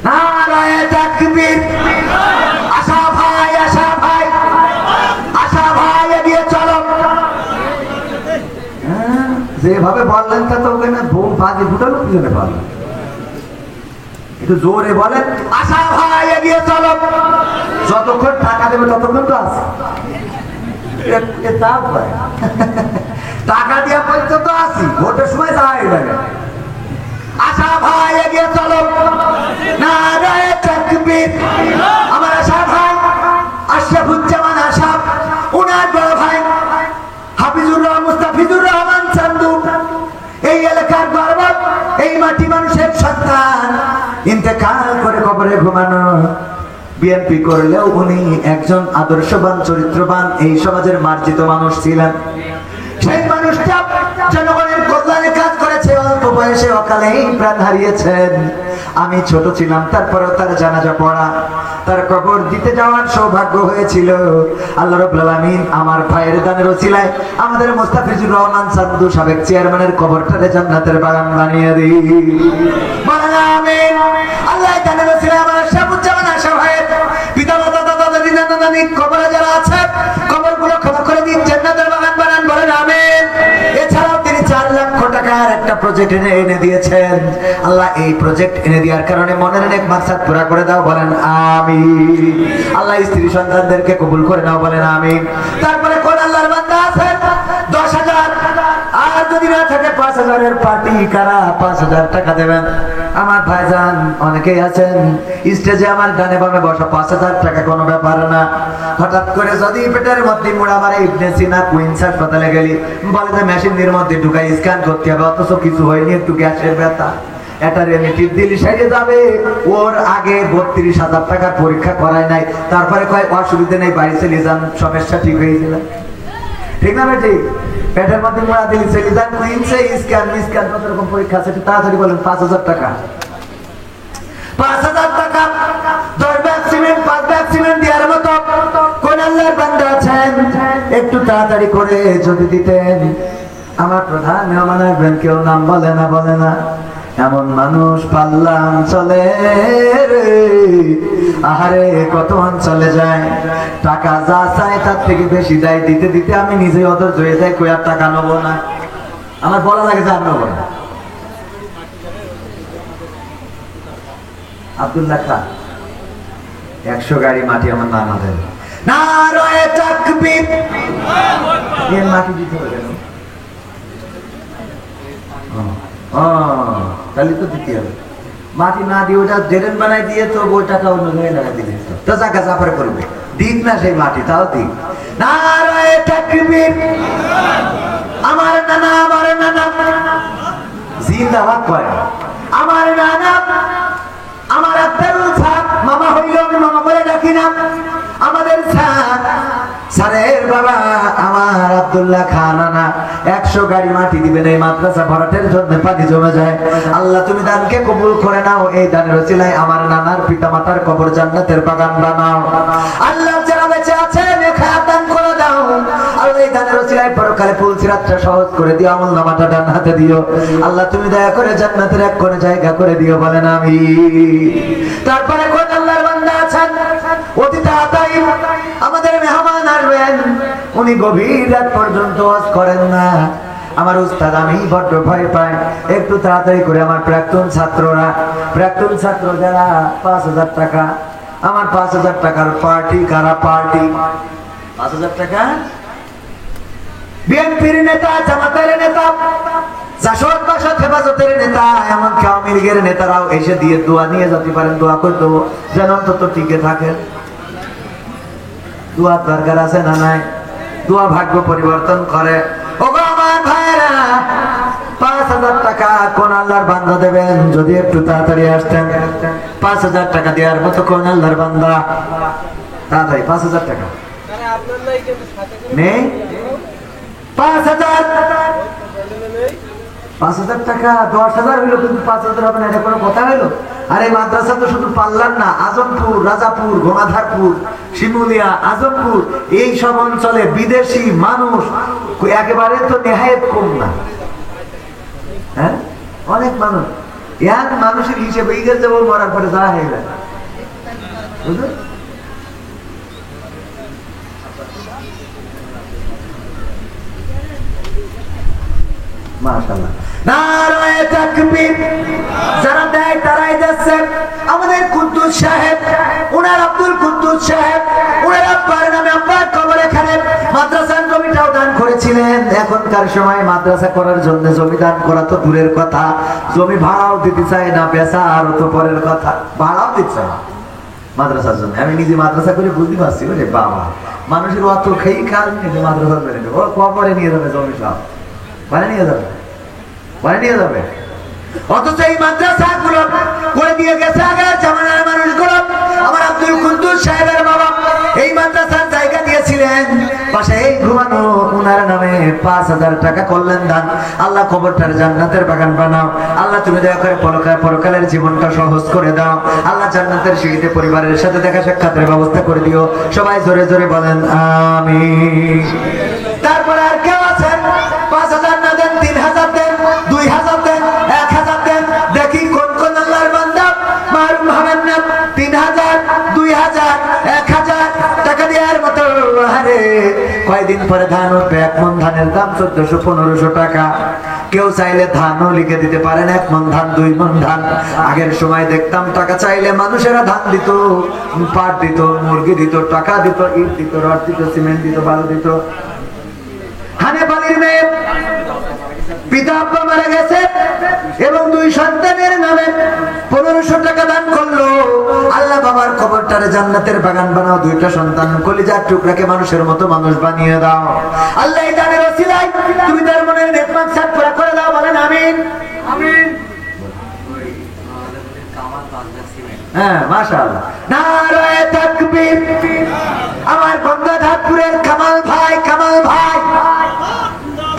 নারায়ে তাকবীর। আশা ভাই, আশা ভাই, আশা ভাই এগিয়ে চলো। যেভাবে বললেন তা তো ওখানে বোম বাজি ফুটালো পিছনে পারলেন, একটু জোরে বলেন আশা ভাই এগিয়ে চলো। যতক্ষণ টাকা দেবে ততক্ষণ তো আছে, টাকা দিয়া পর্যন্ত আছি, ভোটের সময় যাই লাগে। আশা ভাই এগিয়ে চলো। নারায়ে তাকবীর। আমার আশা ভাই আশরাফুজ্জামান আশা, উনার বড় ভাই হাফিজুর রহমান, মুস্তাফিজুর রহমান চান্দু, এই এলাকার গর্ব, এই মাটি মানুষের সন্তান, ইন্তেকাল করে কবরে ঘুমানো। বিএনপি করলেও উনি একজন আদর্শবান, চরিত্রবান, এই সমাজের মার্জিত মানুষ ছিলেন। সেই মানুষটা জনগণের কল্যাণে কাজ করেছে, অল্প বয়সে অকালেই প্রাণ হারিয়েছেন। আমি ছোট ছিলাম, তারপরেও তার জানাজা পড়া, তার কবর দিতে যাওয়ার সৌভাগ্য হয়েছিল। আল্লাহ রাব্বুল আলামিন আমার ভাইয়ের দানের ওসিলায় আমাদের মুস্তাফিজুর রহমান চান্দু সাবেক চেয়ারম্যানের কবরটাকে জান্নাতের বাগান বানিয়ে দিই। বলেন আমিন। আল্লাহ দানের ওসিলায় আমার আশরাফুজ্জামান আশা ভাইয়ের পিতামাতা, দাদা দাদি, নানা নানি কবরে যারা আছে কবরগুলো ক্ষমা করে দিন, জান্নাতের বাগান বানান। বলেন আমিন। এছাড়াও তিনি 4 লক্ষ টাকার একটা প্রজেক্ট এনে দিয়েছেন। আল্লাহ এই প্রজেক্ট এনে দেওয়ার কারণে মনের অনেক মাকসাদ পুরা করে দাও। বলেন আমিন। আল্লাহ স্ত্রী সন্তানদেরকে কবুল করে নাও। বলেন আমিন। তারপরে কোন আল্লাহর বান্দা আছেন 10,000 আর যদি না থাকে 5,000 পার্টি, কারা 5,000 টাকা দেবেন? আমার ভাইজান অনেকেই আছেন স্টেজে আমার ডানে বামে বসা, 5,000 টাকা কোনো ব্যাপার না। হঠাৎ করে যদি পেটের মধ্যে মুড়া মারে, ইবনে সিনা কুইন্স হাসপাতালে গেলি, বলে যে মেশিনের মধ্যে ঢুকাই স্ক্যান করতে হবে, অথচ কিছু হয়নি, একটু গ্যাসের ব্যথা, এটা রেমিটিভ দিলি সেরে যাবে। ওর আগে 32,000 টাকার পরীক্ষা করায় নাই, তারপরে কয় অসুবিধা নেই, বাড়ি চলে যান, সমস্যা ঠিক হয়ে গেল। ঠিক না বেটি? পেটের মধ্যে মোড়া দিলি চলে যান, কুইন্সে স্ক্যান কত রকম পরীক্ষা আছে, তাড়াতাড়ি বলেন। 5,000 টাকা, 5,000 টাকা 10 ব্যাগ সিমেন্ট, 5 ব্যাগ সিমেন্ট দেওয়ার মতো কোন আল্লাহর বান্দা আছেন? একটু তাড়াতাড়ি করে যদি দিতেন। আমার প্রধান মেহমান আসবেন, কেউ নাম বলে না, বলে না। এমন মানুষ পাল্লা অঞ্চলে রে, আহারে কত অঞ্চলে যায়, টাকা যা চায় তার থেকে বেশি দেয়, দিতে দিতে আমি নিজে অধৈর্য হয়ে যাই, কই আর টাকা নেবো না। আমার বলা লাগে যে আর নেবো না। আব্দুল্লাহ খান 100 গাড়ি মাটি আমার নাম আছে। নারায়ে তাকবীর। এর মাটি দিতে হবে কেন? তাহলে তো দিতে হবে। মাটি না দিয়ে ওটা ড্রেন বানাই দিয়ে তো ওই টাকা অন্য জায়গায় লাগা দিলে তো জায়গা জাফার করবে, দিক না সেই মাটি, তাও দিক। নারায়ে তাকবীর। আমার নানা জিন্দাবাদ করে। আমার নানা, আমার আত্মারুল সাহেব, মামা হইল, আমি মামা বলে ডাকি না। আমাদের স্যারের বাবা আমার আব্দুল্লাহ খান নানা 100 গাড়ি মাটি দিবেন এই মাদ্রাসা ভরাটের জন্য, পানি জমে যায়। আল্লাহ তুমি দানকে কবুল করে নাও, এই দানের ওসিলায় আমার নানার পিতা মাতার কবর জান্নাতের বাগান বানাও। আল্লাহ যারা বেঁচে আছেন খায়াত দান করে দাও। আল্লাহ এই দানের ওসিলায় পরকালে পুলসিরাতটা সহজ করে দিও, আমলনামাটা ডান হাতে দিও। আল্লাহ তুমি দয়া করে জান্নাতের এক কোণে জায়গা করে দিও। বলেন আমিন। তারপরে কোন আল্লাহর বান্দা আছেন অতি তাড়াতাড়ি আমাদের মেহমান আসবেন, উনি গভীর রাত পর্যন্ত ওয়াজ করেন না। আমার উস্তাদ আমি বড্ড ভয় পাই, একটু তাড়াতাড়ি করে আমার প্রাক্তন ছাত্র যারা 5,000 টাকা, আমার 5,000 টাকার পার্টি, কারা পার্টি 5,000 টাকা? বিএনপির নেতা, জামাতের নেতা, জাসদ বাসদ হেফাজতের নেতা, এমনকি আওয়ামী লীগের নেতারাও এসে দিয়ে দোয়া নিয়ে যেতে পারেন, দোয়া করে দেবো যেন অন্তত টিকে থাকেন। দোয়া দরকার আছে না নাই? দোয়া ভাগ্য পরিবর্তন করে। ওগো আমার ভাইরা, 5,000 টাকা কোন আল্লাহর বান্দা দেবেন? যদি একটু তাড়াতাড়ি আসতেন। 5,000 টাকা দেওয়ার মতো কোন আল্লাহর বান্দা? তাড়াতাড়ি 5,000 টাকা নেই? 5,000 টাকা 10,000 হইলো, কিন্তু 5,000 হবে না, এটা কোনো কথা হইলো? আর এই মাদ্রাসা তো শুধু পাল্লার না, আজমপুর, রাজাপুর, গণাধারপুর, শিমুলিয়া, আজমপুর, এই সব অঞ্চলে বিদেশি মানুষ একেবারে তো নেহায়েত কম না। হ্যাঁ, অনেক মানুষ, ইয়াং মানুষের হিসেবে ঈদের যেমন মরার পরে যা হয়ে যায়, বুঝলেন? মাশাআল্লাহ, নারায়ে তাকবীর। যারা দেয় তারাই যাচ্ছে। আমাদের কুদ্দুস সাহেব, উনার আব্দুল কুদ্দুস সাহেব, উনার আব্বার নামে আব্বার কবরে খানেন মাদ্রাসার জমিটাও দান করেছিলেন। এখনকার সময় মাদ্রাসা করার জন্য জমি দান করা তো দূরের কথা, জমি ভাড়াও দিতে চায় না, বেচা আরো তো পরের কথা, ভাড়াও দিতে চায় না মাদ্রাসার জন্য। আমি নিজে মাদ্রাসা করে বুঝতে পারছি, ওরে বাবা, মানুষের অত খেয়ে খান, নিজে মাদ্রাসা করে নেবে, ও কবরে নিয়ে যাবে জমি সব, মানে নিয়ে যাবে, মানে নিয়ে যাবে। অথচ এই মাদ্রাসা গুলো করে দিয়ে গেছে আগের জামানার মানুষগুলো। আমার আব্দুল কুদ্দুস সাহেবের বাবা এই মাদ্রাসার জায়গা দিয়েছিলেন, পাশে এই ঘুমানো, উনার নামে 5,000 টাকা করলেন দান। আল্লাহ কবরটার জান্নাতের বাগান বানাও। আল্লাহ তুমি দয়া করে পরকালের জীবনটা সহজ করে দাও। আল্লাহ জান্নাতের সিঁড়িতে পরিবারের সাথে দেখা সাক্ষাতের ব্যবস্থা করে দিও। সবাই জোরে জোরে বলেন আমিন। তারপরে আর কেউ আছেন 5,000 না দেন, 3,000 দেন, 2,000 দেন, 1,000 দেন, দেখি কোন কোন আল্লাহর বান্দা মারুম হবেন না। 3,000, 2,000, 1,000 টাকা দেওয়ার মতো। আরে কয়দিন পরে ধান উঠবে, 1 মণ ধানের দাম 1400-1500 টাকা। কেউ চাইলে ধানও লিখে দিতে পারেন, 1 মণ ধান, 2 মণ ধান। আগের সময় দেখতাম টাকা চাইলে মানুষেরা ধান দিত, পাট দিত, মুরগি দিত, টাকা দিত, ইট দিত, রড দিত, সিমেন্ট দিত, বালু দিত। হানেপালির মেয়ে পিতা আব্বা মারা গেছে এবং 2 সন্তানের নামে 1500 টাকা দান করলো। আল্লাহ বাবার কবরটারে জান্নাতের বাগান বানাও। 2টা সন্তান কলিজার টুকরাকে মানুষের মতো মানুষ বানিয়ে দাও। আল্লাহ এই দানের ওসিলায় তুমি তার মনের নেক মাকসাদ পুরা করে দাও, বলেন আমিন। আমিন। হ্যাঁ, মাশাআল্লাহ, নারায়ে তাকবীর। আমার গঙ্গাধারপুরের কামাল ভাই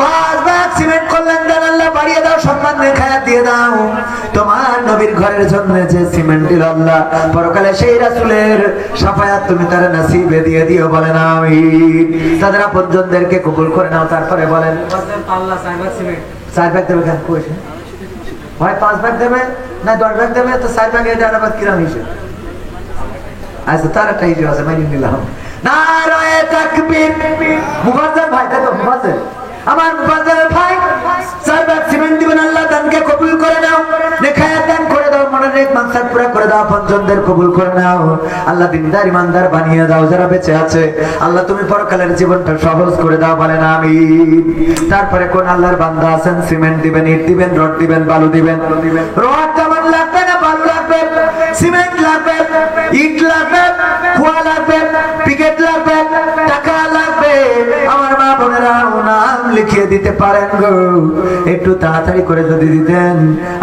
5 ভাগ সিমেন্ট করলেন, দেন আল্লাহ বাড়িয়ে দাও, সম্মান দেখায়া দিয়ে দাও। তোমার নবীর ঘরের জন্য যে সিমেন্ট দিল আল্লাহ, পরকালে সেই রাসূলের শাফায়াত তুমি তার নসিবে দিয়ে দিও, বলেন আমিন। তাদের আপনজনদেরকে কবুল করে নাও। তারপরে বলেন 4 ভাগ দেবে কেন কইছে? হয় 5 ভাগ দেবে না 10 ভাগ দেবে, তো 4 ভাগে এটা আবার কিরাম হিসেবে। আচ্ছা, তার একটা হিসেবে আছে, মাইনে নিলাম। নারায়ে তাকবীর। মুফাজ্জল ভাই, তাই তো মুফাজ্জল, আমার মুফাজ্জল ভাই 4 ভাগ সিমেন্ট দিবেন। আল্লাহ দানকে কবুল করে নাও, নেখায়াত দান করে দাও, মনের নেক মাকসাদ পুরা করে দাও, আপনজনদের কবুল করে নাও। আল্লাহ দিনদার ইমানদার বানিয়ে দাও যারা বেঁচে আছে। আল্লাহ তুমি পরকালের জীবনটা সহজ করে দাও, বলেন আমিন। তারপরে কোন আল্লাহর বান্দা আছেন সিমেন্ট দিবেন, ইট দিবেন, রড দিবেন, বালু দিবেন? রড তেমন লাগবে না, বালু লাগবে, সিমেন্ট লাগবে, ইট লাগবে, কুয়া লাগবে, পিকেট লাগবে, টাকা লাগবে। আমার মা বোনেরা নাম লিখিয়ে দিতে পারেন গো, একটু তাড়াতাড়ি করে যদি দিতেন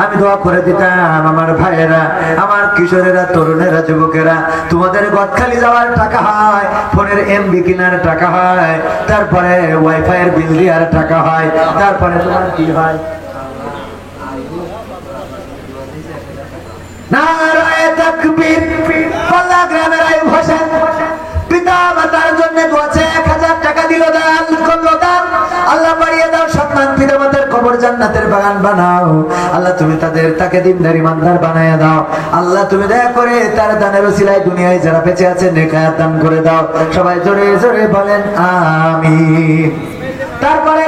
আমি দোয়া করে দিতাম। আমার ভাইয়েরা, আমার কিশোরেরা, তরুণেরা, যুবকেরা, তোমাদের গদখালি যাওয়ার টাকা হয়, ফোনের এমবি কেনার টাকা হয়, তারপরে ওয়াইফাই এর বিল দেওয়ার টাকা হয়, তারপরে তোমার কি হয়? নারায়ে তাকবীর। পাল্লা গ্রামের আইয়ুব হোসেন পিতা মাতার জন্য দোয়াছে, 1,000 টাকা দিল, দান করলো, দান। আল্লাহ বাড়িয়ে দাও সম্মান, পিতা মাতার কবর জান্নাতের বাগান বানাও। আল্লাহ তুমি তাকে দিনদার ইমানদার বানায়া দাও। আল্লাহ তুমি দয়া করে তার দানের ওসিলায় দুনিয়ায় যারা বেঁচে আছে নেক হায়াত দান করে দাও। সবাই জোরে জোরে বলেন আমিন। তারপরে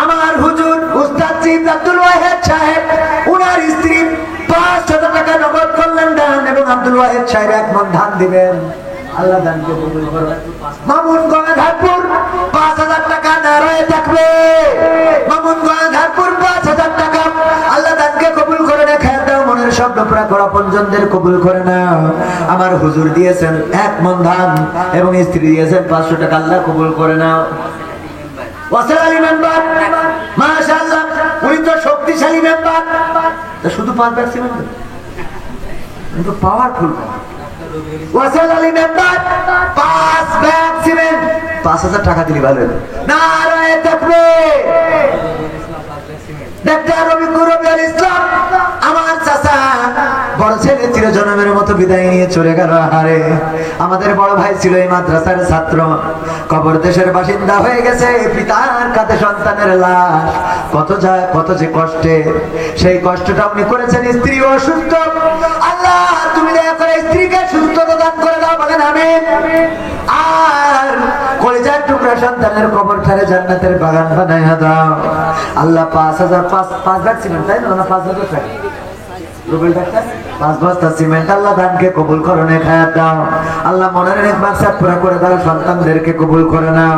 আমার হুজুর উস্তাদ চিফ আব্দুল ওয়াহেদ সাহেব উনার স্ত্রী 500 টাকা নগদ করলেন দান, এবং আব্দুল ওয়াহেদ সাহেব 1 মণ ধান দিবেন। আল্লাহ দানকে কবুল করো। মামুন গঙ্গাধারপুর 5000 টাকা নারায়ে থাকবে। মামুন গঙ্গাধারপুর 5000 টাকা। আল্লাহ দানকে কবুল করে না, খেয়াল দাও, মনের স্বপ্ন পুরা করো, আপনজনদের কবুল করে নাও। আমার হুজুর দিয়েছেন 1 মণ ধান এবং স্ত্রী দিয়েছেন 500 টাকা। আল্লাহ কবুল করে নাও। ওয়াসাল আলী মেম্বার মাশাআল্লাহ, উনি তো শক্তিশালী মেম্বার। তো শুধু 5 ব্যাগ সিমেন্ট কিন্তু powerful. Wasal Ali member 5 bag cement 5000 টাকা দিলি ভালো হতো। নারায়ে তাকবীর। ডাক্তার রবিকুর রবিউল ইসলাম আমার চাচা বড় ছেলে চিরজনমের মতো বিদায় নিয়ে চলে গেল। হারে আমাদের বড় ভাই ছিল এই মাদ্রাসার ছাত্র, কবর দেশের বাসিন্দা হয়ে গেছে। পিতার কাঁধে সন্তানের লাশ, কত যে কষ্টের। সেই কষ্টটা উনি করেছেন। স্ত্রী অসুস্থ, আল্লাহ তুমি দয়া করে স্ত্রীকে সুস্থতা দান করে দাও, বলেন আমিন। আর কলিজার টুকরা সন্তানের কবর ঠারে জান্নাতের বাগান বানাইয়া দাও। আল্লাহ 5 ব্যাগ সিমেন্ট, তাই না? 5,000 টাকা রুবেল ডাক্তার 5 বস্তা সিমেন্ট। আল্লাহ দানকে কবুল করো, নেক হায়াত দাও। আল্লাহ মনের নেক মাকসাদ পুরা করে দাও, সন্তানদেরকে কবুল করে নাও।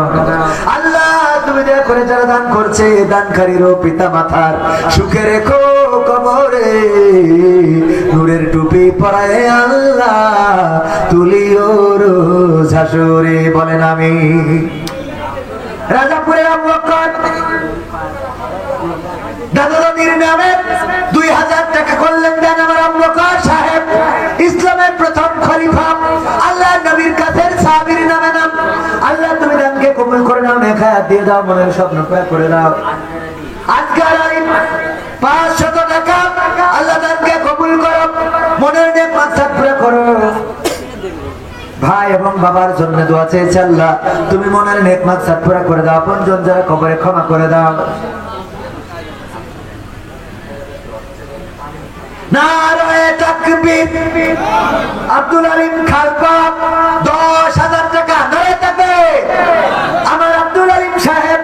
আল্লাহ তুমি দয়া করে যারা দান করছে, দানকারীরও পিতা মাতার সুখে রেখো কবরে, নূরের টুপি পরায় আল্লাহ তুলিও রোজ হাসরে, বলেন আমিন। রাজাপুরের আবু বকর দাদাদাদির নামে 2000 টাকা করলেন দেন আমার আবু বকর সাহেব, ইসলামের প্রথম খলিফা, আল্লাহ নবীর কাছের সাহাবীর নামে নাম। আল্লাহ তুমি দানকে কবুল করে নাও, নেক হায়াত দিয়ে দাও, মনের স্বপ্ন পুরা করে দাও। আজকাল 500 টাকা আল্লাহ দানকে কবুল করো, মনের নেক মাকসাদ পুরা করো। ভাই এবং বাবার জন্য দোয়া চেয়েছে, আল্লাহ তুমি মনের নেক মাকসাদ পুরা করে দাও, আপনজন যারা কবরে ক্ষমা করে দাও। নারায়ে তাকবীর। আব্দুল আলিম খালপা 10,000 টাকা। নারায়ে তাকবীর। আমার আব্দুল আলিম সাহেব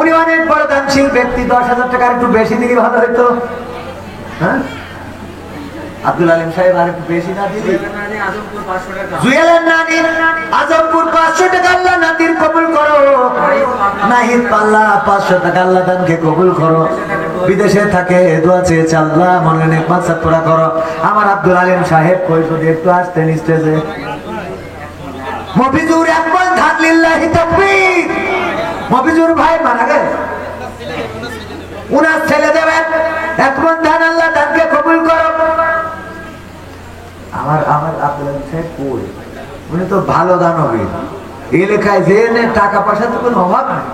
উনি অনেক বড় দানশীল ব্যক্তি, 10,000 টাকা একটু বেশি দিলে ভালো হতো। হ্যাঁ আব্দুল আলিম সাহেব আর একটু বেশি না দিলি? জুয়েলের নানি আজমপুর 500 টাকা। আল্লাহ নাতির কবুল করো। নাহিদ পাল্লা 500 টাকা। আল্লাহ দানকে কবুল করো। বিদেশে থাকে, দোয়া চেয়েছে, আল্লাহ মনের নেক মাকসাদ পুরা করো। আমার আব্দুল আলিম সাহেব কই যদি একটু আসতেন স্টেজে। মফিজুর 1 মণ ধান, লিল্লাহি তাকবীর। মফিজুর ভাই মারা গেছে, উনার ছেলে দেবেন 1 মণ ধান। আল্লাহ দানকে কবুল করো। আমার আব্দুল আলিম সাহেব কই, উনি তো ভালো দানবীর, এই লেখায় যে টাকা পয়সা তো কোনো অভাব নেই।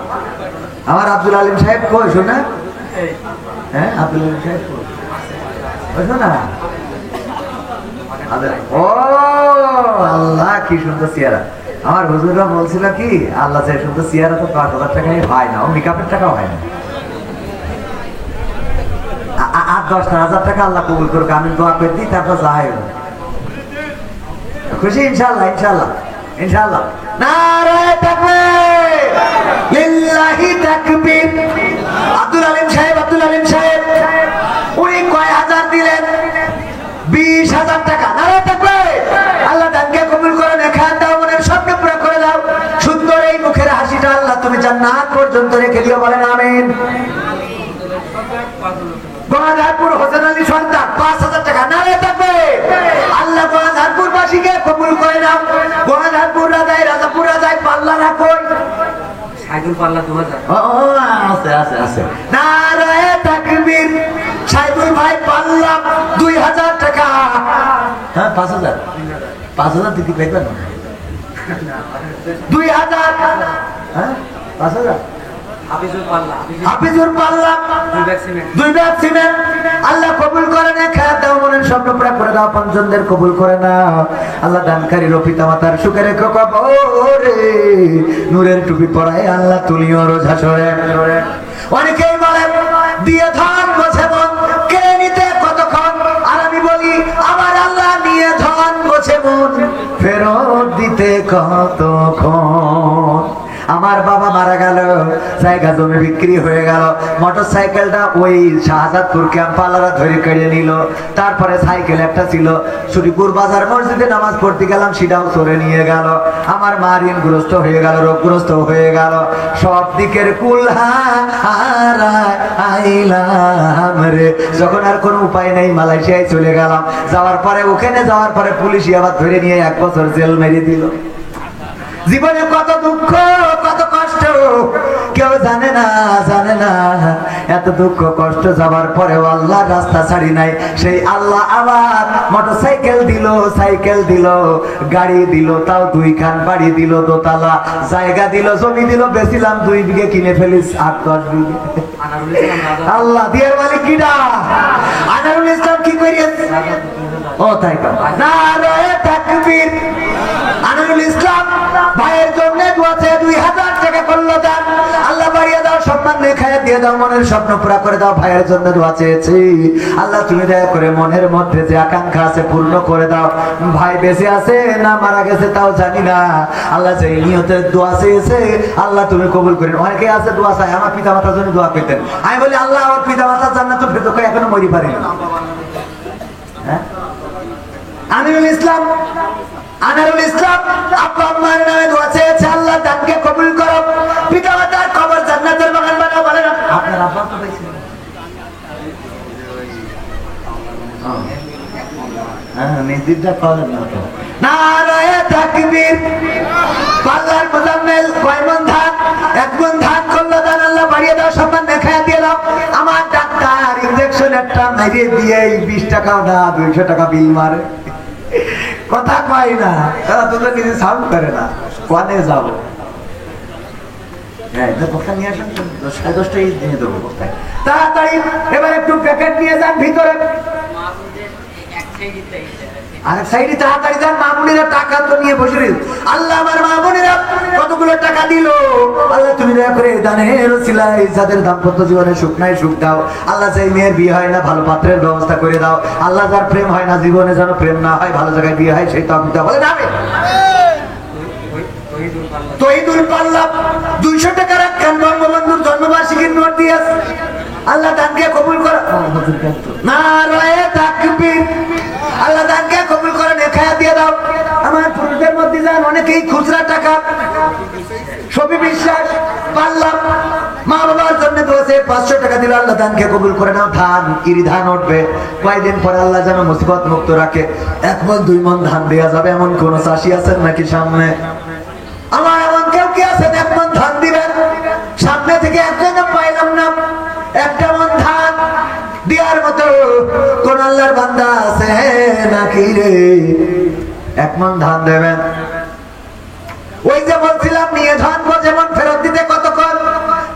আমার আব্দুল আলিম সাহেব কই শোনা? হ্যাঁ আব্দুল আলিম সাহেব কই শোনা? ও আল্লাহ কি সুন্দর চেহারা। আমার হুজুররা বলছিল কি, আল্লাহ চাই সুন্দর চেহারা তো 5,000 টাকায় হয় না, ও মেকআপের টাকাও হয় না। 8-10,000 টাকা আল্লাহ কবুল করুক, আমি দোয়া করে দিই, তারপর যাই খুশি ইনশাআল্লাহ। ইনশাআল্লাহ ইনশাআল্লাহ। নারায়ে তাকবীর, লিল্লাহি তাকবীর। আব্দুল আলিম সাহেব উনি কয় হাজার দিলেন? 20,000 টাকা। নারায়ে তাকবীর। আল্লাহ দানকে কবুল করে, নেক হায়াত দাও, মনের স্বপ্ন পুরা করে দাও। সুন্দর এই মুখের হাসিটা আল্লাহ তুমি জান্নাত পর্যন্ত রেখে দিও, বলেন আমিন। গঙ্গাধারপুর হোসেন আলী সন্তান 5,000 টাকা। নারায়ে তাকবীর। আল্লাহ গঙ্গাধারপুর বাসীকে কবুল করে নাও। গঙ্গাধারপুর রাজাপুর রাজায় পাল্লা রাখো। সাইদুল পাল্লা 2000। আছে। নারায়ে তাকবীর। সাইদুল ভাই পাল্লা 2000 টাকা। হ্যাঁ 5,000 দিদি পেবেন 2000। হ্যাঁ 5,000। হাফিজুর পাল্লা 2 ব্যাগ সিমেন্ট। আল্লাহ কবুল করে না, খায়াত দাও, মনের স্বপ্ন পুরা করে দাও, পঞ্চমদের কবুল করে নাও আল্লাহ। দানকারীর পিতা মাতার সুখে রেখো কবরে, নূরের টুপি পরায় আল্লাহ তুলিও রোজ হাসরে। অনেকেই বলে দিয়ে ধন গোছে মন, কেড়ে নিতে কতক্ষণ, আর আমি বলি আমার আল্লাহ নিয়ে ধন গোছে মন, ফেরত দিতে কতক্ষণ। আমার বাবা মারা গেল, জায়গা জমি বিক্রি হয়ে গেল, মোটর সাইকেলটা ওই শাহজাদপুর ক্যাম্পালারা ধরে কেড়ে নিল। তারপরে সাইকেল একটা ছিল, শরীপুর বাজার মসজিদে নামাজ পড়তে গেলাম, সেটাও চড়ে নিয়ে গেল। আমার মা ঋণগ্রস্ত হয়ে গেল, রোগগ্রস্ত হয়ে গেল, সব দিকের আইলাম রে। যখন আর কোনো উপায় নেই মালয়েশিয়ায় চলে গেলাম। যাওয়ার পরে ওখানে যাওয়ার পরে পুলিশ আবার ধরে নিয়ে 1 বছর জেল মেরে দিল। জীবনে কত দুঃখ কত কষ্ট কেউ জানে না, জানে না। এত দুঃখ কষ্ট যাওয়ার পরেও আল্লাহ রাস্তা ছাড়ি নাই। সেই আল্লাহ আবার মোটরসাইকেল দিল, সাইকেল দিল, গাড়ি দিল, তাও 2 খান বাড়ি দিল, দোতলা জায়গা দিল, জমি দিল, বেচিলাম 2 বিঘে, কিনে ফেলিস 8-10 বিঘে। আল্লাহ দিয়ার মালিক কিডা? আনারুল ইসলাম কি করিয়েছে? ও তাই না, নারায়ে তাকবীর। আনারুল ইসলাম ভাইয়ের জন্য দোয়াতে 2000 টাকা করলো দান। আল্লাহ বাড়িয়ে দাও, সম্মান দেখায় দিয়ে দাও, মনের স্বপ্ন পুরা করে দাও। ভাইয়ের জন্য দোয়া চেয়েছি, আল্লাহ তুমি দয়া করে মনের মধ্যে যে আকাঙ্ক্ষা আছে পূর্ণ করে দাও। ভাই বেঁচে আছে না মারা গেছে তাও জানি না, আল্লাহ যে নিয়তের দোয়া চেয়েছে আল্লাহ তুমি কবুল করেন। অনেকে আছে দোয়া চায়, আমার পিতা মাতার জন্য দোয়া করতেন। আমি বলি আল্লাহ আমার পিতা মাতার জান্নাতুল ফেরদৌসে এখনো মরি পারি না। হ্যাঁ, আমিরুল ইসলাম, আনারুল ইসলাম আব্বা আম্মার নামে দোয়া চেয়েছে, আল্লাহ দানকে কবুল করো, পিতা মাতার কবর জান্নাতের বাগান বানাও। বলেন আপনার আব্বা তো পাইছেন? হ্যাঁ, মেহেদিটা করেন না তো। নারায়ে তাকবীর। পাল্লার মুজাম্মেল কয় মন ধান? 1 মন ধান করলো দান। আল্লাহ বাড়িয়ে দাও, সম্মান দেখায় দিয়ে দাও। আমার ডাক্তার ইনজেকশন একটা মাইরে দিয়ে 20 টাকাও না 200 টাকা বিল মারে, কথা কয় না, তারা তোদের নিজে সাউন্ড করে না। কোয়ানে যাবো? তাড়াতাড়ি এবার একটু প্যাকেট নিয়ে যান ভিতরে, আরেক সাইডে তাড়াতাড়ি যান। মামুনিরা টাকা তো নিয়ে বসে রইল। আল্লাহ আমার মামুনিরা কতগুলো টাকা দিল, আল্লাহ তুমি দয়া করে দানের ওসিলায় যাদের দাম্পত্য জীবনে সুখ নাই সুখ দাও। আল্লাহ যেই মেয়ের বিয়ে হয় না ভালো পাত্রের ব্যবস্থা করে দাও। আল্লাহ যার প্রেম হয় না জীবনে যেন প্রেম না হয়, ভালো জায়গায় বিয়ে হয় সেই তৌফিক দাও। বলে যাবে তহিদুল পাল্লা 200 টাকার একখান বঙ্গবন্ধুর জন্মবার্ষিকীর নোট দিয়েছে। আল্লাহ দানকে কবুল করো। নারায়ে তাকবীর। আল্লাহ দানকে কবুল করে নেখায়া দিয়ে দাও। আমার পুরুষদের মধ্যে যান অনেকেই খুচরা টাকা, সবই বিশ্বাস পাল্লা মা বাবার জন্য দোয়াছে 500 টাকা দিল, আল্লাহ দানকে কবুল করে নাও। ধান ইরি ধান উঠবে কয়েকদিন পরে, আল্লাহ যেন মুসিবত মুক্ত রাখে। 1 মণ 2 মণ ধান দেওয়া যাবে এমন কোন চাষি আছেন নাকি সামনে? আমার এমন কেউ কি আছেন 1 মণ ধান দিবেন? সামনে থেকে একজনও পাইলাম না। 1 মণ ধান দেওয়ার মতো কোন আল্লাহর বান্দা আছে নাকি রে? 1 মণ ধান দেবেন। ওই যে বলছিলাম নিয়ে ধান যেমন ফেরত দিতে কতক্ষণ,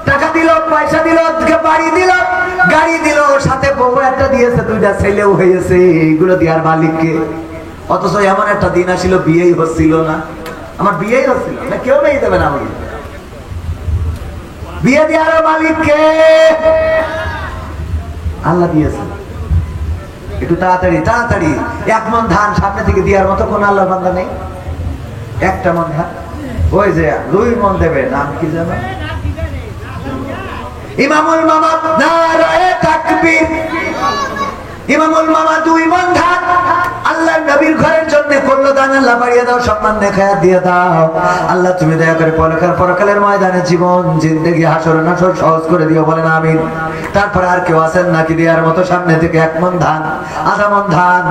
টাকা দিল, পয়সা দিল, বাড়ি দিল, গাড়ি দিল, সাথে বউ একটা দিয়েছে, 2টা ছেলেও হয়েছে, এইগুলো দেওয়ার মালিককে। অথচ এমন একটা দিন আসিল বিয়েই হচ্ছিল না, আমার বিয়েই হচ্ছিল না, কেউ নেই দেবে না। বলি বিয়ে দেওয়ার মালিককে আল্লাহ দিয়েছে। একটু তাড়াতাড়ি তাড়াতাড়ি 1 মণ ধান সামনে থেকে দেওয়ার মতো কোন আল্লাহর বান্দা নেই। 1 মণ ধান ওই যে 2 মণ দেবে, নাম কি জানো? ইমামুল মামা। নারায়ে তাকবীর। ইমামুল মামা 2 মণ ধান আল্লাহর নবীর ঘরের জন্য করলো দান। আল্লাহ বাড়িয়ে দাও, সম্মান দেখায় দিয়ে দাও। আল্লাহ তুমি দয়া করে পরকালের ময়দানে জীবন জিন্দেগি হাসর নাসর সহজ করে দিও। বলেন আমিন। তারপরে আর কেউ আছেন নাকি দেওয়ার মতো? সামনে থেকে 1 মণ ধান, 1/2 মণ ধান।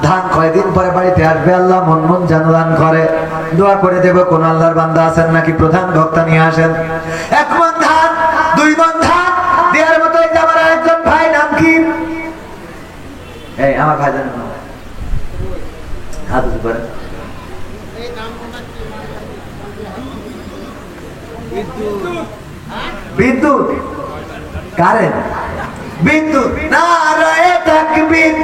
ধান কয়দিন পরে বাড়িতে আসবে, আল্লাহ মন মন যেন দান করে। দোয়া করে দেব কোন আল্লাহর বান্দা আছেন নাকি? প্রধান বক্তা নিয়ে আসেন। 1 মণ ধান 2 মণ ধান দেওয়ার মতো। এই যে আমার আরেকজন ভাই, নাম কি? এই আমার ভাই জানেন না, হাত উঁচু করেন। বিদ্যুৎ, কারেন্ট, বিদ্যুৎ নারায়ে তাকবীর।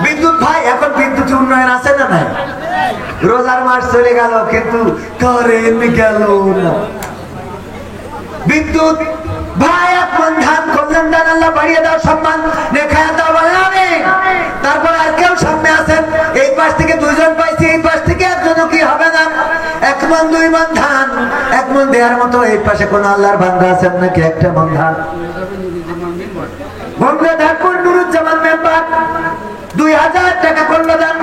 বিদ্যুৎ ভাই, এখন বিদ্যুৎ উন্নয়ন আছে না নাই? রোজার মাস চলে গেল কিন্তু কারেন্ট গেল না। বিদ্যুৎ ভাই, এক মন ধান করলেন, দান আল্লাহ বাড়িয়ে দাও, সম্মান দেখায় দাও, বলেন আমিন। তারপর আর কেউ সামনে আছেন, এই পাশ থেকে দুইজন পাইছি, এই পাশ থেকে একজনও কি হবে না? এক মন দুই মন ধান, এক মন দেওয়ার মতো এই পাশে কোন আল্লাহর বান্দা আছেন নাকি? একটা মন ধান। ধানপুর নুরুজ্জামান মেম্বার 2000 টাকা করলো দান,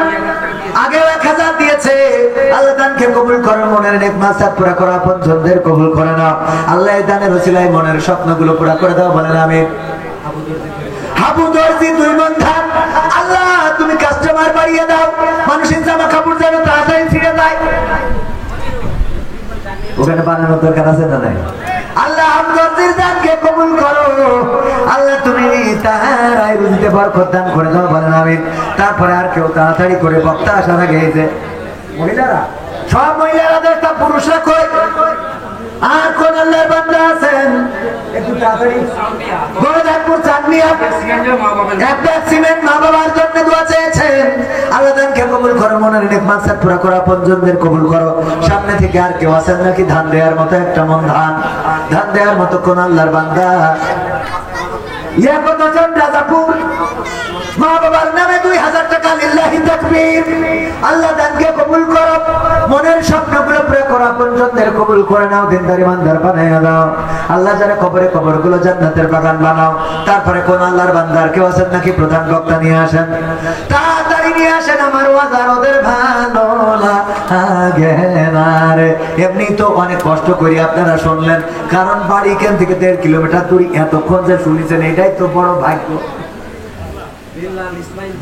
আগেও 1000 দিয়েছে। আল্লাহ দানকে কবুল করো, মনের নেক মাকসাদ পুরা করো, আপনজনদের কবুল করে নাও। আল্লাহ এই দানের ওসিলায় মনের স্বপ্নগুলো পুরা করে দাও, বলেন আমিন। হাবু দর্জি 2 মণ ধান, আল্লাহ তুমি কাস্টমার বাড়িয়ে দাও, মানুষের জামা কাপড় যেন তাড়াতাড়ি ছিঁড়ে যায়। ওখানে বানানোর দরকার আছে না নাই? আল্লাহ আমদর্জির দানকে কবুল করো, আল্লাহ তুমি তার আয় রুজিতে বরকত দান করে দাও, বলেন আমিন। তারপরে আর কেউ তাড়াতাড়ি করে বক্তা আসার আগে এই যে মহিলারা, সব মহিলারা দেখতা, পুরুষরা কই? আর কোন আল্লাহর বান্দা আছেন একটু তাড়াতাড়ি? গোরদাসপুর চাঁদনিয়া এক ব্যাগ সিমেন্ট মা বাবার জন্য দোয়া চেয়েছেন। আল্লাহ দানকে কবুল করো, মনের নেক মাকসাদ পুরা করো, আপনজনদের কবুল করো। সামনে থেকে আর কেউ আছেন নাকি ধান দেওয়ার মতো? একটা মন ধান, ধান দেওয়ার মতো কোন আল্লাহর বান্দা? ইয়া কতজন রাজাপুর মা বাবার নামে 2000 টাকা, লিল্লাহি তাকবীর। আল্লাহ দানকে কবুল করো, মনের স্বপ্নগুলো পুরো করো, আপনজনদের কবুল করে নাও, দিনদার ইমানদার বানাইয়া দাও। আল্লাহ যারা কবরে, কবরগুলো জান্নাতের বাগান বানাও। তারপরে কোন আল্লাহর বান্দার কেউ আছেন নাকি? প্রধান বক্তা নিয়ে আসেন, তাড়াতাড়ি নিয়ে আসেন, আমার ওয়াজার ওদের ভালো লাগে না রে। এমনি তো অনেক কষ্ট করি, আপনারা শুনলেন, কারণ বাড়ি এখান থেকে 1.5 কিলোমিটার দূরে, এতক্ষণ যে শুনেছেন এটাই তো বড় ভাগ্য।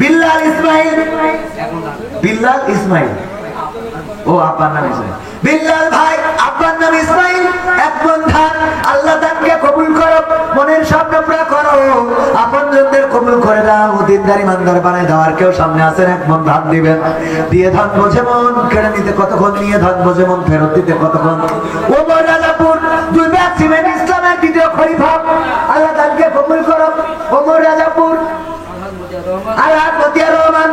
বিল্লাল ইসমাইল, বিল্লাল ইসমাইল, ও আপনার নাম ইসমাইল। বিল্লাল ভাই, আপনার নাম ইসমাইল, এক মণ ধান। আল্লাহ দানকে কবুল করো, মনের স্বপ্ন পুরা করো, আপনজনদের কবুল করে দাও, দিনদার ইমানদার বানায় দাও। আর কেউ সামনে আছেন, এক মণ ধান দিবেন। দিয়ে ধন বোঝে মন কেড়ে নিতে কতক্ষণ, নিয়ে ধন বোঝে মন ফেরত দিতে কতক্ষণ। ওমর রাজাপুর 2 ব্যাগ সিমেন্ট, ইসলামের 2য় খলিফা। আল্লাহ দানকে কবুল করো, ওমর রাজাপুর। আল্লাহ মতিয়ার রহমান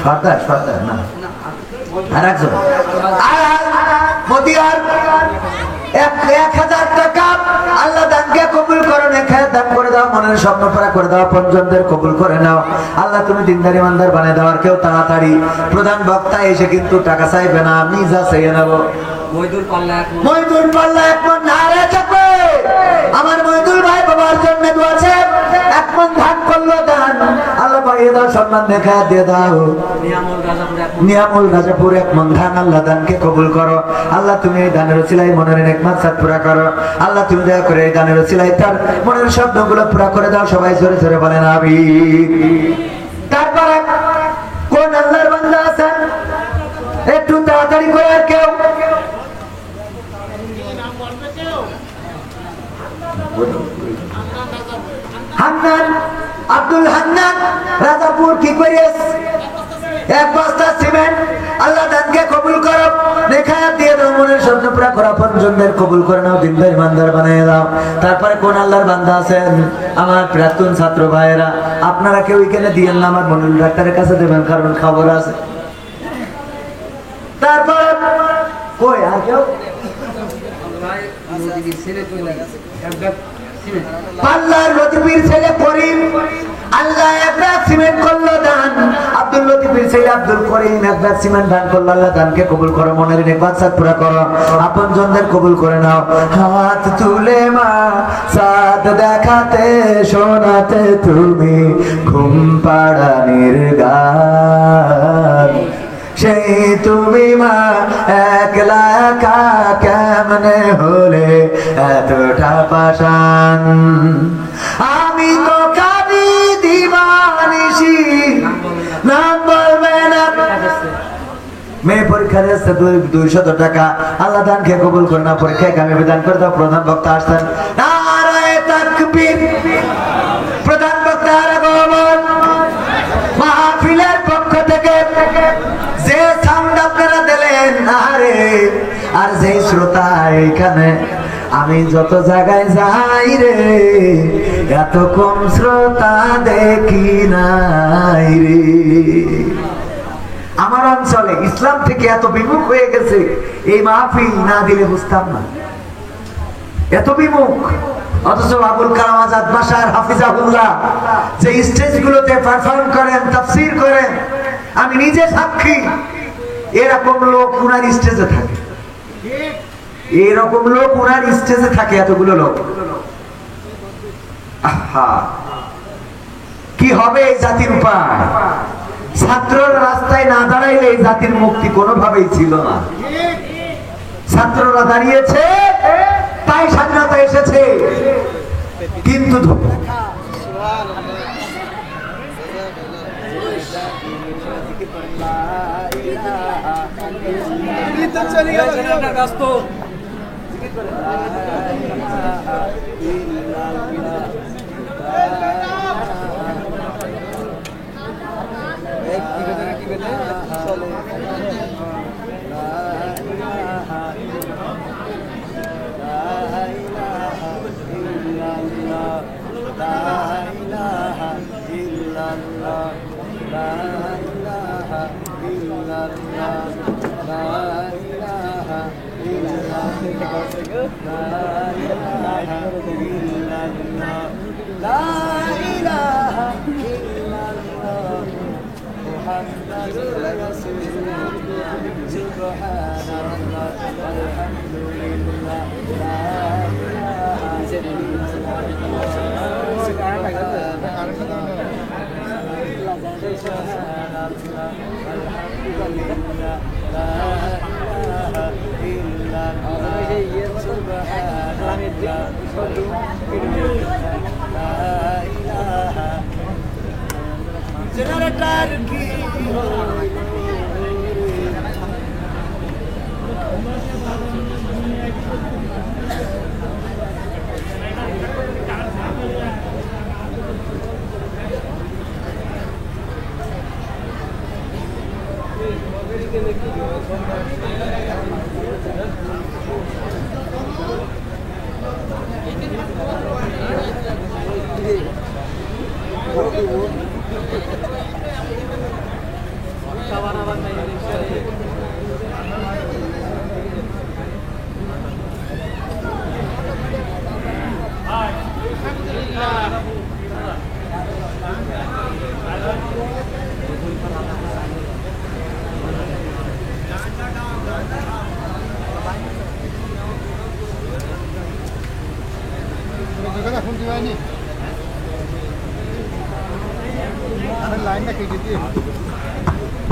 সর্দার, সর্দার না আর একজন মতিয়ার 1000 টাকা। আল্লাহ দানকে কবুল করো, নেখায়াত দান করে দাও, মনের স্বপ্ন পুরা করে দাও, আপনজনদের কবুল করে নাও। আল্লাহ তুমি দিনদার ইমানদার বানিয়ে দাও। আর কেউ তাড়াতাড়ি, প্রধান বক্তা এসে কিন্তু টাকা চাইবে না, আমি যা চাইয়ে নেবো। মইদুল পাল্লা 1 মণ নারে চাপে, আমার মইদুল ভাই বাবার জন্য দোয়া আছে, 1 মণ ধান করলো দান। আল্লাহ বাড়িয়ে দাও, সম্মান দেখা দিয়ে দাও। নিয়ামুল রাজাপুর 1 মণ ধান, আল্লাহ দানকে কবুল করো। আল্লাহ তুমি এই দানের ওসিলায় মনের নেক মাকসাদ পুরা করো। আল্লাহ তুমি দয়া করে এই দানের ওসিলায় তার মনের স্বপ্নগুলো পুরা করে দাও। সবাই জোরে জোরে বলেন আমিন। তারপরে কোন আল্লাহর বান্দা আছেন একটু তাড়াতাড়ি করে? আর কেউ? হান্নান, আব্দুল হান্নান রাজাপুর, কি করিস? 1 বস্তা সিমেন্ট। আল্লাহ দানকে কবুল করো, নেখায়াত দিয়ে দাও, মনের স্বপ্ন পুরা করো, আপনজনদের কবুল করে নাও, দিনদার ইমানদার বানিয়ে দাও। তারপরে কোন আল্লাহর বান্দা আছেন? আমার প্রাক্তন ছাত্র ভাইয়েরা, আপনারা কেউ এখানে দিয়েন না, আমার মনুল ডাক্তারের কাছে দেবেন, কারণ খবর আছে। তারপরে কই আর কেউ? পাল্লার লতিফের ছেলে করিম, আল্লাহ 1 ব্যাগ সিমেন্ট করলো দান। আব্দুল লতিফের ছেলে আব্দুল করিম 1 ব্যাগ সিমেন্ট দান করলো। আল্লাহ দানকে কবুল করো, মনের নেক মাকসাদ পুরা করো, আপনজনদের কবুল করে নাও। হাত তুলে মা সাদ দেখাতে, শোনাতে তুমি ঘুম পাড়ানির গান। সেই তুমি মা একলা একা কেমনে হলে এতটা পাষাণ। আমি তো কাঁদি দিবানিশি, নাম বলবে না। মেয়ে পরীক্ষা দিয়েছে 200 টাকা। আল্লাহ দানকে কবুল করে না, পরীক্ষায় কামিয়াবি দান করে দাও। প্রধান বক্তা আসছেন, নারায়ে তাকবীর। প্রধান বক্তা আগমন। মাহফিলের পক্ষ থেকে যে সাউন্ড আপনারা দিলেন, আরে আর যে শ্রোতা এখানে আমি যত জায়গায় যাই রে এত কম শ্রোতা দেখি নাই রে। আমার অঞ্চলে ইসলাম থেকে এত বিমুখ হয়ে গেছে, এই মাহফিল না দিলে বুঝতাম না, এত বিমুখ। অথচ আবুল কালাম আজাদ বাশার হাফিজাহুল্লাহ যে স্টেজগুলোতে পারফর্ম করেন, তাফসীর করেন, আমি নিজে সাক্ষী। এরকম লোক উনার স্টেজে থাকে, এরকম লোক উনার স্টেজে থাকে, এতগুলো লোক। আহা, কি হবে এই জাতির উপায়? ছাত্ররা রাস্তায় না দাঁড়াইলে এই জাতির মুক্তি কোনোভাবেই ছিল না। ছাত্ররা দাঁড়িয়েছে তাই স্বাধীনতা এসেছে। কিন্তু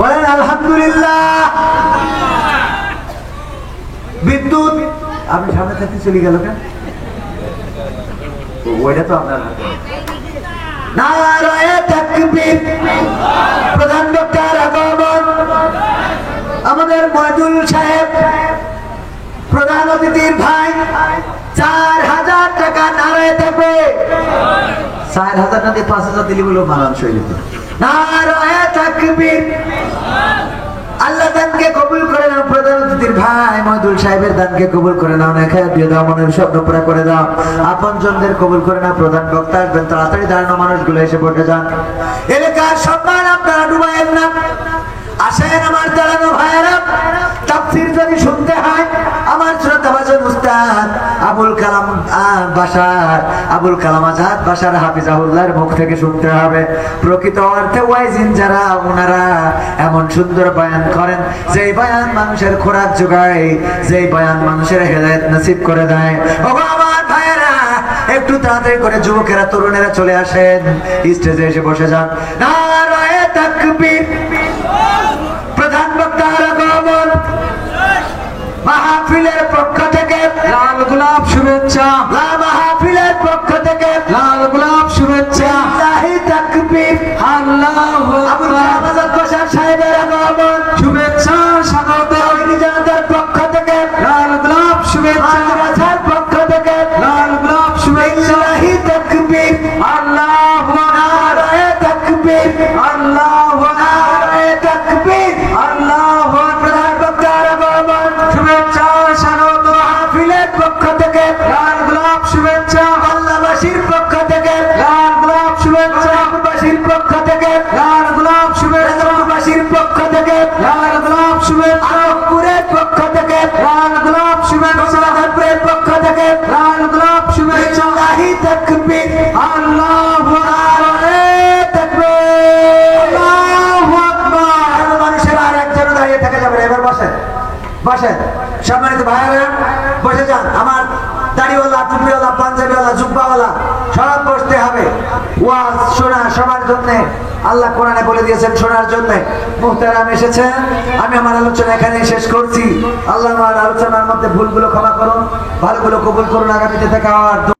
বলেন আলহামদুলিল্লাহ। বিদ্যুৎ আপনি সামনে থাকতে চলে গেল কেন? ওইটা তো আপনার হাতে। নারায়ে তাকবীর, প্রধান বক্তার আগমন, আমাদের মজুল সাহেব প্রধান অতিথির ভাই 4000 টাকা নারায়ে তাকবীর। 4000 না দিয়ে 5000 দিলি বলে মানানসই হতো। নারায়ে তাকবীর। আল্লাহ দানকে কবুল করে নাও, প্রধান অতিথির ভাই মজুল সাহেবের দানকে কবুল করে নাও, নেখায়া দিয়ে দাও, মনের স্বপ্ন পুরা করে দাও, আপন জনদের কবুল করে নাও। প্রধান বক্তা আসবেন, তাড়াতাড়ি দাঁড়ানো মানুষগুলো এসে বসে যান। এলাকার সম্মান আপনারা ডুবাইয়েন না। আসেন আমার দাঁড়ানো ভাইয়েরা, তাফসীর যদি শুনতে হয় আমার শ্রদ্ধাভাজন উস্তাদ আবুল কালাম আজাদ বাশার হাফিজাহুল্লাহর মুখ থেকে শুনতে হবে। প্রকৃত অর্থে ওয়াইজিন যারা, ওনারা এমন সুন্দর বয়ান করেন, যেই বয়ান মানুষের খোরাক যোগায়, যেই বয়ান মানুষের হেদায়েত নসিব করে দেয়। ওগো আমার ভাইয়েরা, একটু তাড়াতাড়ি করে যুবকেরা, তরুণেরা চলে আসেন, স্টেজে এসে বসে যান। নারায়ে তাকবীর। প্রধান বক্তার আগমন, মাহফিলের পক্ষ থেকে লাল গোলাপ শুভেচ্ছা, মাহফিলের পক্ষ থেকে লাল গোলাপ শুভেচ্ছা। আল্লাহি তাকবীর, আল্লাহু আকবার। বাশার সাহেবের আগমন, শুভেচ্ছা স্বাগত। নিজাদের পক্ষ থেকে লাল গোলাপ শুভেচ্ছা, মাদ্রাসার পক্ষ থেকে লাল গোলাপ শুভেচ্ছা। আল্লাহি তাকবীর, আল্লাহু আকবার। নারায়ে তাকবীর, আল্লাহু আকবার। নারায়ে তাকবীর, আল্লাহু আকবার। প্রধান বক্তার আগমন, শুভেচ্ছা স্বাগত। মাহফিলের পক্ষ থেকে শুভেচ্ছা হাবরের পক্ষ থেকে লাল গোলাপ শুভেচ্ছা লাহি তাকবীর আল্লাহু তাকবীর আল্লাহু আকবার মানুষেরা আর একজন দাঁড়িয়ে থেকে যাবে এবার বসেন বসেন সম্মানিত ভাইয়েরা বসে যান আমার দাড়িওয়ালা টুপিওয়ালা পাঞ্জাবিওয়ালা জুব্বাওয়ালা সব বসতে হবে ওয়াজ শোনা সবার জন্য আল্লাহ কোরআনে বলে দিয়েছেন শোনার জন্য মুহতারাম এসেছেন আমি আমার আলোচনা এখানেই শেষ করছি আল্লাহ আমার আলোচনার মধ্যে ভুলগুলো ক্ষমা করুন ভালোগুলো কবুল করুন আগামীতে দেখা হওয়ার